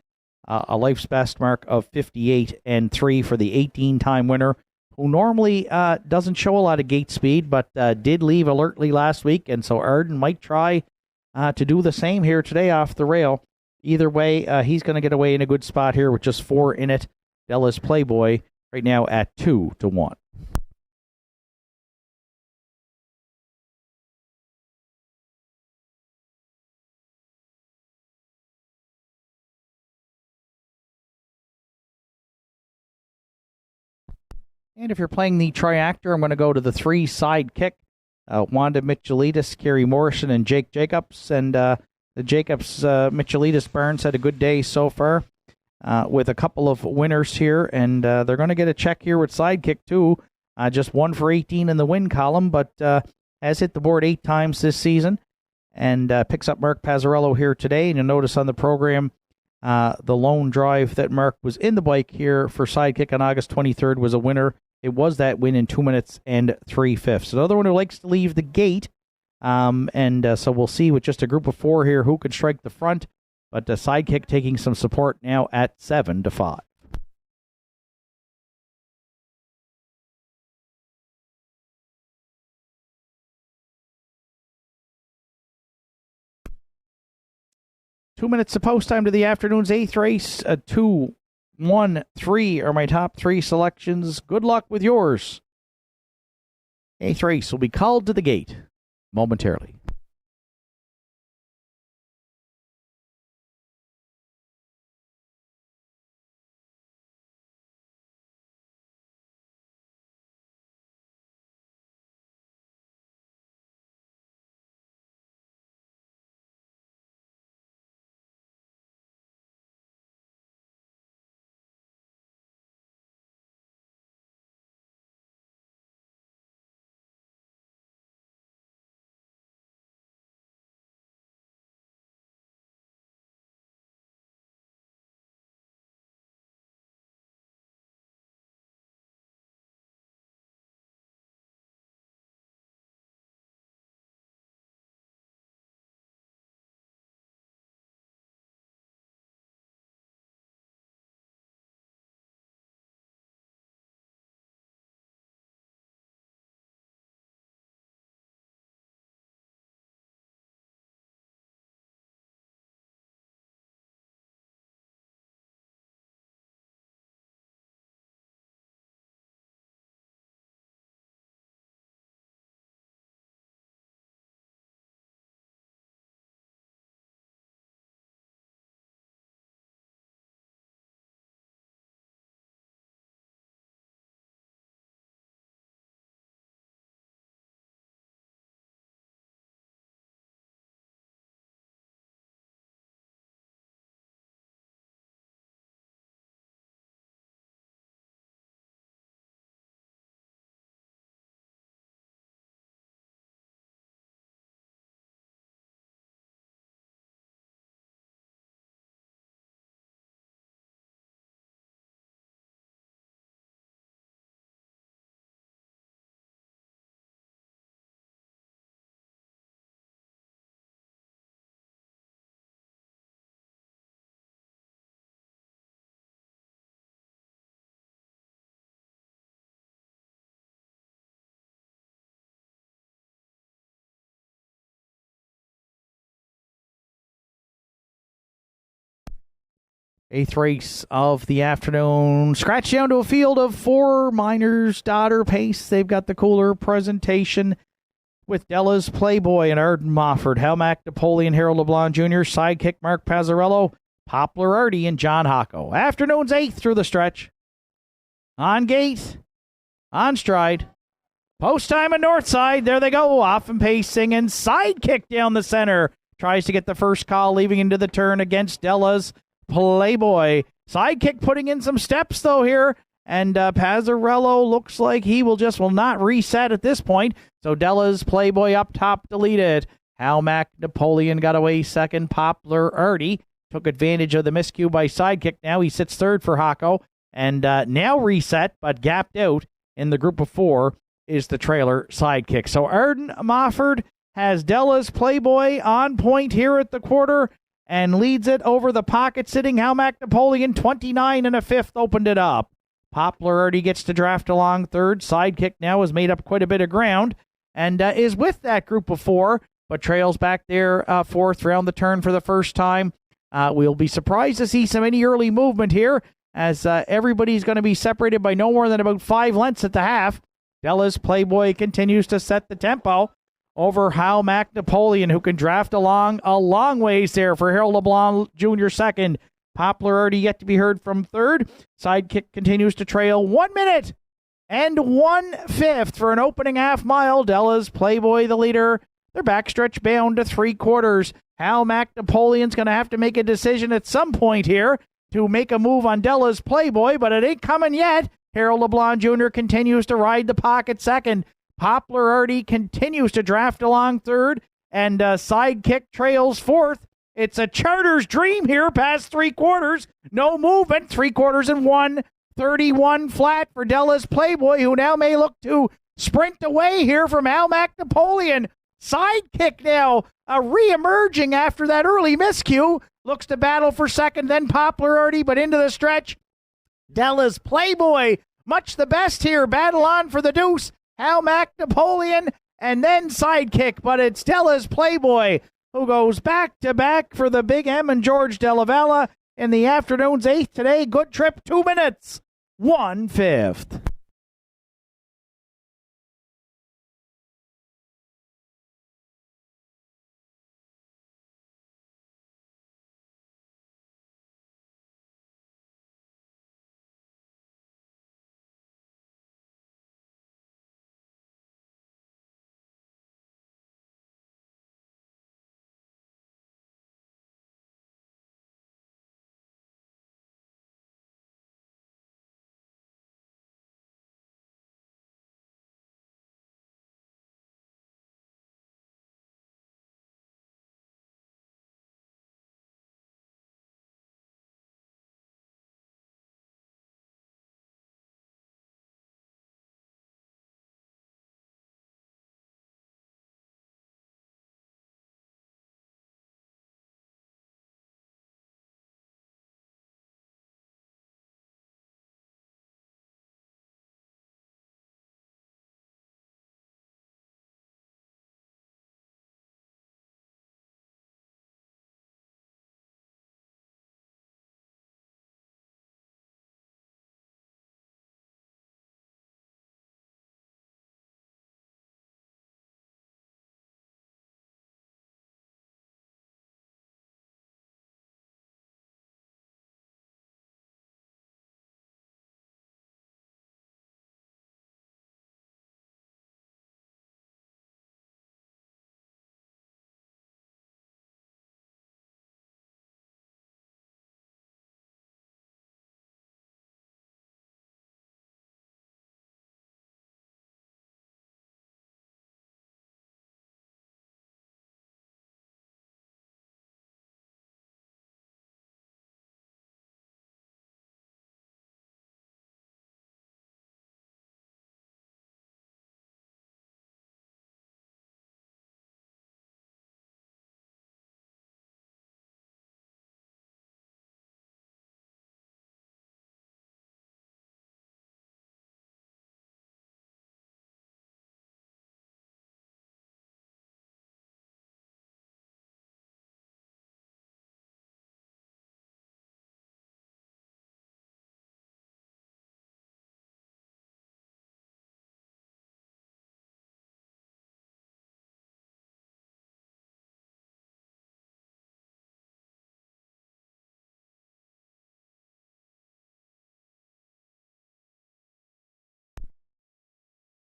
A life's best mark of 58.3 for the 18-time winner, who normally doesn't show a lot of gate speed, but did leave alertly last week. And so Arden might try to do the same here today off the rail. Either way, he's going to get away in a good spot here with just 4 in it. Della's Playboy right now at 2-1. And if you're playing the triactor, I'm going to go to the 3 sidekick. Wanda Michelitis, Kerry Morrison, and Jake Jacobs. And the Jacobs Michelitis Barnes had a good day so far with a couple of winners here. And they're going to get a check here with sidekick, too. Just 1 for 18 in the win column, but has hit the board 8 times this season. And picks up Mark Pazzarello here today. And you'll notice on the program, the lone drive that Mark was in the bike here for sidekick on August 23rd was a winner. It was that win in 2 minutes and 3/5. Another one who likes to leave the gate. So we'll see with just a group of 4 here who could strike the front. But the sidekick taking some support now at 7-5. Two minutes of post time to the afternoon's 8th race. 2, 1, 3 are my top 3 selections. Good luck with yours. 8th race will be called to the gate momentarily. Eighth race of the afternoon. Scratch down to a field of 4 Miners Daughter pace. They've got the cooler presentation with Della's Playboy and Arden Mofford, Helmac Napoleon, Harold LeBlanc Jr., sidekick Mark Pazzarello, Poplar Artie, and John Hocko. Afternoon's 8th through the stretch. On gate, on stride. Post time at Nortside. There they go, off and pacing, and sidekick down the center. Tries to get the first call, leaving into the turn against Della's Playboy. Sidekick putting in some steps, though, here. And Pazzarello looks like he will not reset at this point. So Della's Playboy up top to lead it. Halmac Napoleon got away second. Poplar Artie took advantage of the miscue by sidekick. Now he sits third for Hocko. and now reset, but gapped out in the group of 4 is the trailer Sidekick. So Arden Mofford has Della's Playboy on point here at the quarter and leads it over the pocket sitting Halmac Napoleon. 29 and a fifth opened it up. Poplar already gets to draft along third. Sidekick now has made up quite a bit of ground and is with that group of 4, but trails back there fourth round the turn for the first time. We'll be surprised to see any early movement here as everybody's going to be separated by no more than about 5 lengths at the half. Della's Playboy continues to set the tempo over Halmac Napoleon, who can draft along a long ways there for Harold LeBlanc Jr. second. Poplar already yet to be heard from third. Sidekick continues to trail 1 minute and 1/5 for an opening half mile. Della's Playboy the leader. They're backstretch bound to 3/4. Halmac Napoleon's going to have to make a decision at some point here to make a move on Della's Playboy, but it ain't coming yet. Harold LeBlanc Jr. continues to ride the pocket second. Poplar already continues to draft along third, and Sidekick trails fourth. It's a charter's dream here past 3/4. No movement. 3/4 and 1:31 flat for Della's Playboy, who now may look to sprint away here from Halmac Napoleon. Sidekick now re-emerging after that early miscue. Looks to battle for second, then Poplar already, but into the stretch. Della's Playboy, much the best here. Battle on for the deuce. Halmac Napoleon, and then Sidekick, but it's Della's Playboy who goes back-to-back for the Big M and George Della Valle in the afternoon's 8th today. Good trip, 2 minutes, 1/5.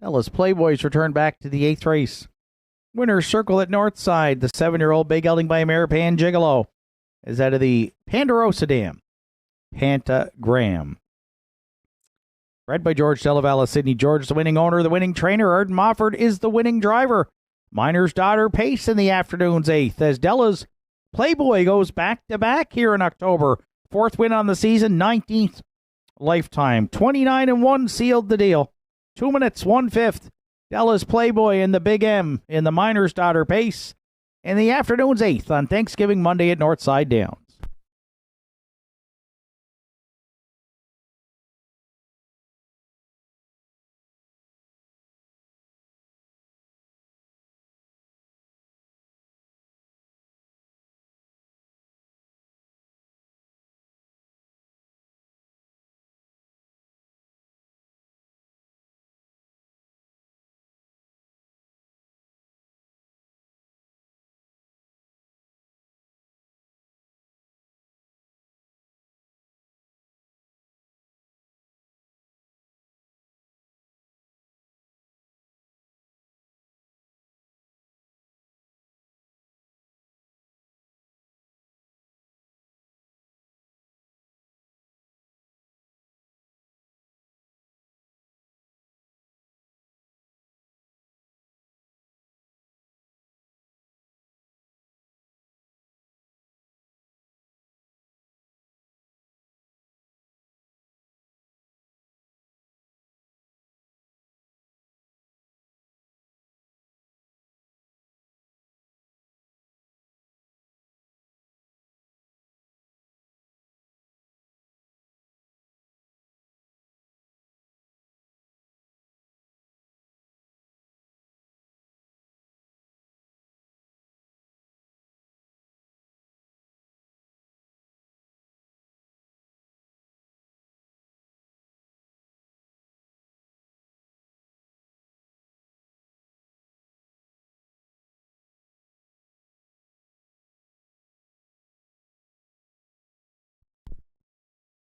Della's Playboys return back to the 8th race. Winner's circle at Nortside. The 7-year-old Bay Gelding by Ameripan Gigolo is out of the Ponderosa Dam. Pantagram. Bred by George Della Valle, Sydney. George, the winning owner, the winning trainer. Arden Mofford is the winning driver. Miner's Daughter pace in the afternoon's 8th as Della's Playboy goes back-to-back here in October. 4th win on the season, 19th lifetime. 29-1 sealed the deal. 2 minutes, 1/5. Della's Playboy in the Big M in the Miner's Daughter pace. In the afternoon's 8th on Thanksgiving Monday at Nortside Downs.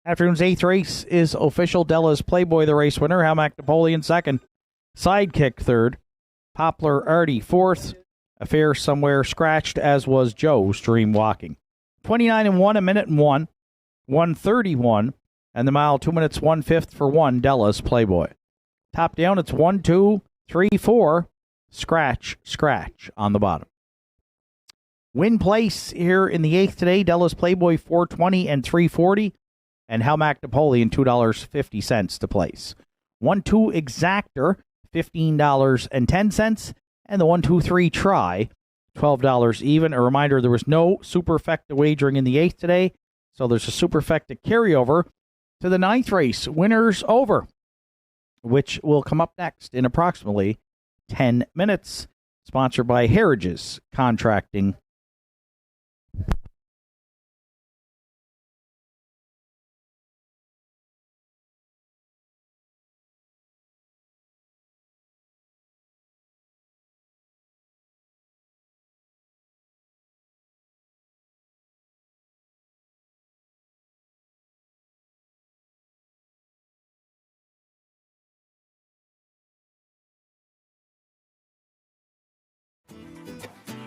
Afternoon's 8th race is official. Della's Playboy, the race winner. Hal Napoleon second. Sidekick third. Poplar Artie fourth. Affair Somewhere scratched, as was Joe's Dream Walking. 29-1, a minute and 1. 131. And the mile, 2 minutes, 1/5 for 1. Della's Playboy. Top down, it's 1, 2, 3, 4. Scratch, scratch on the bottom. Win place here in the 8th today. Della's Playboy, 420 and 340. And Hal Napoleon, $2.50 to place. 1-2 Exactor, $15.10. And the 1-2-3 Try, $12 even. A reminder, there was no Superfecta wagering in the 8th today, so there's a Superfecta carryover to the 9th race. Winners over, which will come up next in approximately 10 minutes. Sponsored by Harridge's Contracting.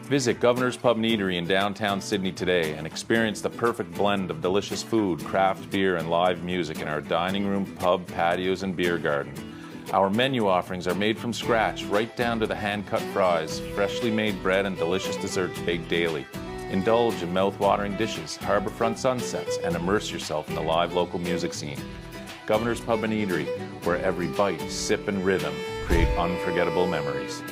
Visit Governor's Pub and Eatery in downtown Sydney today and experience the perfect blend of delicious food, craft beer, and live music in our dining room, pub, patios, and beer garden. Our menu offerings are made from scratch, right down to the hand-cut fries, freshly made bread, and delicious desserts baked daily. Indulge in mouth-watering dishes, harborfront sunsets, and immerse yourself in the live local music scene. Governor's Pub and Eatery, where every bite, sip, and rhythm create unforgettable memories.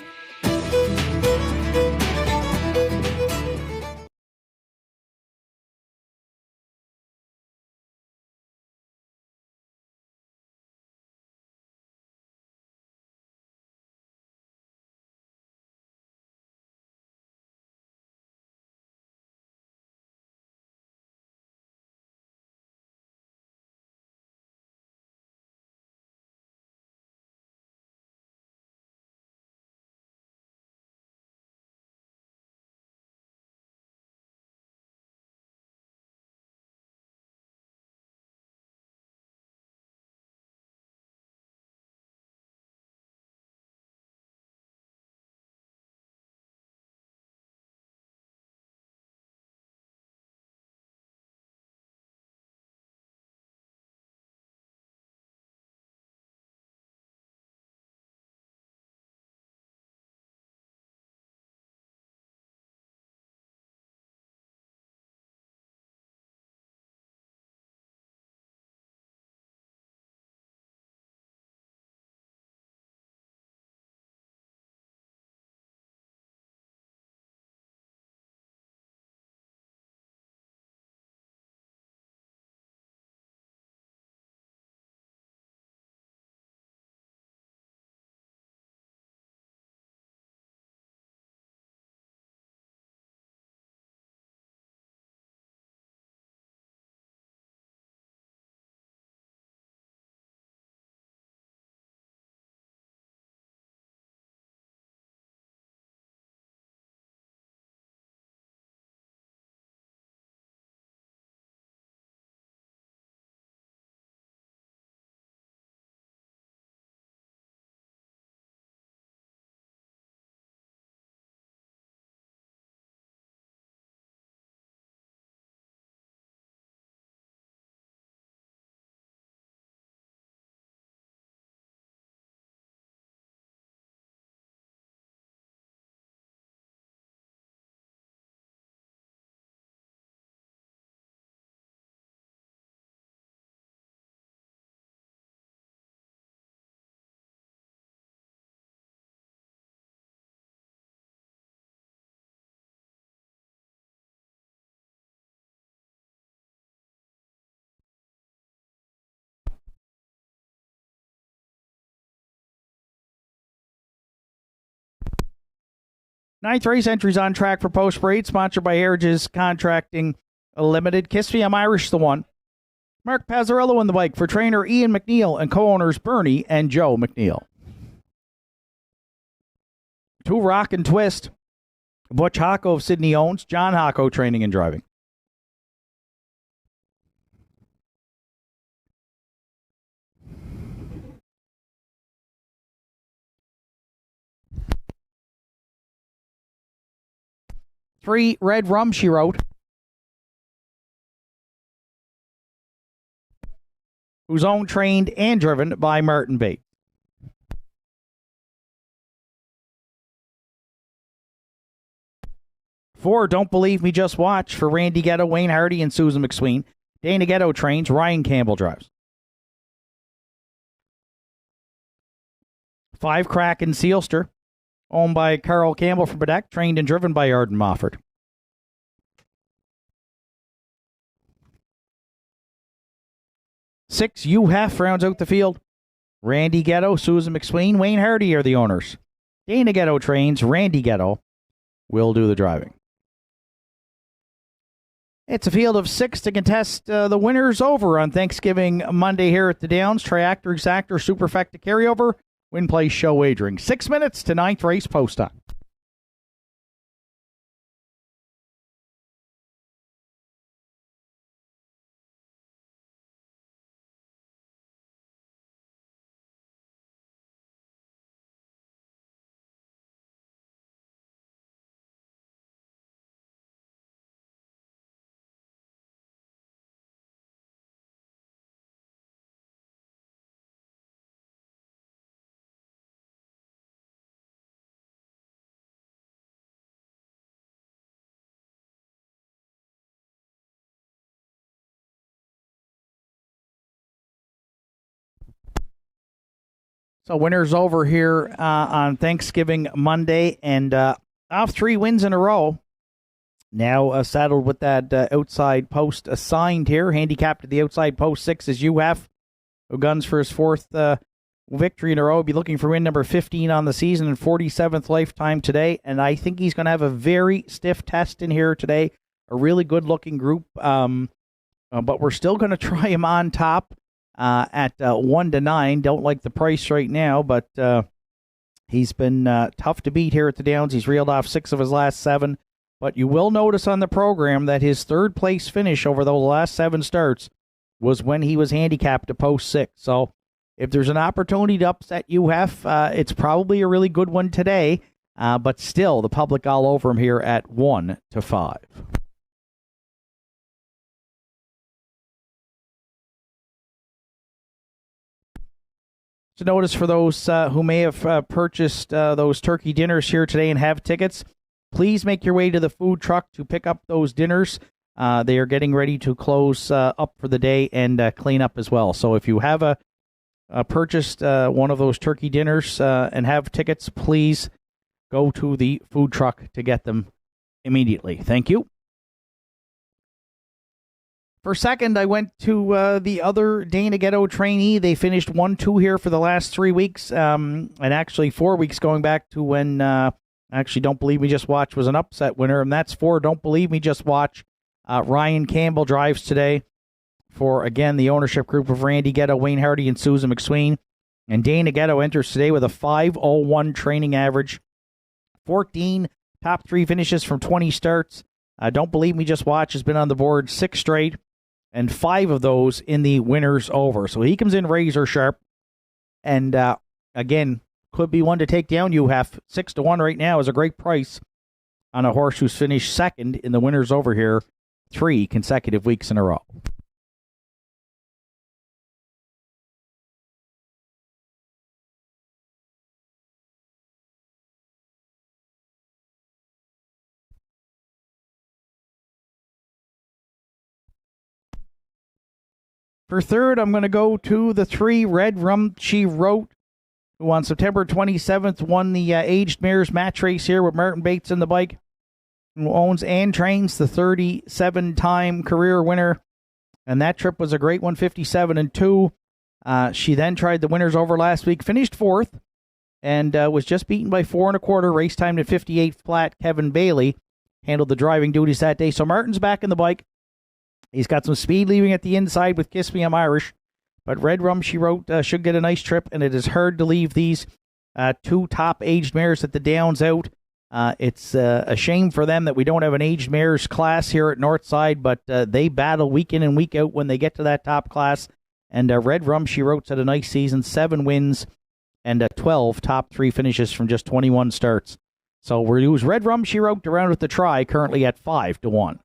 Ninth race entries on track for Post Parade, sponsored by Heritage Contracting Limited. Kiss Me, I'm Irish, the one. Mark Pazzarello in the bike for trainer Ian McNeil and co-owners Bernie and Joe McNeil. 2 Rock and Twist. Butch Hocko of Sydney owns. John Hocko training and driving. Three Red Rum, she wrote. Who's owned, trained, and driven by Martin Bates. 4 Don't Believe Me, Just Watch for Randy Ghetto, Wayne Hardy, and Susan McSween. Dana Ghetto trains. Ryan Campbell drives. 5 Kraken Sealster, owned by Carl Campbell from Bedeck, trained and driven by Arden Mofford. 6 UHEF rounds out the field. Randy Ghetto, Susan McSween, Wayne Hardy are the owners. Dana Ghetto trains. Randy Ghetto will do the driving. It's a field of 6 to contest the winners over on Thanksgiving Monday here at the Downs. Triactor, Exactor, Superfecta carryover. Win, place, show wagering. 6 minutes to 9th race post time. So winners over here on Thanksgiving Monday, and off 3 wins in a row. Now saddled with that outside post assigned here. Handicapped at the outside post 6 is UF, who guns for his 4th victory in a row. Be looking for win number 15 on the season and 47th lifetime today. And I think he's going to have a very stiff test in here today. A really good-looking group, but we're still going to try him on top. At 1-9. Don't like the price right now, but he's been tough to beat here at the Downs. He's reeled off 6 of his last 7. But you will notice on the program that his 3rd place finish over those last 7 starts was when he was handicapped to post 6. So if there's an opportunity to upset UF, it's probably a really good one today. But still, the public all over him here at 1-5. So notice for those who may have purchased those turkey dinners here today and have tickets, please make your way to the food truck to pick up those dinners. They are getting ready to close up for the day and clean up as well. So if you have purchased one of those turkey dinners and have tickets, please go to the food truck to get them immediately. Thank you. For second, I went to the other Dana Ghetto trainee. They finished 1-2 here for the last 3 weeks, and actually 4 weeks going back to when Don't Believe Me, Just Watch was an upset winner, and that's for Don't Believe Me, Just Watch. Ryan Campbell drives today for, again, the ownership group of Randy Ghetto, Wayne Hardy, and Susan McSween. And Dana Ghetto enters today with a 5.01 training average, 14 top 3 finishes from 20 starts. Don't Believe Me, Just Watch has been on the board 6 straight. And 5 of those in the winners over. So he comes in razor sharp. And again, could be one to take down. You have 6-1 right now is a great price on a horse who's finished 2nd in the winners over here 3 consecutive weeks in a row. For third, I'm going to go to the 3 Red Rum She Wrote, who on September 27th won the Aged Mares match race here with Martin Bates in the bike, who owns and trains the 37-time career winner. And that trip was a great one, 57-2. She then tried the winners over last week, finished 4th, and was just beaten by 4 1/4. Race time to 58 flat. Kevin Bailey handled the driving duties that day. So Martin's back in the bike. He's got some speed leaving at the inside with Kiss Me I'm Irish. But Red Rum, she wrote, should get a nice trip, and it is hard to leave these 2 top-aged mares at the Downs out. It's a shame for them that we don't have an aged mares class here at Nortside, but they battle week in and week out when they get to that top class. And Red Rum, she wrote, had a nice season, 7 wins and 12 top 3 finishes from just 21 starts. So we'll use Red Rum, she wrote, around with the try, currently at 5-1.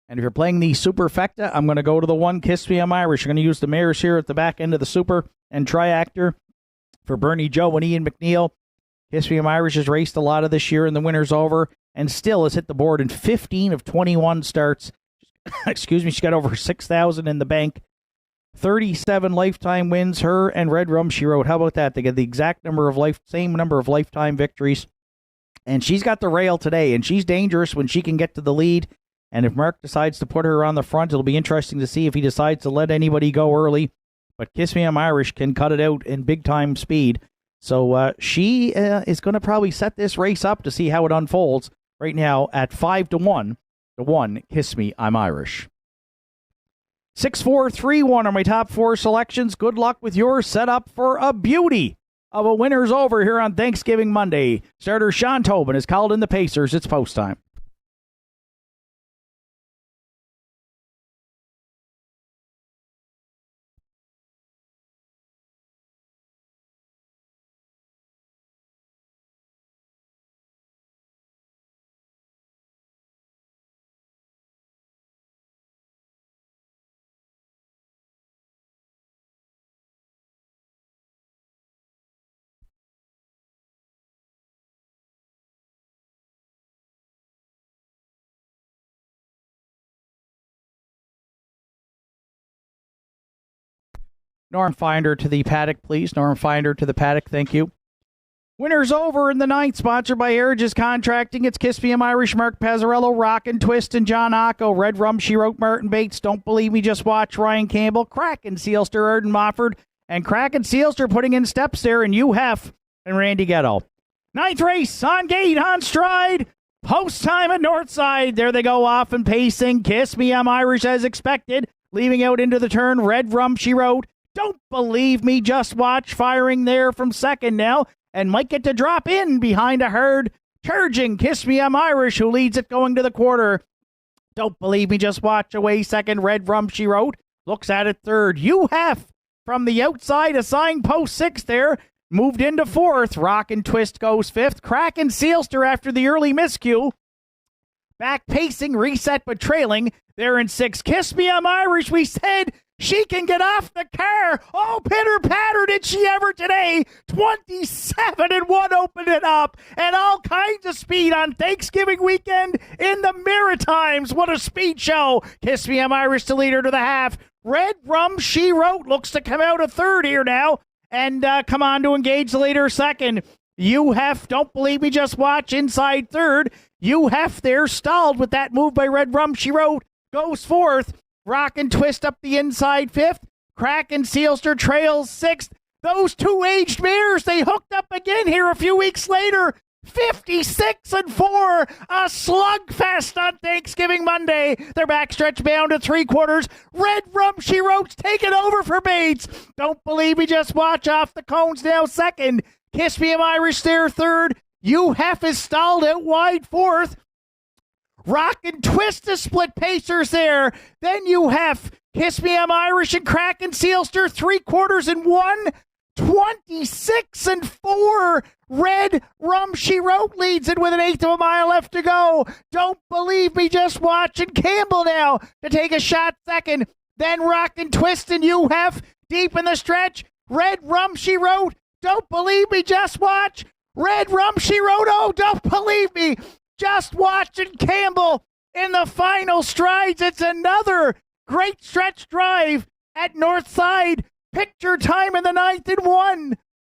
And if you're playing the Superfecta, I'm going to go to the 1, Kiss Me I'm Irish. You're going to use the mares here at the back end of the Super and Triactor for Bernie Joe and Ian McNeil. Kiss Me I'm Irish has raced a lot of this year, and the winner's over, and still has hit the board in 15 of 21 starts. Excuse me, she got over 6,000 in the bank. 37 lifetime wins, her and Red Rum, she wrote. How about that? They get the exact same number of lifetime victories. And she's got the rail today, and she's dangerous when she can get to the lead. And if Mark decides to put her on the front, it'll be interesting to see if he decides to let anybody go early. But Kiss Me I'm Irish can cut it out in big-time speed. So she is going to probably set this race up to see how it unfolds right now at 5-1. The 1, Kiss Me I'm Irish. 6-4-3-1 are my top 4 selections. Good luck with yours. Set up for a beauty of a winner's over here on Thanksgiving Monday. Starter Sean Tobin has called in the Pacers. It's post time. Norm Finder to the paddock, please. Norm Finder to the paddock, thank you. Winners over in the 9th, sponsored by Heritage Contracting. It's Kiss Me I'm Irish, Mark Pazzarello, Rockin' Twist, and John Ocko. Red Rum, she wrote, Martin Bates. Don't Believe Me, Just Watch, Ryan Campbell. Kraken Sealster, Arden Mofford. And Kraken Sealster putting in steps there, and you Hef and Randy Ghetto. 9th race, on gate, on stride. Post time at Nortside. There they go off and pacing. Kiss Me I'm Irish as expected. Leaving out into the turn, Red Rum, she wrote. Don't Believe Me, Just Watch, firing there from second now, and might get to drop in behind a herd. Charging Kiss Me I'm Irish, who leads it going to the quarter. Don't Believe Me, Just Watch away second. Red Rum, she wrote. Looks at it third. You Hef from the outside, a signpost 6th there. Moved into 4th. Rockin' Twist goes 5th. Kraken Sealster after the early miscue. Back pacing, reset but trailing. They're in 6th. Kiss Me I'm Irish, we said. She can get off the car. Oh, pitter-patter, did she ever today. 27-1 opened it up. And all kinds of speed on Thanksgiving weekend in the Maritimes. What a speed show. Kiss Me I'm Irish to lead her to the half. Red Rum, she wrote, looks to come out a 3rd here now. And come on to engage the leader 2nd. You Hef, Don't Believe Me, Just Watch, inside 3rd. You Hef there, stalled with that move by Red Rum, she wrote, goes 4th. Rockin' Twist up the inside 5th. Kraken Sealster trails 6th. Those 2 aged mares, they hooked up again here a few weeks later. 56-4. A slugfest on Thanksgiving Monday. Their backstretch bound to 3/4. Red Rum, she wrote, taking over for Bates. Don't Believe Me, Just Watch off the cones now 2nd. Kiss Me I'm Irish there 3rd. You Hef is stalled out wide 4th. Rockin' Twist to split pacers there. Then you have Kiss Me I'm Irish and Kraken Sealster 3/4 and 1. 26-4. Red Rum, she wrote, leads it with an 1/8 of a mile left to go. Don't Believe Me, Just Watch, and Campbell now to take a shot 2nd. Then Rockin' Twist and you have deep in the stretch. Red Rum, she wrote, Don't Believe Me, Just Watch. Red Rum, she wrote, oh, Don't Believe Me. Just Watch and Campbell in the final strides. It's another great stretch drive at Northside. Picture time in the 9th and 1.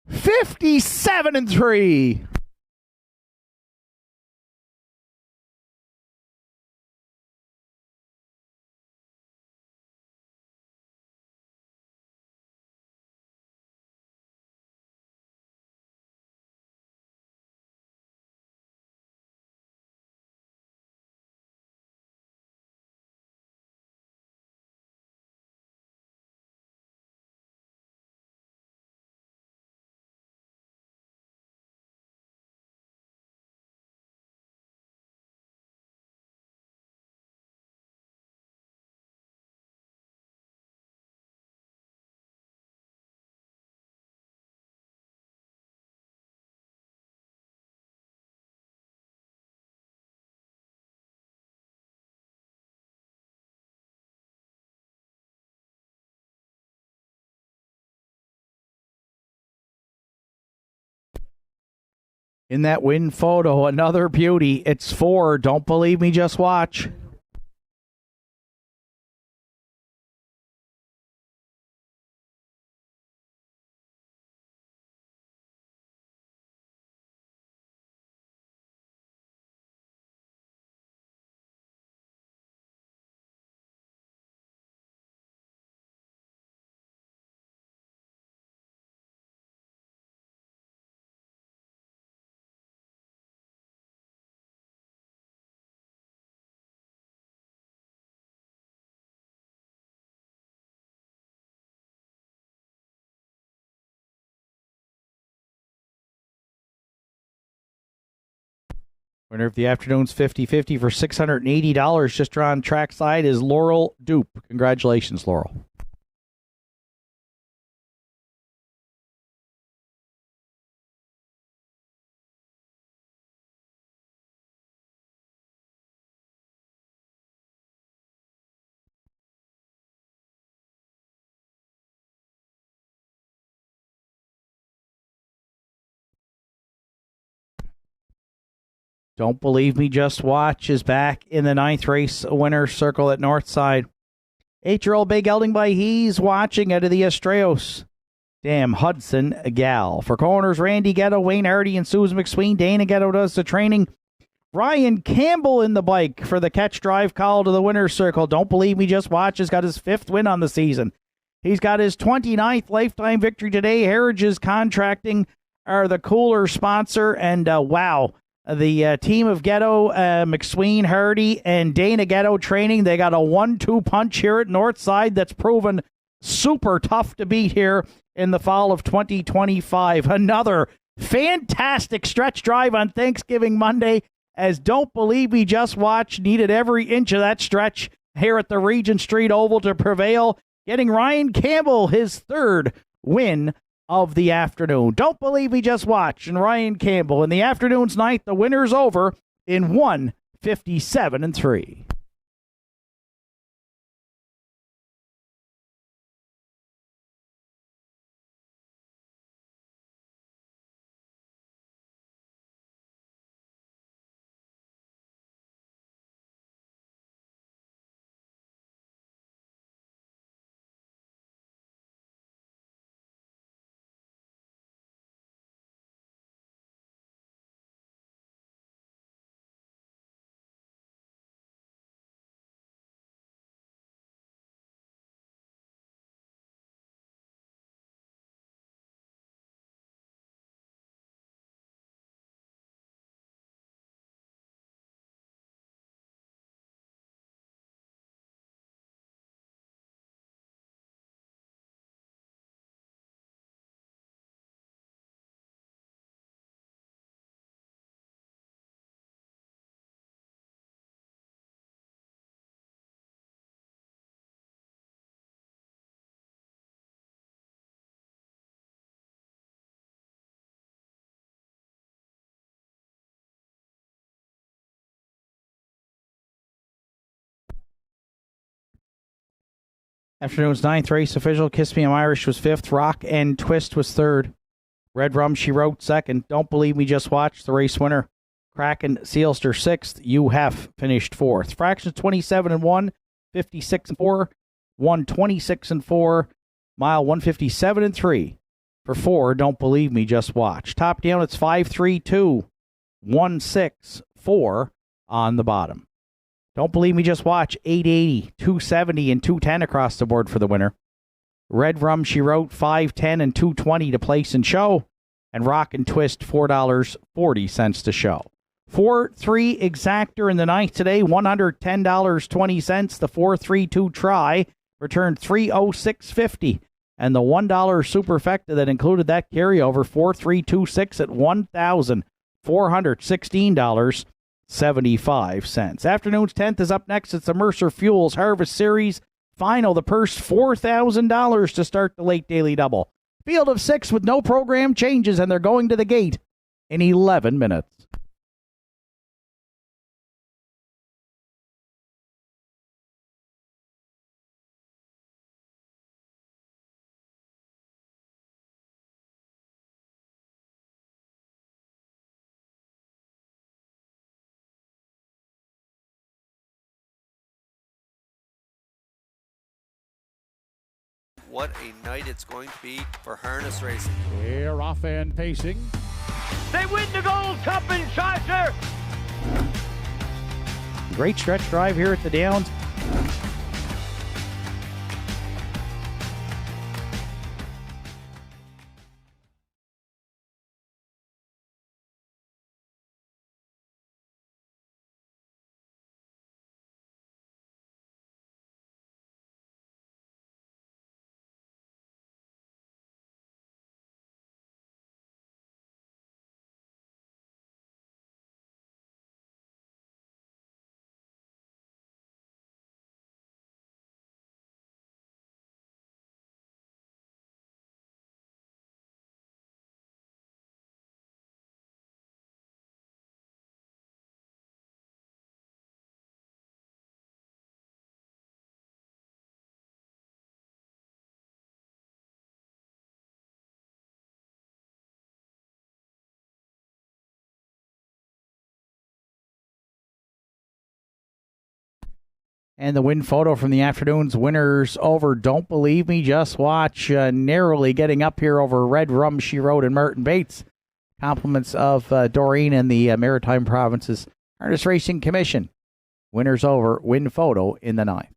57-3. In that win photo, another beauty. It's 4. Don't believe me, just watch. Winner of the afternoon's 50-50 for $680 just drawn trackside is Laurel Dupe. Congratulations, Laurel. Don't believe me, just watch is back in the 9th race winner circle at Nortside. 8-year-old Big Gelding by He's watching out of the Estrellos. Damn Hudson Gal. For corners, Randy Ghetto, Wayne Hardy, and Susan McSween. Dana Ghetto does the training. Ryan Campbell in the bike for the catch drive call to the winner's circle. Don't believe me, just watch has got his 5th win on the season. He's got his 29th lifetime victory today. Heritage Contracting are the cooler sponsor, and wow. The team of Ghetto, McSween, Hardy, and Dana Ghetto training, they got a 1-2 punch here at Nortside that's proven super tough to beat here in the fall of 2025. Another fantastic stretch drive on Thanksgiving Monday, as Don't Believe Me, Just Watch needed every inch of that stretch here at the Regent Street Oval to prevail, getting Ryan Campbell his 3rd win of the afternoon. Don't Believe Me, Just Watch, and Ryan Campbell in the afternoon's night. The winner's over in 1:57-3. Afternoon's 9th race official, Kiss Me I'm Irish was 5th. Rock and Twist was 3rd. Red Rum She Wrote 2nd. Don't Believe Me, Just Watch, the race winner. Kraken Sealster 6th. You Have finished 4th. Fractions 27-1, 56-4, 126-4, mile 157-3 For 4, Don't Believe Me, Just Watch. Top down, it's 5, 3, 2, 1, 6, 4 on the bottom. Don't Believe Me, Just Watch, 880, 270, and 210 across the board for the winner. Red Rum, She Wrote, 510 and 220 to place and show. And Rock and Twist, $4.40 to show. 4-3 Exactor in the ninth today, $110.20. The 4-3-2 Try returned $306.50. And the $1 Superfecta that included that carryover, 4-3-2-6 at $1,416.75. Afternoon's 10th is up next. It's the Mercer Fuels Harvest Series Final. The purse, $4,000 to start the late daily double. Field of 6 with no program changes, and they're going to the gate in 11 minutes. What a night it's going to be for harness racing. They're off and pacing. They win the Gold Cup in Charger. Great stretch drive here at the Downs. And the win photo from the afternoon's winners over Don't Believe Me, Just Watch, narrowly getting up here over Red Rum, She Wrote, and Martin Bates. Compliments of Doreen and the Maritime Provinces Harness Racing Commission. Winners over, win photo in the ninth.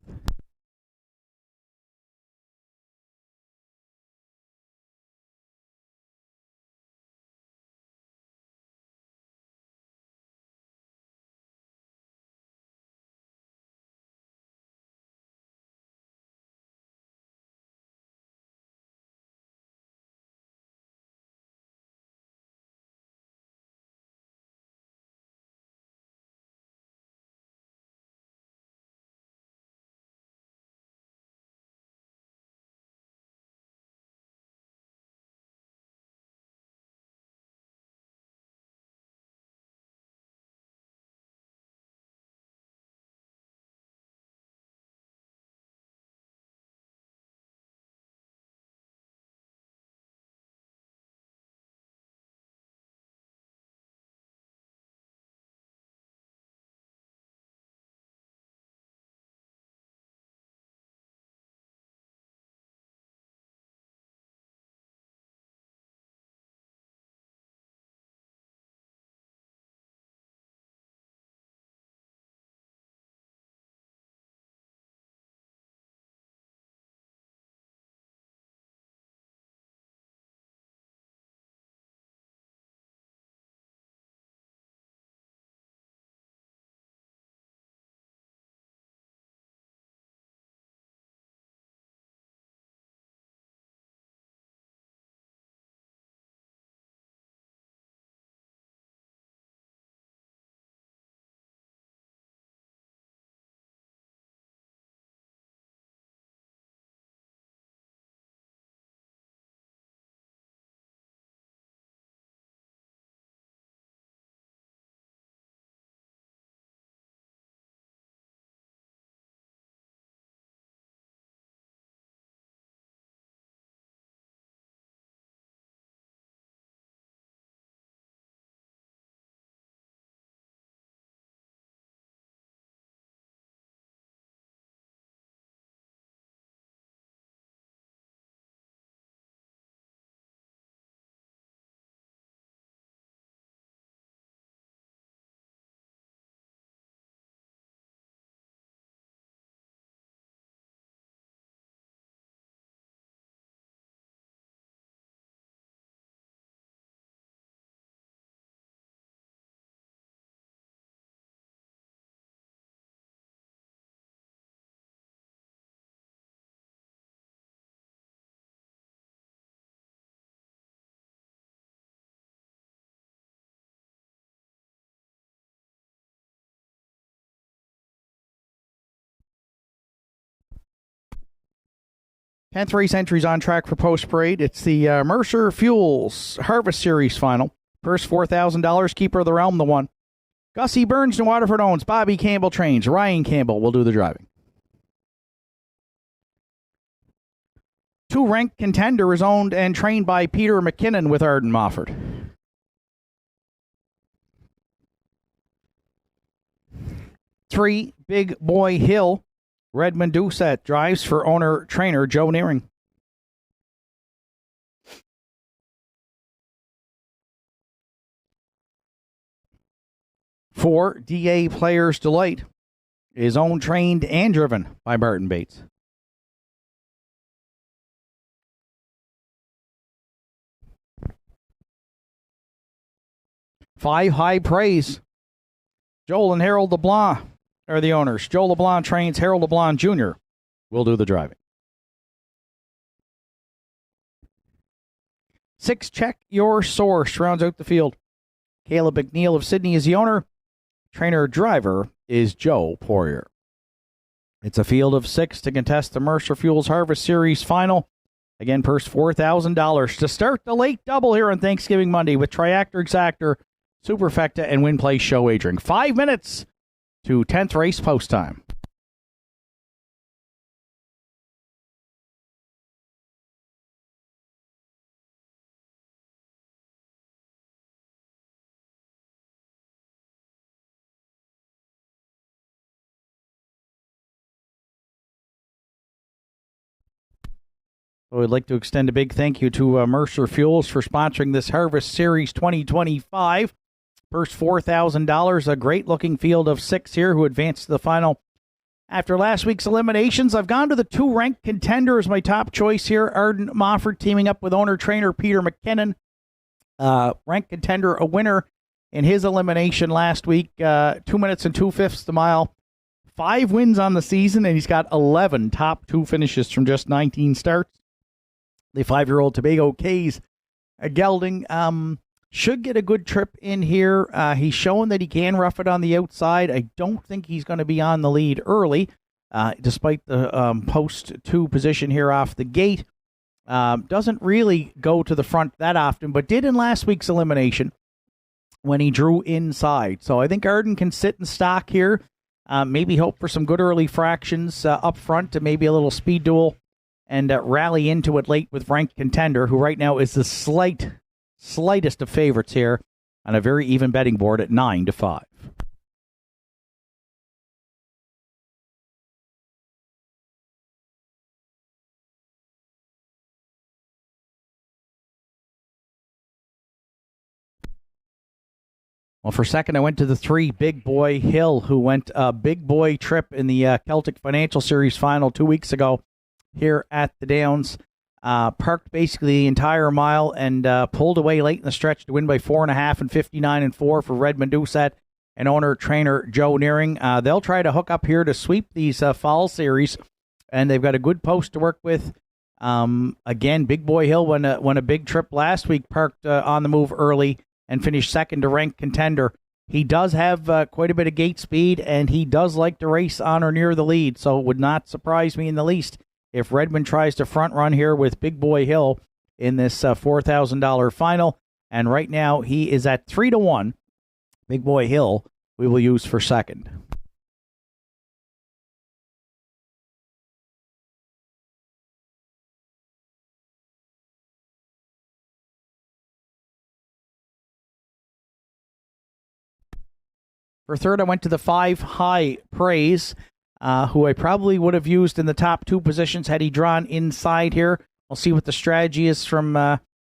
10th race entries on track for Post Parade. It's the Mercer Fuels Harvest Series final. Purse $4,000. Keeper of the Realm, the one. Gussie Burns, New Waterford owns. Bobby Campbell trains. Ryan Campbell will do the driving. 2 Ranked Contender is owned and trained by Peter McKinnon with Arden Mofford. 3 Big Boy Hill. Redmond Doucette drives for owner-trainer Joe Nearing. 4 DA Players Delight is owned, trained, and driven by Barton Bates. 5 High Praise. Joel and Harold LeBlanc are the owners. Joe LeBlanc trains. Harold LeBlanc Jr. will do the driving. 6 Check Your Source rounds out the field. Caleb McNeil of Sydney is the owner. Trainer-driver is Joe Poirier. It's a field of 6 to contest the Mercer Fuels Harvest Series final. Again, purse $4,000 to start the late double here on Thanksgiving Monday with Triactor Exactor, Superfecta, and Win Place Show wagering. 5 minutes to 10th race post time. I would like to extend a big thank you to Mercer Fuels for sponsoring this Harvest Series 2025. First $4,000, a great-looking field of 6 here who advanced to the final. After last week's eliminations, I've gone to the 2 Ranked Contender as my top choice here. Arden Mofford teaming up with owner-trainer Peter McKinnon. Ranked Contender, a winner in his elimination last week. 2 minutes and 2/5 the mile. 5 wins on the season, and he's got 11 top 2 finishes from just 19 starts. The 5-year-old Tobago K's gelding should get a good trip in here. He's shown that he can rough it on the outside. I don't think he's going to be on the lead early, despite the post 2 position here off the gate. Doesn't really go to the front that often, but did in last week's elimination when he drew inside. So I think Arden can sit in stock here. Maybe hope for some good early fractions up front to maybe a little speed duel. And rally into it late with Ranked Contender, who right now is the slightest of favorites here on a very even betting board at 9-5. Well, for second, I went to the 3 Big Boy Hill, who went a big boy trip in the Celtic Financial Series final 2 weeks ago. Here at the Downs, parked basically the entire mile and pulled away late in the stretch to win by 4.5 and 59-4 for Redmond Doucette and owner-trainer Joe Nearing. They'll try to hook up here to sweep these fall series, and they've got a good post to work with. Again, Big Boy Hill won a big trip last week, parked on the move early and finished second to Ranked Contender. He does have quite a bit of gate speed, and he does like to race on or near the lead, so it would not surprise me in the least if Redmond tries to front run here with Big Boy Hill in this $4,000 final. And right now he is at 3-1. Big Boy Hill we will use for second. For third, I went to the 5 High Praise, who I probably would have used in the top 2 positions had he drawn inside here. We'll see what the strategy is from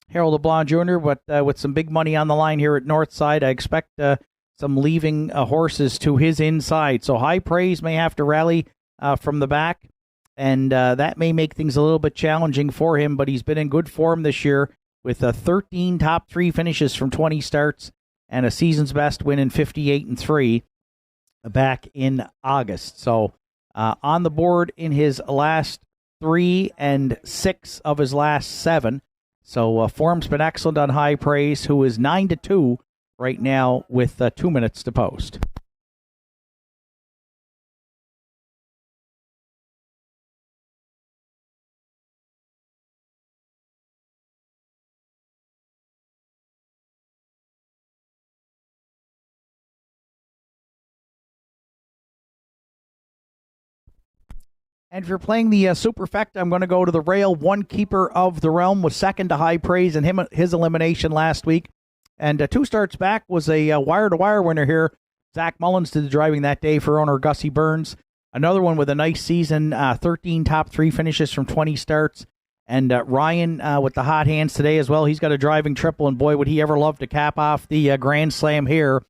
Harold LeBlanc Jr., but with some big money on the line here at Nortside, I expect some leaving horses to his inside. So High Praise may have to rally from the back, and that may make things a little bit challenging for him, but he's been in good form this year with 13 top 3 finishes from 20 starts and a season's best win in 58-3. Back in August. So on the board in his last 3 and 6 of his last 7. So form's been excellent on High Praise, who is 9-2 right now with 2 minutes to post. And if you're playing the Superfecta, I'm going to go to the rail. One Keeper of the Realm was second to High Praise in his elimination last week. And 2 starts back was a wire-to-wire winner here. Zach Mullins did the driving that day for owner Gussie Burns. Another one with a nice season, 13 top 3 finishes from 20 starts. And Ryan with the hot hands today as well. He's got a driving triple, and boy, would he ever love to cap off the Grand Slam here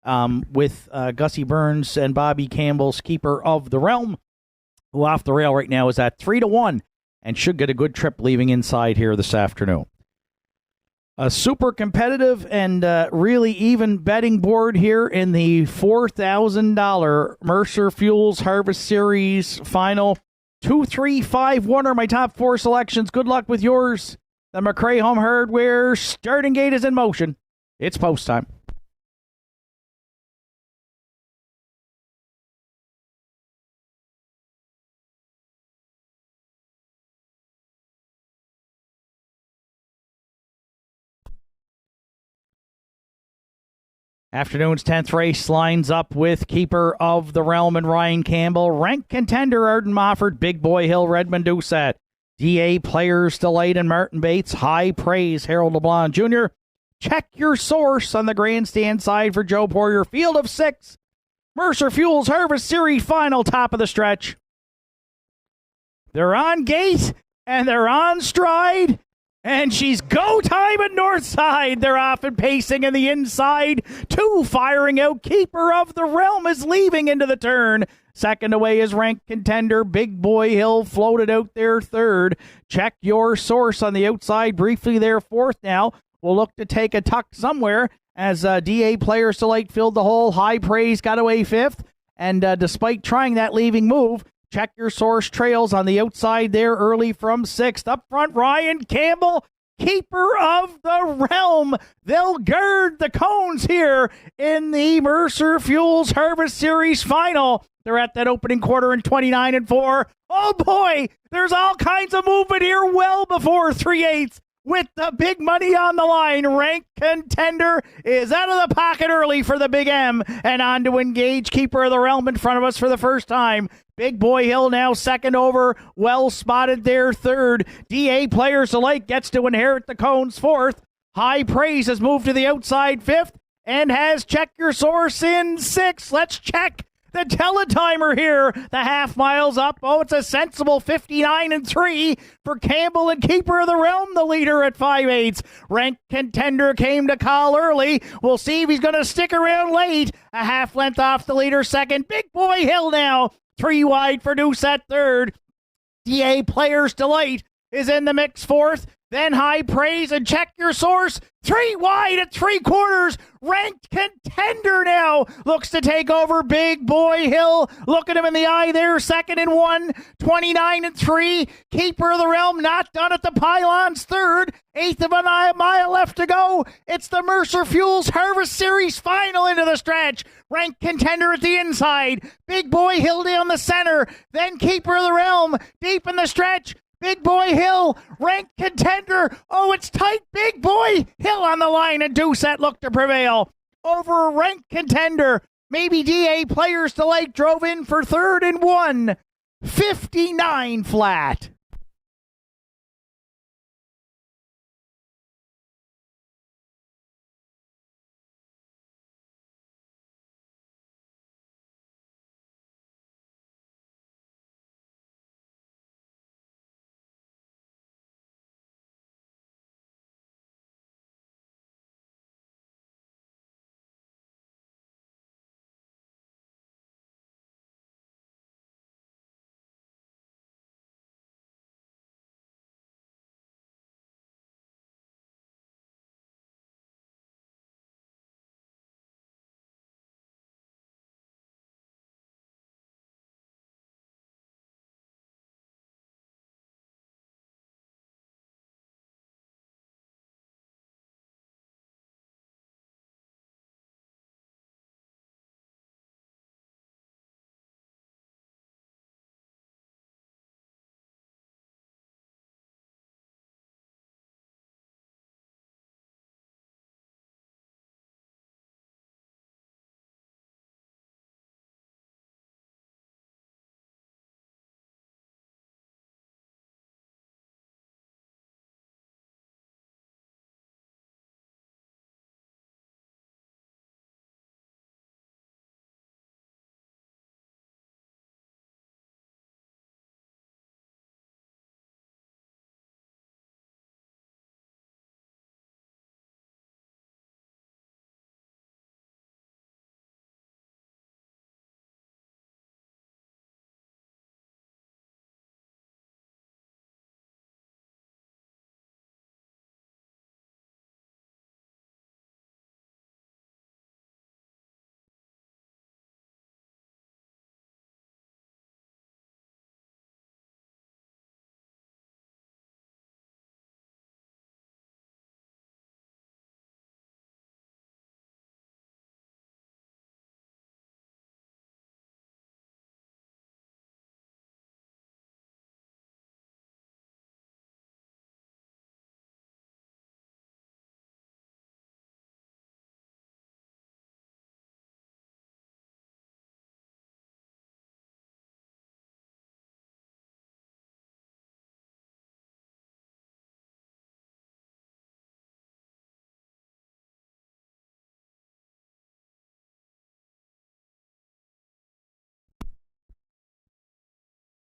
with Gussie Burns and Bobby Campbell's Keeper of the Realm, who off the rail right now is at 3-1 and should get a good trip leaving inside here this afternoon. A super competitive and really even betting board here in the $4,000 Mercer Fuels Harvest Series final. 2, 3, 5, 1 are my top 4 selections. Good luck with yours. The McRae Home Hardware starting gate is in motion. It's post time. Afternoon's 10th race lines up with Keeper of the Realm and Ryan Campbell. Ranked contender Arden Mofford, Big Boy Hill, Redmond Doucette. DA Players Delight and Martin Bates. High Praise Harold LeBlanc Jr. Check your source on the grandstand side for Joe Poirier. Field of 6. Mercer Fuels Harvest Series final, top of the stretch. They're on gate and they're on stride. And she's go time at Nortside. They're off and pacing in the inside. 2 firing out. Keeper of the Realm is leaving into the turn. Second away is ranked contender Big Boy Hill, floated out there third. Check your source on the outside. Briefly there fourth now. We'll look to take a tuck somewhere as DA Players Delight filled the hole. High Praise got away fifth. And despite trying that leaving move, check your source trails on the outside there early from sixth. Up front, Ryan Campbell, Keeper of the Realm. They'll gird the cones here in the Mercer Fuels Harvest Series final. They're at that opening quarter in 29-4. Oh boy, there's all kinds of movement here well before 3/8. With the big money on the line, ranked contender is out of the pocket early for the Big M and on to engage Keeper of the Realm in front of us for the first time. Big Boy Hill now second over, well spotted there third. DA Players Alike gets to inherit the cones fourth. High Praise has moved to the outside fifth and has Check Your Source in sixth. Let's check the teletimer here. The half mile's up. Oh, it's a sensible 59-3 for Campbell and Keeper of the Realm, the leader at 5/8. Ranked contender came to call early. We'll see if he's going to stick around late. A half length off the leader second. Big Boy Hill now 3 wide for Doucette third. DA Players Delight is in the mix fourth. Then High Praise and Check Your Source. 3 wide at 3/4. Ranked contender now looks to take over Big Boy Hill. Look at him in the eye there. 2nd and 1. 29-3. Keeper of the Realm not done at the pylons. Third. 1/8 of a mile left to go. It's the Mercer Fuels Harvest Series final into the stretch. Ranked contender at the inside. Big Boy Hill down the center. Then Keeper of the Realm deep in the stretch. Big Boy Hill, ranked contender. Oh, it's tight. Big Boy Hill on the line, and Doucette looked to prevail over a ranked contender. Maybe DA Players Delight drove in for 3rd and 1. 59 flat.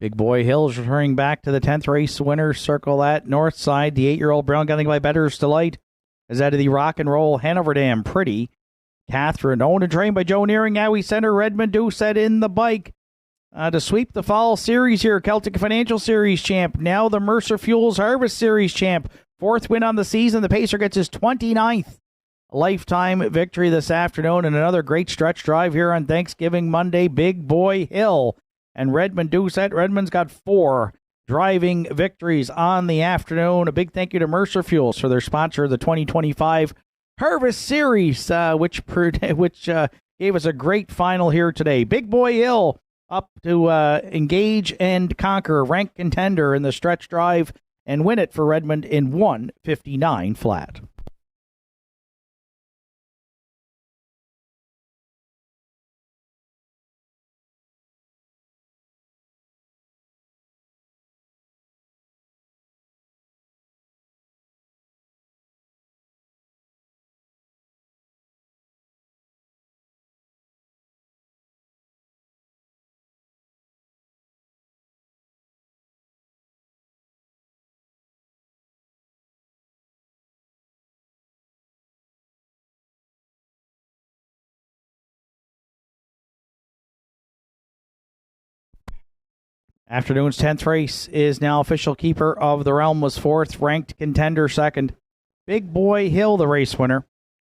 Big Boy Hill's returning back to the 10th race winner's circle at Northside. The 8-year-old Brown Gunning by Better's Delight is out of the Rock and Roll Hanover Dam. Pretty Catherine, owned and trained by Joe Nearing. Now we center Redmond Doucette in the bike to sweep the fall series here. Celtic Financial Series champ. Now the Mercer Fuels Harvest Series champ. 4th win on the season. The Pacer gets his 29th lifetime victory this afternoon, and another great stretch drive here on Thanksgiving Monday. Big Boy Hill and Redmond Doucette. Redmond's got 4 driving victories on the afternoon. A big thank you to Mercer Fuels for their sponsor of the 2025 Harvest Series, which gave us a great final here today. Big Boy Hill up to engage and conquer, rank contender in the stretch drive, and win it for Redmond in 1:59 flat. Afternoon's 10th race is now official. Keeper of the Realm was 4th, ranked contender 2nd. Big Boy Hill, the race winner.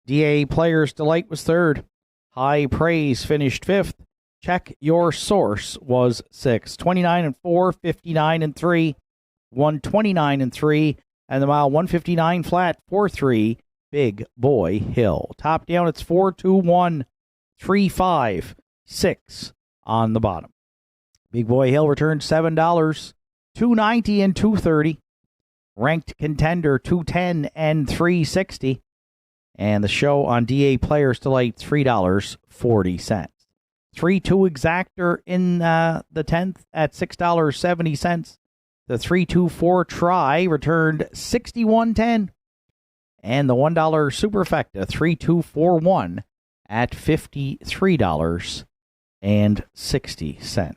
DA Players Delight was 3rd. High Praise finished 5th. Check Your Source was 6th. 29-4, 59-3, 129-3, and the mile 159 flat 4-3. Big Boy Hill. Top down, it's 4-2-1, 3-5, 6 on the bottom. Big Boy Hill returned $7, $2.90 and $2.30. Ranked contender $2.10 and $3.60. And the show on DA Players Delight $3.40. 3-2 exactor in the 10th at $6.70. The 3-2-4 try returned $61.10. And the $1 superfecta 3-2-4-1 at $53.60.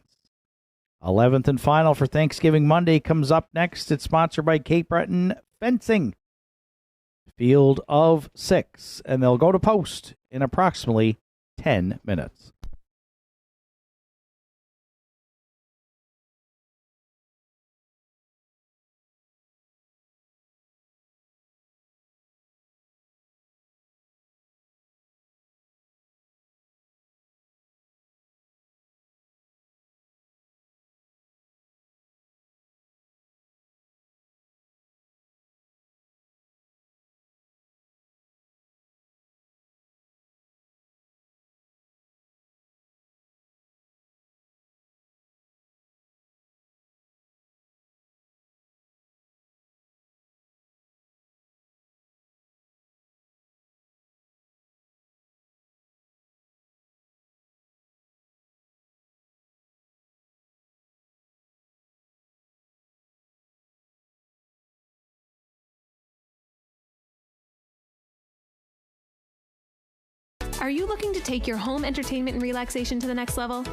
11th and final for Thanksgiving Monday comes up next. It's sponsored by Cape Breton Fencing. Field of 6, and they'll go to post in approximately 10 minutes. Are you looking to take your home entertainment and relaxation to the next level?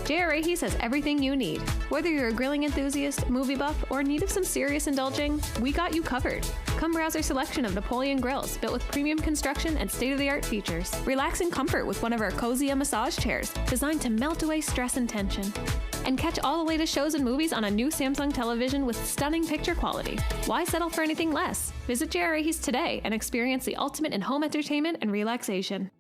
Agraore has everything you need. Whether you're a grilling enthusiast, movie buff, or in need of some serious indulging, we got you covered. Come browse our selection of Napoleon grills built with premium construction and state-of-the-art features. Relax in comfort with one of our cozy massage chairs designed to melt away stress and tension. And catch all the latest shows and movies on a new Samsung television with stunning picture quality. Why settle for anything less? Visit Agraore today and experience the ultimate in home entertainment and relaxation.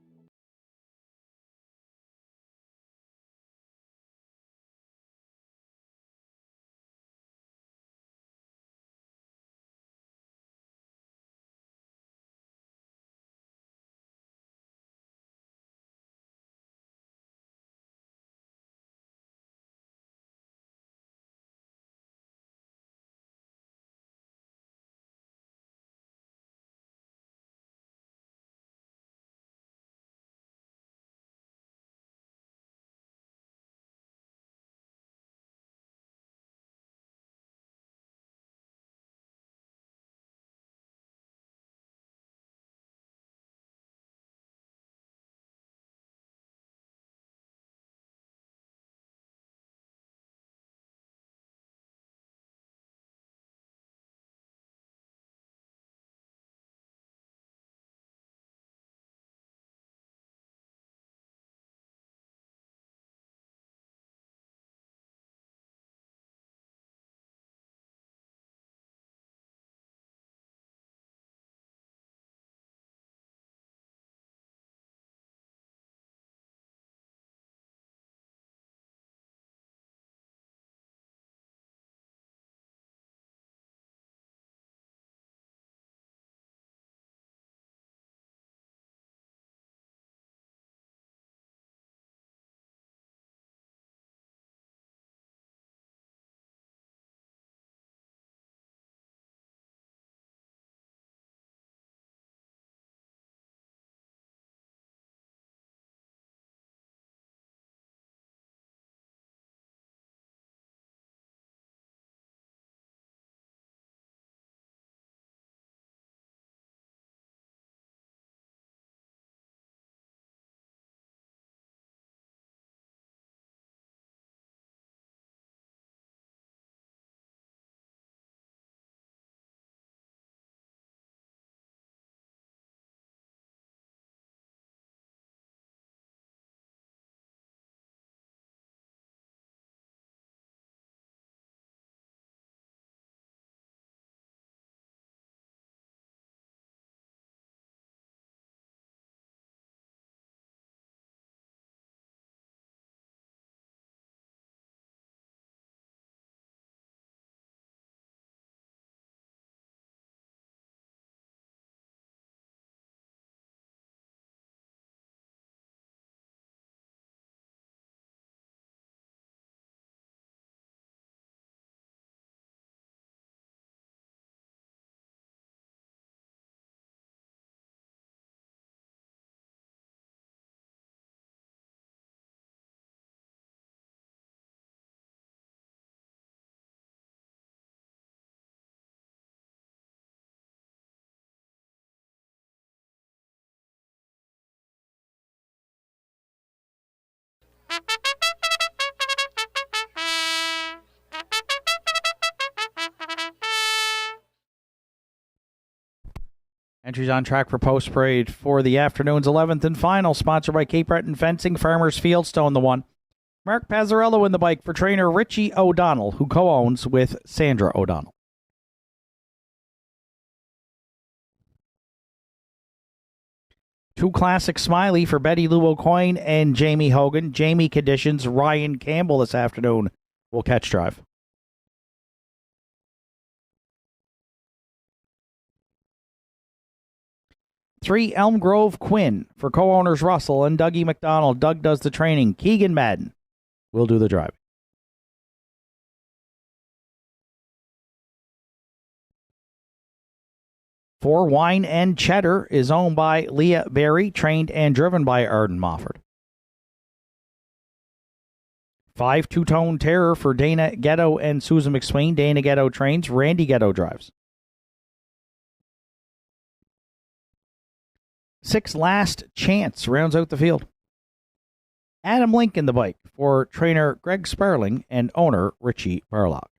Entries on track for post parade for the afternoon's 11th and final, sponsored by Cape Breton Fencing, Farmers Fieldstone the one. Mark Pazzarello in the bike for trainer Richie O'Donnell, who co-owns with Sandra O'Donnell. Two Classic Smiley for Betty Lou O'Coin and Jamie Hogan. Jamie conditions Ryan Campbell this afternoon will catch drive. Three Elm Grove Quinn for co-owners Russell and Dougie McDonald. Doug does the training. Keegan Madden will do the driving. Four Wine and Cheddar is owned by Leah Berry, trained and driven by Arden Mofford. Five Two-Tone Terror for Dana Ghetto and Susan McSwain. Dana Ghetto trains, Randy Ghetto drives. Six Last Chance rounds out the field. Adam Link in the bike for trainer Greg Sparling and owner Richie Barlock.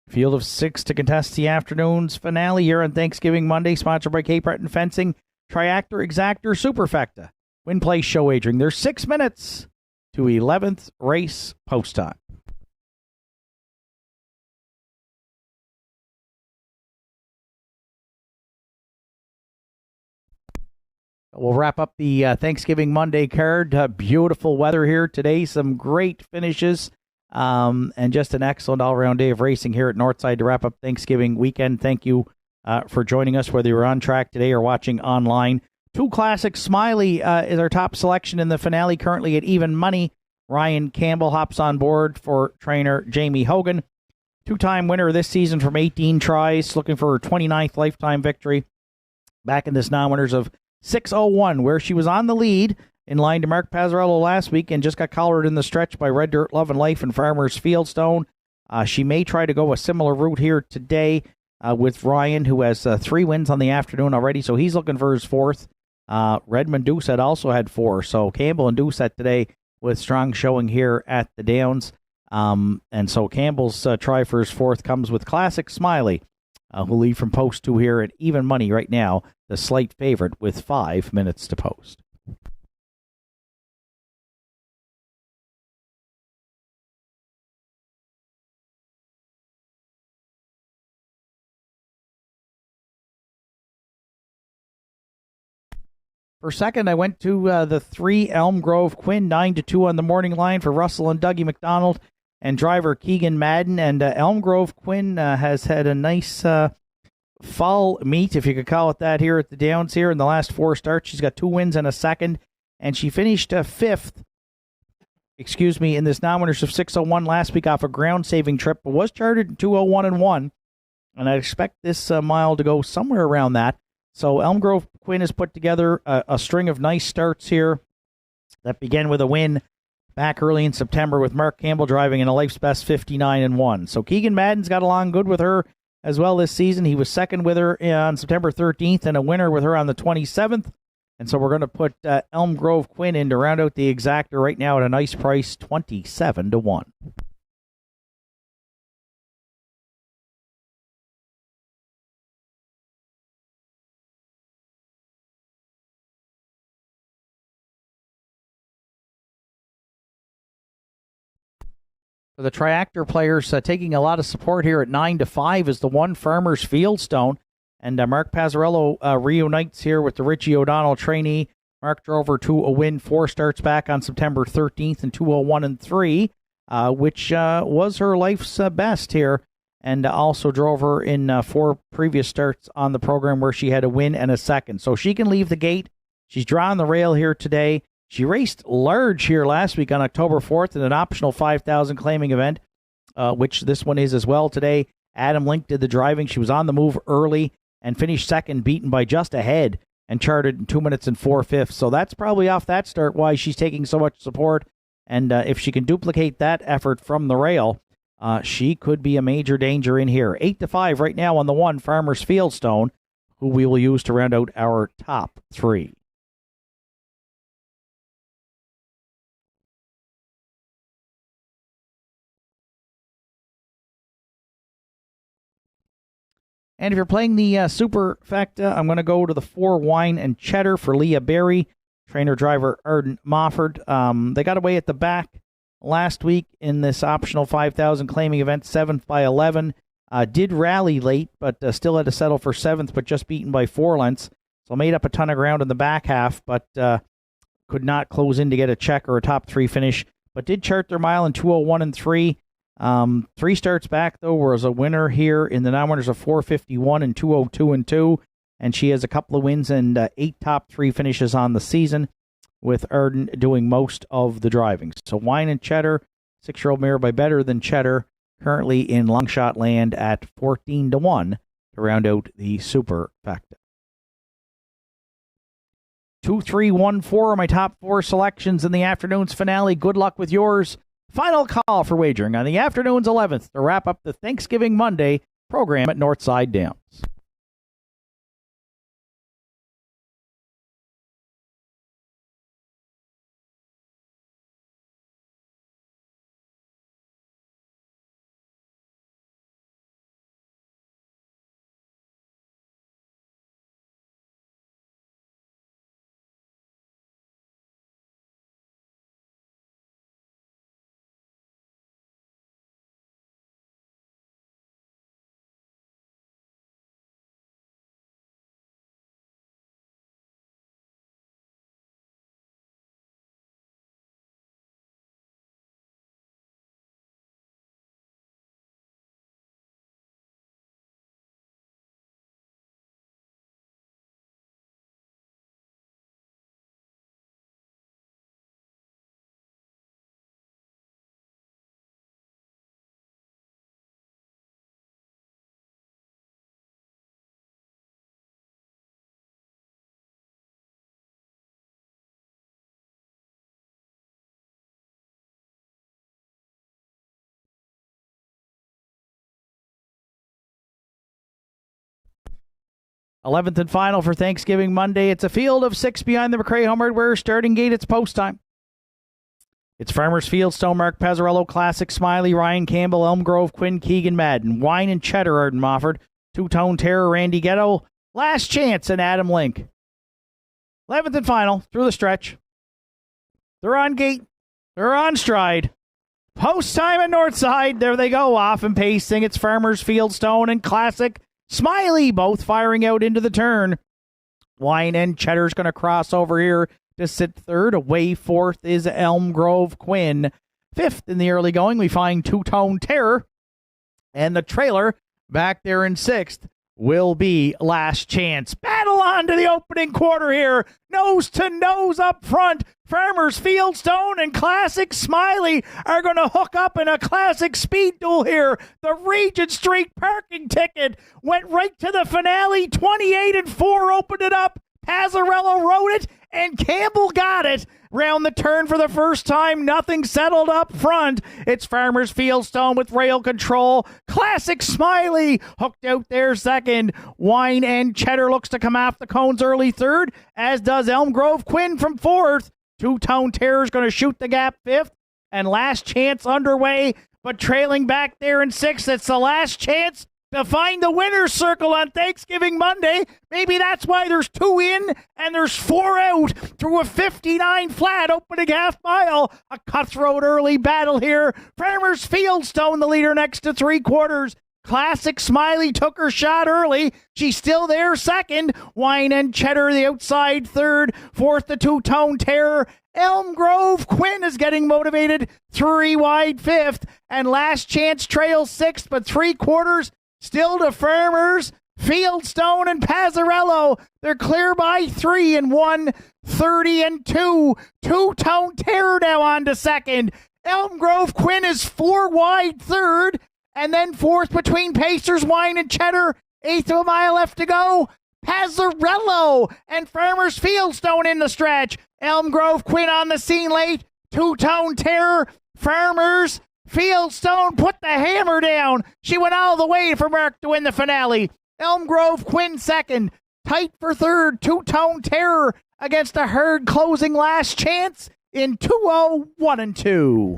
Field of six to contest the afternoon's finale here on Thanksgiving Monday, sponsored by Cape Breton Fencing, Triactor, Exactor, Superfecta. Win, play, show wagering. There's 6 minutes to 11th race post time. We'll wrap up the Thanksgiving Monday card. Beautiful weather here today. Some great finishes and just an excellent all-around day of racing here at Nortside to wrap up Thanksgiving weekend. Thank you for joining us, whether you're on track today or watching online. Two Classic Smiley is our top selection in the finale, currently at even money. Ryan Campbell hops on board for trainer Jamie Hogan. Two-time winner this season from 18 tries, looking for her 29th lifetime victory. Back in this non-winners of 6:01, where she was on the lead in line to Mark Pazzarello last week and just got collared in the stretch by Red Dirt Love and Life and Farmers Fieldstone. She may try to go a similar route here today with Ryan, who has 3 wins on the afternoon already, so he's looking for his fourth. Redmond Doucette also had 4, so Campbell and Doucette today with strong showing here at the Downs. And so Campbell's try for his fourth comes with Classic Smiley, who lead from post 2 here at even money right now, the slight favorite with 5 minutes to post. For second, I went to the 3 Elm Grove Quinn, 9-2 on the morning line for Russell and Dougie McDonald and driver Keegan Madden. And Elm Grove Quinn has had a nice fall meet, if you could call it that, here at the Downs here in the last 4 starts. She's got 2 wins and a second, and she finished 5th, in this non-winners of 6:01 last week off a ground-saving trip, but was charted in 2:01-1, and I expect this mile to go somewhere around that. So Elm Grove Quinn has put together a string of nice starts here that began with a win back early in September with Mark Campbell driving in a life's best 59-1. So Keegan Madden's got along good with her as well this season. He was second with her on September 13th and a winner with her on the 27th. And so we're going to put Elm Grove Quinn in to round out the exactor right now at a nice price, 27-1. For the Triactor players, taking a lot of support here at 9-5 is the 1 Farmers Fieldstone. And Mark Pazzarello reunites here with the Richie O'Donnell trainee. Mark drove her to a win 4 starts back on September 13th in 2:01-3, which was her life's best here. And also drove her in 4 previous starts on the program where she had a win and a second. So she can leave the gate. She's drawing the rail here today. She raced large here last week on October 4th in an optional 5,000 claiming event, which this one is as well today. Adam Link did the driving. She was on the move early and finished second, beaten by just a head, and charted in 2 minutes and 4/5. So that's probably off that start why she's taking so much support. And if she can duplicate that effort from the rail, she could be a major danger in here. 8-5 right now on the 1 Farmers Fieldstone, who we will use to round out our top 3. And if you're playing the Superfecta, I'm going to go to the 4 Wine and Cheddar for Leah Berry, trainer-driver Arden Mofford. They got away at the back last week in this optional 5,000 claiming event, 7th by 11. Did rally late, but still had to settle for 7th, but just beaten by 4 lengths. So made up a ton of ground in the back half, but could not close in to get a check or a top 3 finish. But did chart their mile in 2:01 and 3. 3 starts back, though, was a winner here in the non-winners of 4:51 and 2:02 and 2. And she has a couple of wins and 8 top 3 finishes on the season, with Arden doing most of the driving. So Wine and Cheddar, 6-year-old mare by Better Than Cheddar, currently in long shot land at 14-1 to round out the Superfecta. 2, 3, 1, 4 are my top 4 selections in the afternoon's finale. Good luck with yours. Final call for wagering on the afternoon's 11th to wrap up the Thanksgiving Monday program at Nortside Downs. Eleventh and final for Thanksgiving Monday. It's a field of 6 behind the McRae Home Hardware starting gate. It's post time. It's Farmers Fieldstone, Mark Pazzarello, Classic, Smiley, Ryan Campbell, Elm Grove, Quinn, Keegan, Madden, Wine and Cheddar, Arden Mofford, Two-Tone Terror, Randy Ghetto, Last Chance, and Adam Link. 11th and final, through the stretch. They're on gate. They're on stride. Post time at Northside. There they go, off and pacing. It's Farmers Fieldstone and Classic, Smiley, both firing out into the turn. Wine and Cheddar's going to cross over here to sit third. Away fourth is Elm Grove Quinn. Fifth in the early going, we find Two-Tone Terror. And the trailer back there in sixth will be Last Chance. Battle on to the opening quarter here. Nose to nose up front. Farmers Fieldstone and Classic Smiley are going to hook up in a classic speed duel here. The Regent Street parking ticket went right to the finale. 28-4 opened it up. Pazzarello wrote it, and Campbell got it. Round the turn for the first time, nothing settled up front. It's Farmers Fieldstone with rail control. Classic Smiley hooked out there second. Wine and Cheddar looks to come off the cones early third, as does Elm Grove Quinn from fourth. Two-Tone Terror's going to shoot the gap fifth, and Last Chance underway, but trailing back there in sixth. It's the last chance to find the winner's circle on Thanksgiving Monday. Maybe that's why there's 2 in and there's 4 out through a 59 flat opening half mile. A cutthroat early battle here. Farmers Fieldstone, the leader, next to 3/4. Classic Smiley took her shot early. She's still there second. Wine and Cheddar the outside third. Fourth, the Two-Tone Terror. Elm Grove Quinn is getting motivated. 3 wide fifth. And Last Chance trails sixth, but 3/4 still to Farmers Fieldstone and Pazzarello. They're clear by 3 and 1, 30 and 2. Two-Tone Terror now on to second. Elm Grove Quinn is 4 wide third. And then fourth between Pacers, Wine and Cheddar. 1/8 of a mile left to go. Pazzarello and Farmers Fieldstone in the stretch. Elm Grove Quinn on the scene late. Two-Tone Terror. Farmers Fieldstone put the hammer down. She went all the way for Mark to win the finale. Elm Grove Quinn second. Tight for third. Two-Tone Terror against a herd closing Last Chance in 2:01 and 2.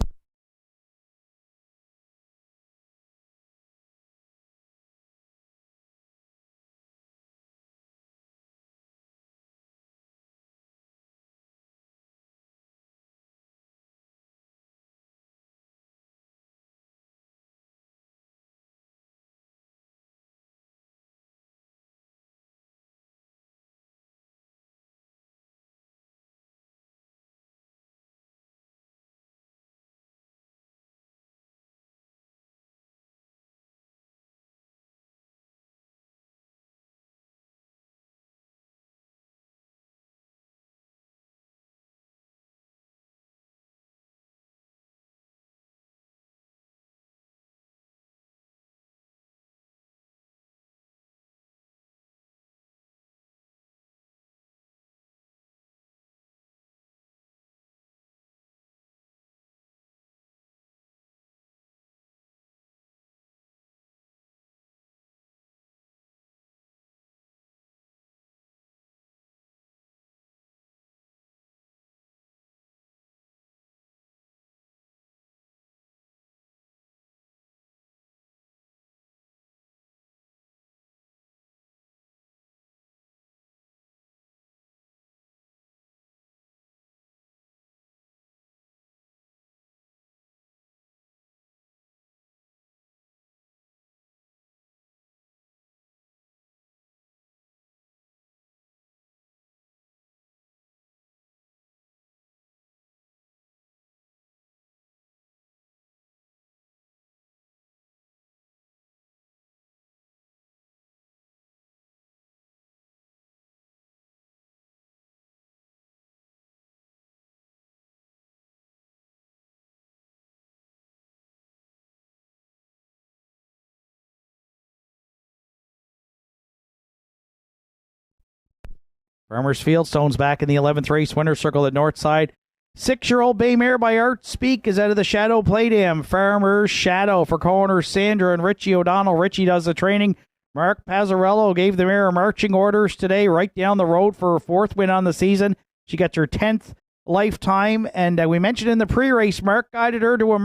Farmers Fieldstone's back in the 11th race winner circle at Nortside. 6-year-old Bay Mare by Art Speak is out of the Shadow Play Dam. Farmer's Shadow for corner Sandra and Richie O'Donnell. Richie does the training. Mark Pazzarello gave the mare marching orders today right down the road for her 4th win on the season. She gets her 10th lifetime, and we mentioned in the pre-race, Mark guided her to a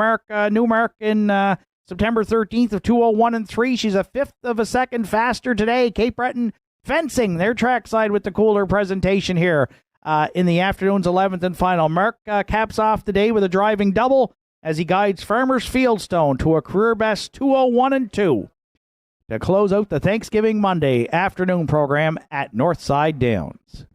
new mark in September 13th of 2:01.3. She's a 1/5 of a second faster today. Cape Breton Fencing, their trackside with the cooler presentation here in the afternoon's 11th and final. Mark caps off the day with a driving double as he guides Farmers Fieldstone to a career best 2:01.2 to close out the Thanksgiving Monday afternoon program at Northside Downs.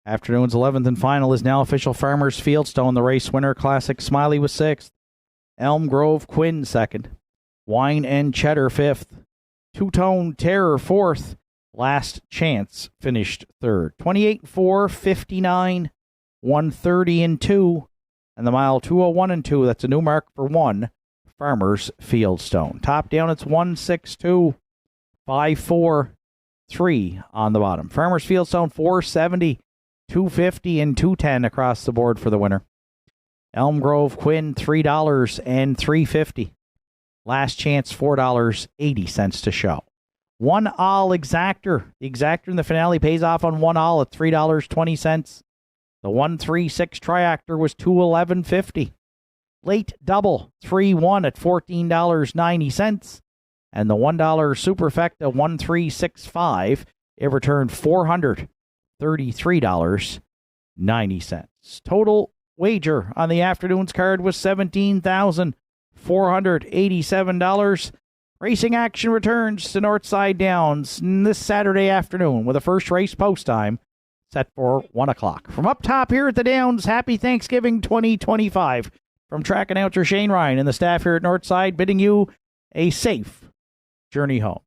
Afternoon's 11th and final is now official Farmers Fieldstone. The race winner, Classic Smiley, was 6th. Elm Grove Quinn 2nd. Wine and Cheddar 5th. Two-Tone Terror 4th. Last Chance finished 3rd. 28-4, 59, 130 and 2. And the mile 2:01 and 2. That's a new mark for 1. Farmers Fieldstone. Top down, it's 162, 5-4, 3 on the bottom. Farmers Fieldstone 470. 250 and 210 across the board for the winner. Elm Grove Quinn $3 and $3.50. Last Chance $4.80 to show. 1 all exactor. The exactor in the finale pays off on 1 all at $3.20. The 136 triactor was $211.50. Late double 3-1 at $14.90. And the $1 superfecta 1365. It returned $433.90. Total wager on the afternoon's card was $17,487. Racing action returns to Nortside Downs this Saturday afternoon with a first race post time set for 1 o'clock. From up top here at the Downs, happy Thanksgiving 2025. From track announcer Shane Ryan and the staff here at Nortside, bidding you a safe journey home.